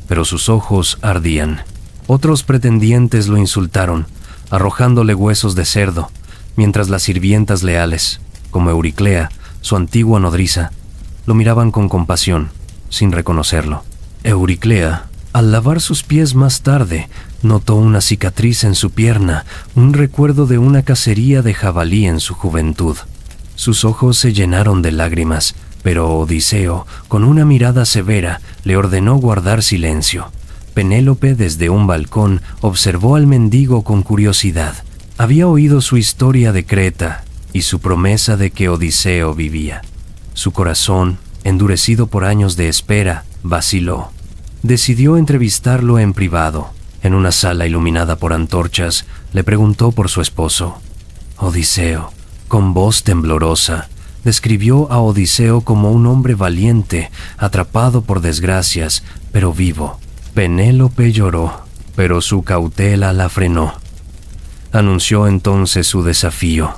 A: pero sus ojos ardían. Otros pretendientes lo insultaron, arrojándole huesos de cerdo, mientras las sirvientas leales, como Euriclea, su antigua nodriza, lo miraban con compasión, sin reconocerlo. Euriclea, al lavar sus pies más tarde, notó una cicatriz en su pierna, un recuerdo de una cacería de jabalí en su juventud. Sus ojos se llenaron de lágrimas, pero Odiseo, con una mirada severa, le ordenó guardar silencio. Penélope, desde un balcón, observó al mendigo con curiosidad. Había oído su historia de Creta y su promesa de que Odiseo vivía. Su corazón, endurecido por años de espera, vaciló. Decidió entrevistarlo en privado. En una sala iluminada por antorchas, le preguntó por su esposo. Odiseo, con voz temblorosa, describió a Odiseo como un hombre valiente, atrapado por desgracias, pero vivo. Penélope lloró, pero su cautela la frenó. Anunció entonces su desafío: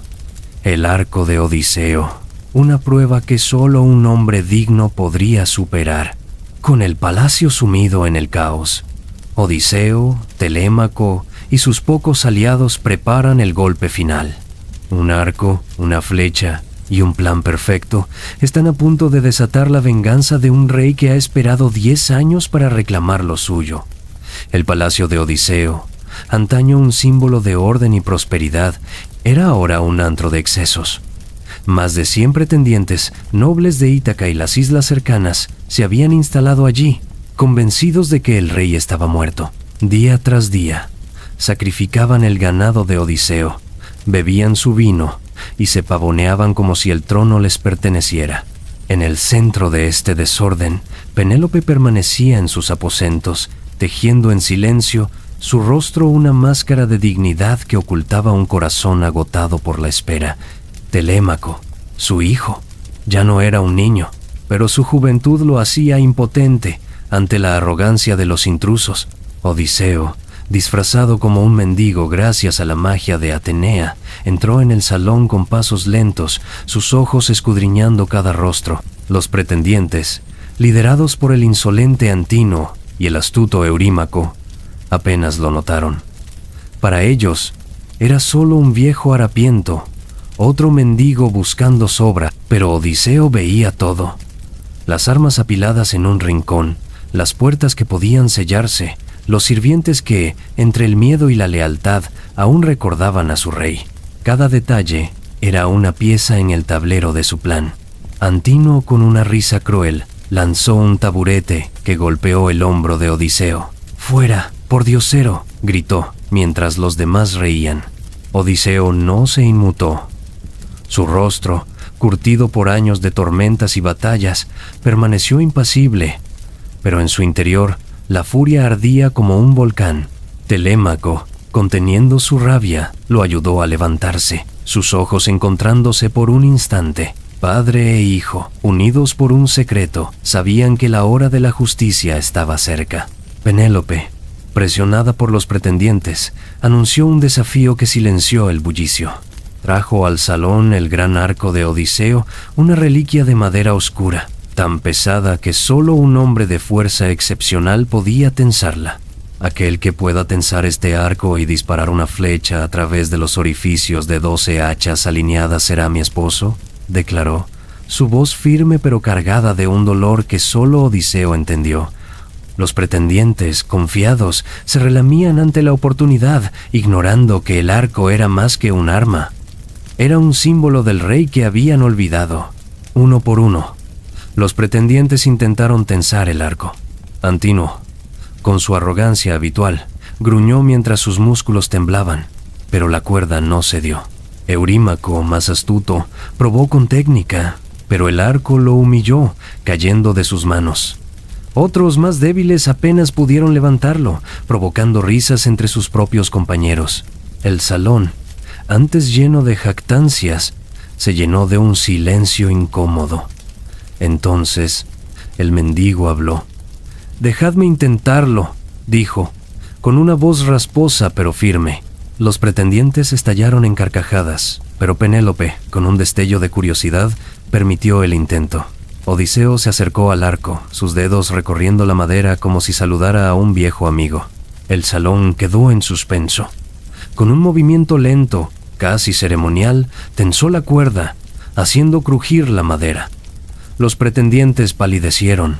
A: el arco de Odiseo, una prueba que solo un hombre digno podría superar. Con el palacio sumido en el caos, Odiseo, Telémaco y sus pocos aliados preparan el golpe final. Un arco, una flecha y un plan perfecto están a punto de desatar la venganza de un rey que ha esperado 10 años para reclamar lo suyo. El palacio de Odiseo, antaño un símbolo de orden y prosperidad, era ahora un antro de excesos. Más de 100 pretendientes, nobles de Ítaca y las islas cercanas, se habían instalado allí, convencidos de que el rey estaba muerto. Día tras día, sacrificaban el ganado de Odiseo, bebían su vino y se pavoneaban como si el trono les perteneciera. En el centro de este desorden, Penélope permanecía en sus aposentos, tejiendo en silencio, su rostro una máscara de dignidad que ocultaba un corazón agotado por la espera. Telémaco, su hijo, ya no era un niño, pero su juventud lo hacía impotente ante la arrogancia de los intrusos. Odiseo, disfrazado como un mendigo gracias a la magia de Atenea, entró en el salón con pasos lentos, sus ojos escudriñando cada rostro. Los pretendientes, liderados por el insolente Antino y el astuto Eurímaco, apenas lo notaron. Para ellos, era solo un viejo harapiento, otro mendigo buscando sobra, pero Odiseo veía todo. Las armas apiladas en un rincón, las puertas que podían sellarse, los sirvientes que, entre el miedo y la lealtad, aún recordaban a su rey. Cada detalle era una pieza en el tablero de su plan. Antino, con una risa cruel, lanzó un taburete que golpeó el hombro de Odiseo. «¡Fuera, pordiosero!», gritó, mientras los demás reían. Odiseo no se inmutó. Su rostro, curtido por años de tormentas y batallas, permaneció impasible, pero en su interior la furia ardía como un volcán. Telémaco, conteniendo su rabia, lo ayudó a levantarse, sus ojos encontrándose por un instante. Padre e hijo, unidos por un secreto, sabían que la hora de la justicia estaba cerca. Penélope, presionada por los pretendientes, anunció un desafío que silenció el bullicio. Trajo al salón el gran arco de Odiseo, una reliquia de madera oscura, tan pesada que solo un hombre de fuerza excepcional podía tensarla. Aquel que pueda tensar este arco y disparar una flecha a través de los orificios de 12 hachas alineadas será mi esposo, declaró, su voz firme pero cargada de un dolor que solo Odiseo entendió. Los pretendientes, confiados, se relamían ante la oportunidad, ignorando que el arco era más que un arma. Era un símbolo del rey que habían olvidado. Uno por uno, los pretendientes intentaron tensar el arco. Antínuo, con su arrogancia habitual, gruñó mientras sus músculos temblaban, pero la cuerda no cedió. Eurímaco, más astuto, probó con técnica, pero el arco lo humilló, cayendo de sus manos. Otros más débiles apenas pudieron levantarlo, provocando risas entre sus propios compañeros. El salón, antes lleno de jactancias, se llenó de un silencio incómodo. Entonces, el mendigo habló. «Dejadme intentarlo», dijo, con una voz rasposa pero firme. Los pretendientes estallaron en carcajadas, pero Penélope, con un destello de curiosidad, permitió el intento. Odiseo se acercó al arco, sus dedos recorriendo la madera como si saludara a un viejo amigo. El salón quedó en suspenso. Con un movimiento lento, casi ceremonial, tensó la cuerda, haciendo crujir la madera. Los pretendientes palidecieron.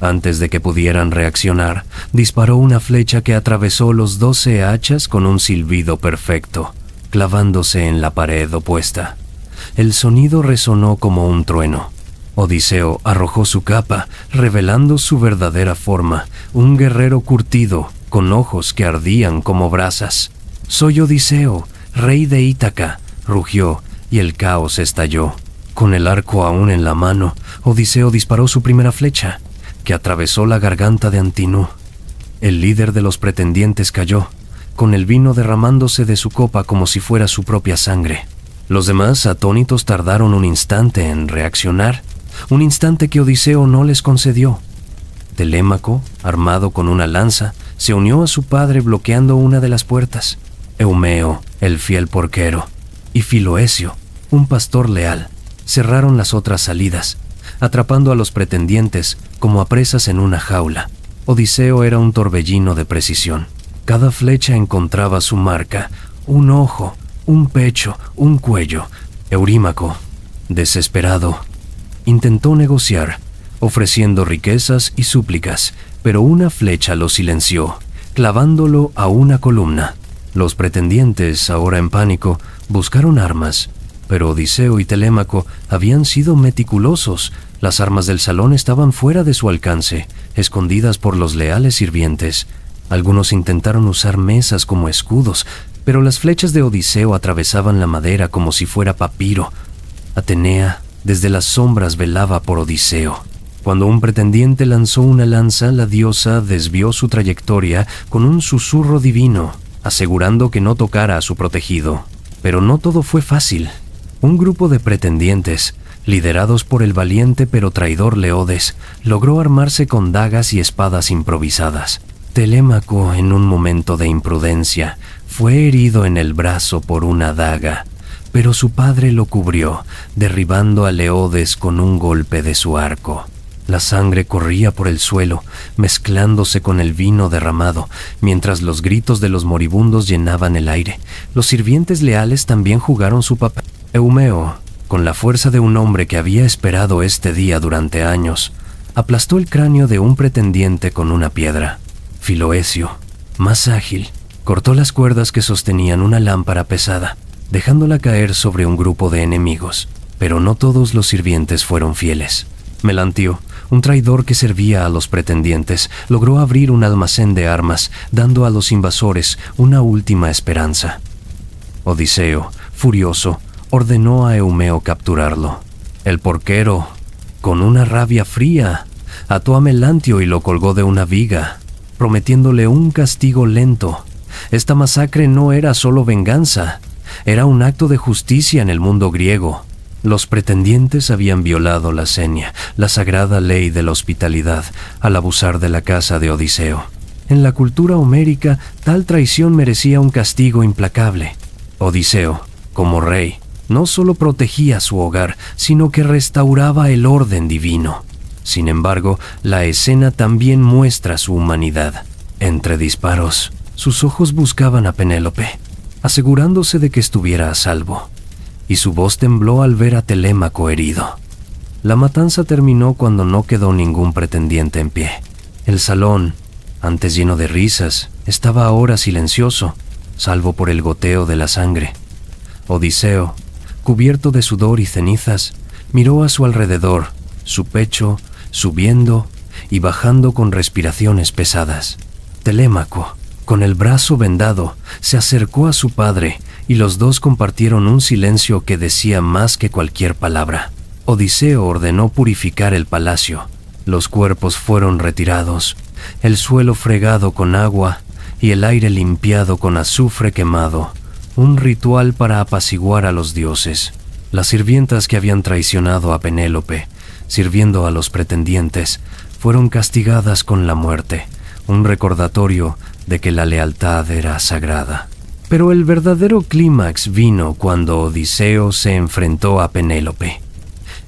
A: Antes de que pudieran reaccionar, disparó una flecha que atravesó los 12 hachas con un silbido perfecto, clavándose en la pared opuesta. El sonido resonó como un trueno. Odiseo arrojó su capa, revelando su verdadera forma, un guerrero curtido, con ojos que ardían como brasas. «Soy Odiseo, rey de Ítaca», rugió, y el caos estalló. Con el arco aún en la mano, Odiseo disparó su primera flecha, que atravesó la garganta de Antinú. El líder de los pretendientes cayó, con el vino derramándose de su copa como si fuera su propia sangre. Los demás, atónitos, tardaron un instante en reaccionar, un instante que Odiseo no les concedió. Telémaco, armado con una lanza, se unió a su padre bloqueando una de las puertas. Eumeo, el fiel porquero, y Filoesio, un pastor leal, cerraron las otras salidas, atrapando a los pretendientes como a presas en una jaula. Odiseo era un torbellino de precisión. Cada flecha encontraba su marca, un ojo, un pecho, un cuello. Eurímaco, desesperado, intentó negociar, ofreciendo riquezas y súplicas, pero una flecha lo silenció, clavándolo a una columna. Los pretendientes, ahora en pánico, buscaron armas, pero Odiseo y Telémaco habían sido meticulosos. Las armas del salón estaban fuera de su alcance, escondidas por los leales sirvientes. Algunos intentaron usar mesas como escudos, pero las flechas de Odiseo atravesaban la madera como si fuera papiro. Atenea, desde las sombras, velaba por Odiseo. Cuando un pretendiente lanzó una lanza, la diosa desvió su trayectoria con un susurro divino, asegurando que no tocara a su protegido. Pero no todo fue fácil. Un grupo de pretendientes, liderados por el valiente pero traidor Leodes, logró armarse con dagas y espadas improvisadas. Telémaco, en un momento de imprudencia, fue herido en el brazo por una daga, pero su padre lo cubrió, derribando a Leodes con un golpe de su arco. La sangre corría por el suelo, mezclándose con el vino derramado, mientras los gritos de los moribundos llenaban el aire. Los sirvientes leales también jugaron su papel. Eumeo, con la fuerza de un hombre que había esperado este día durante años, aplastó el cráneo de un pretendiente con una piedra. Filoesio, más ágil, cortó las cuerdas que sostenían una lámpara pesada, dejándola caer sobre un grupo de enemigos. Pero no todos los sirvientes fueron fieles. Melantio, un traidor que servía a los pretendientes, logró abrir un almacén de armas, dando a los invasores una última esperanza. Odiseo, furioso, ordenó a Eumeo capturarlo. El porquero, con una rabia fría, ató a Melantio y lo colgó de una viga, prometiéndole un castigo lento. Esta masacre no era solo venganza, era un acto de justicia en el mundo griego. Los pretendientes habían violado la senia, la sagrada ley de la hospitalidad, al abusar de la casa de Odiseo. En la cultura homérica, tal traición merecía un castigo implacable. Odiseo, como rey, no solo protegía su hogar, sino que restauraba el orden divino. Sin embargo, la escena también muestra su humanidad. Entre disparos, sus ojos buscaban a Penélope, asegurándose de que estuviera a salvo, y su voz tembló al ver a Telémaco herido. La matanza terminó cuando no quedó ningún pretendiente en pie. El salón, antes lleno de risas, estaba ahora silencioso, salvo por el goteo de la sangre. Odiseo, cubierto de sudor y cenizas, miró a su alrededor, su pecho subiendo y bajando con respiraciones pesadas. Telémaco, con el brazo vendado, se acercó a su padre y los dos compartieron un silencio que decía más que cualquier palabra. Odiseo ordenó purificar el palacio. Los cuerpos fueron retirados, el suelo fregado con agua y el aire limpiado con azufre quemado, un ritual para apaciguar a los dioses. Las sirvientas que habían traicionado a Penélope, sirviendo a los pretendientes, fueron castigadas con la muerte, un recordatorio de que la lealtad era sagrada. Pero el verdadero clímax vino cuando Odiseo se enfrentó a Penélope.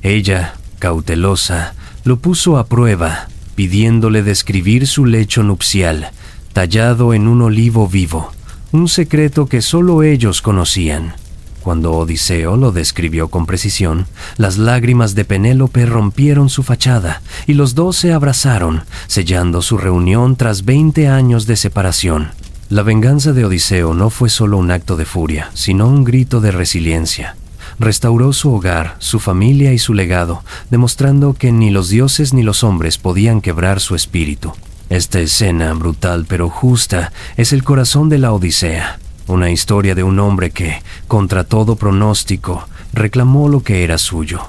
A: Ella, cautelosa, lo puso a prueba, pidiéndole describir su lecho nupcial, tallado en un olivo vivo, un secreto que solo ellos conocían. Cuando Odiseo lo describió con precisión, las lágrimas de Penélope rompieron su fachada y los dos se abrazaron, sellando su reunión tras 20 años de separación. La venganza de Odiseo no fue solo un acto de furia, sino un grito de resiliencia. Restauró su hogar, su familia y su legado, demostrando que ni los dioses ni los hombres podían quebrar su espíritu. Esta escena, brutal pero justa, es el corazón de la Odisea. Una historia de un hombre que, contra todo pronóstico, reclamó lo que era suyo.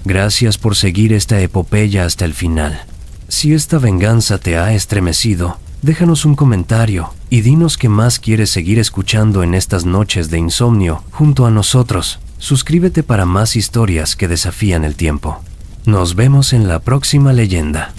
A: Gracias por seguir esta epopeya hasta el final. Si esta venganza te ha estremecido, déjanos un comentario y dinos qué más quieres seguir escuchando en estas noches de insomnio junto a nosotros. Suscríbete para más historias que desafían el tiempo. Nos vemos en la próxima leyenda.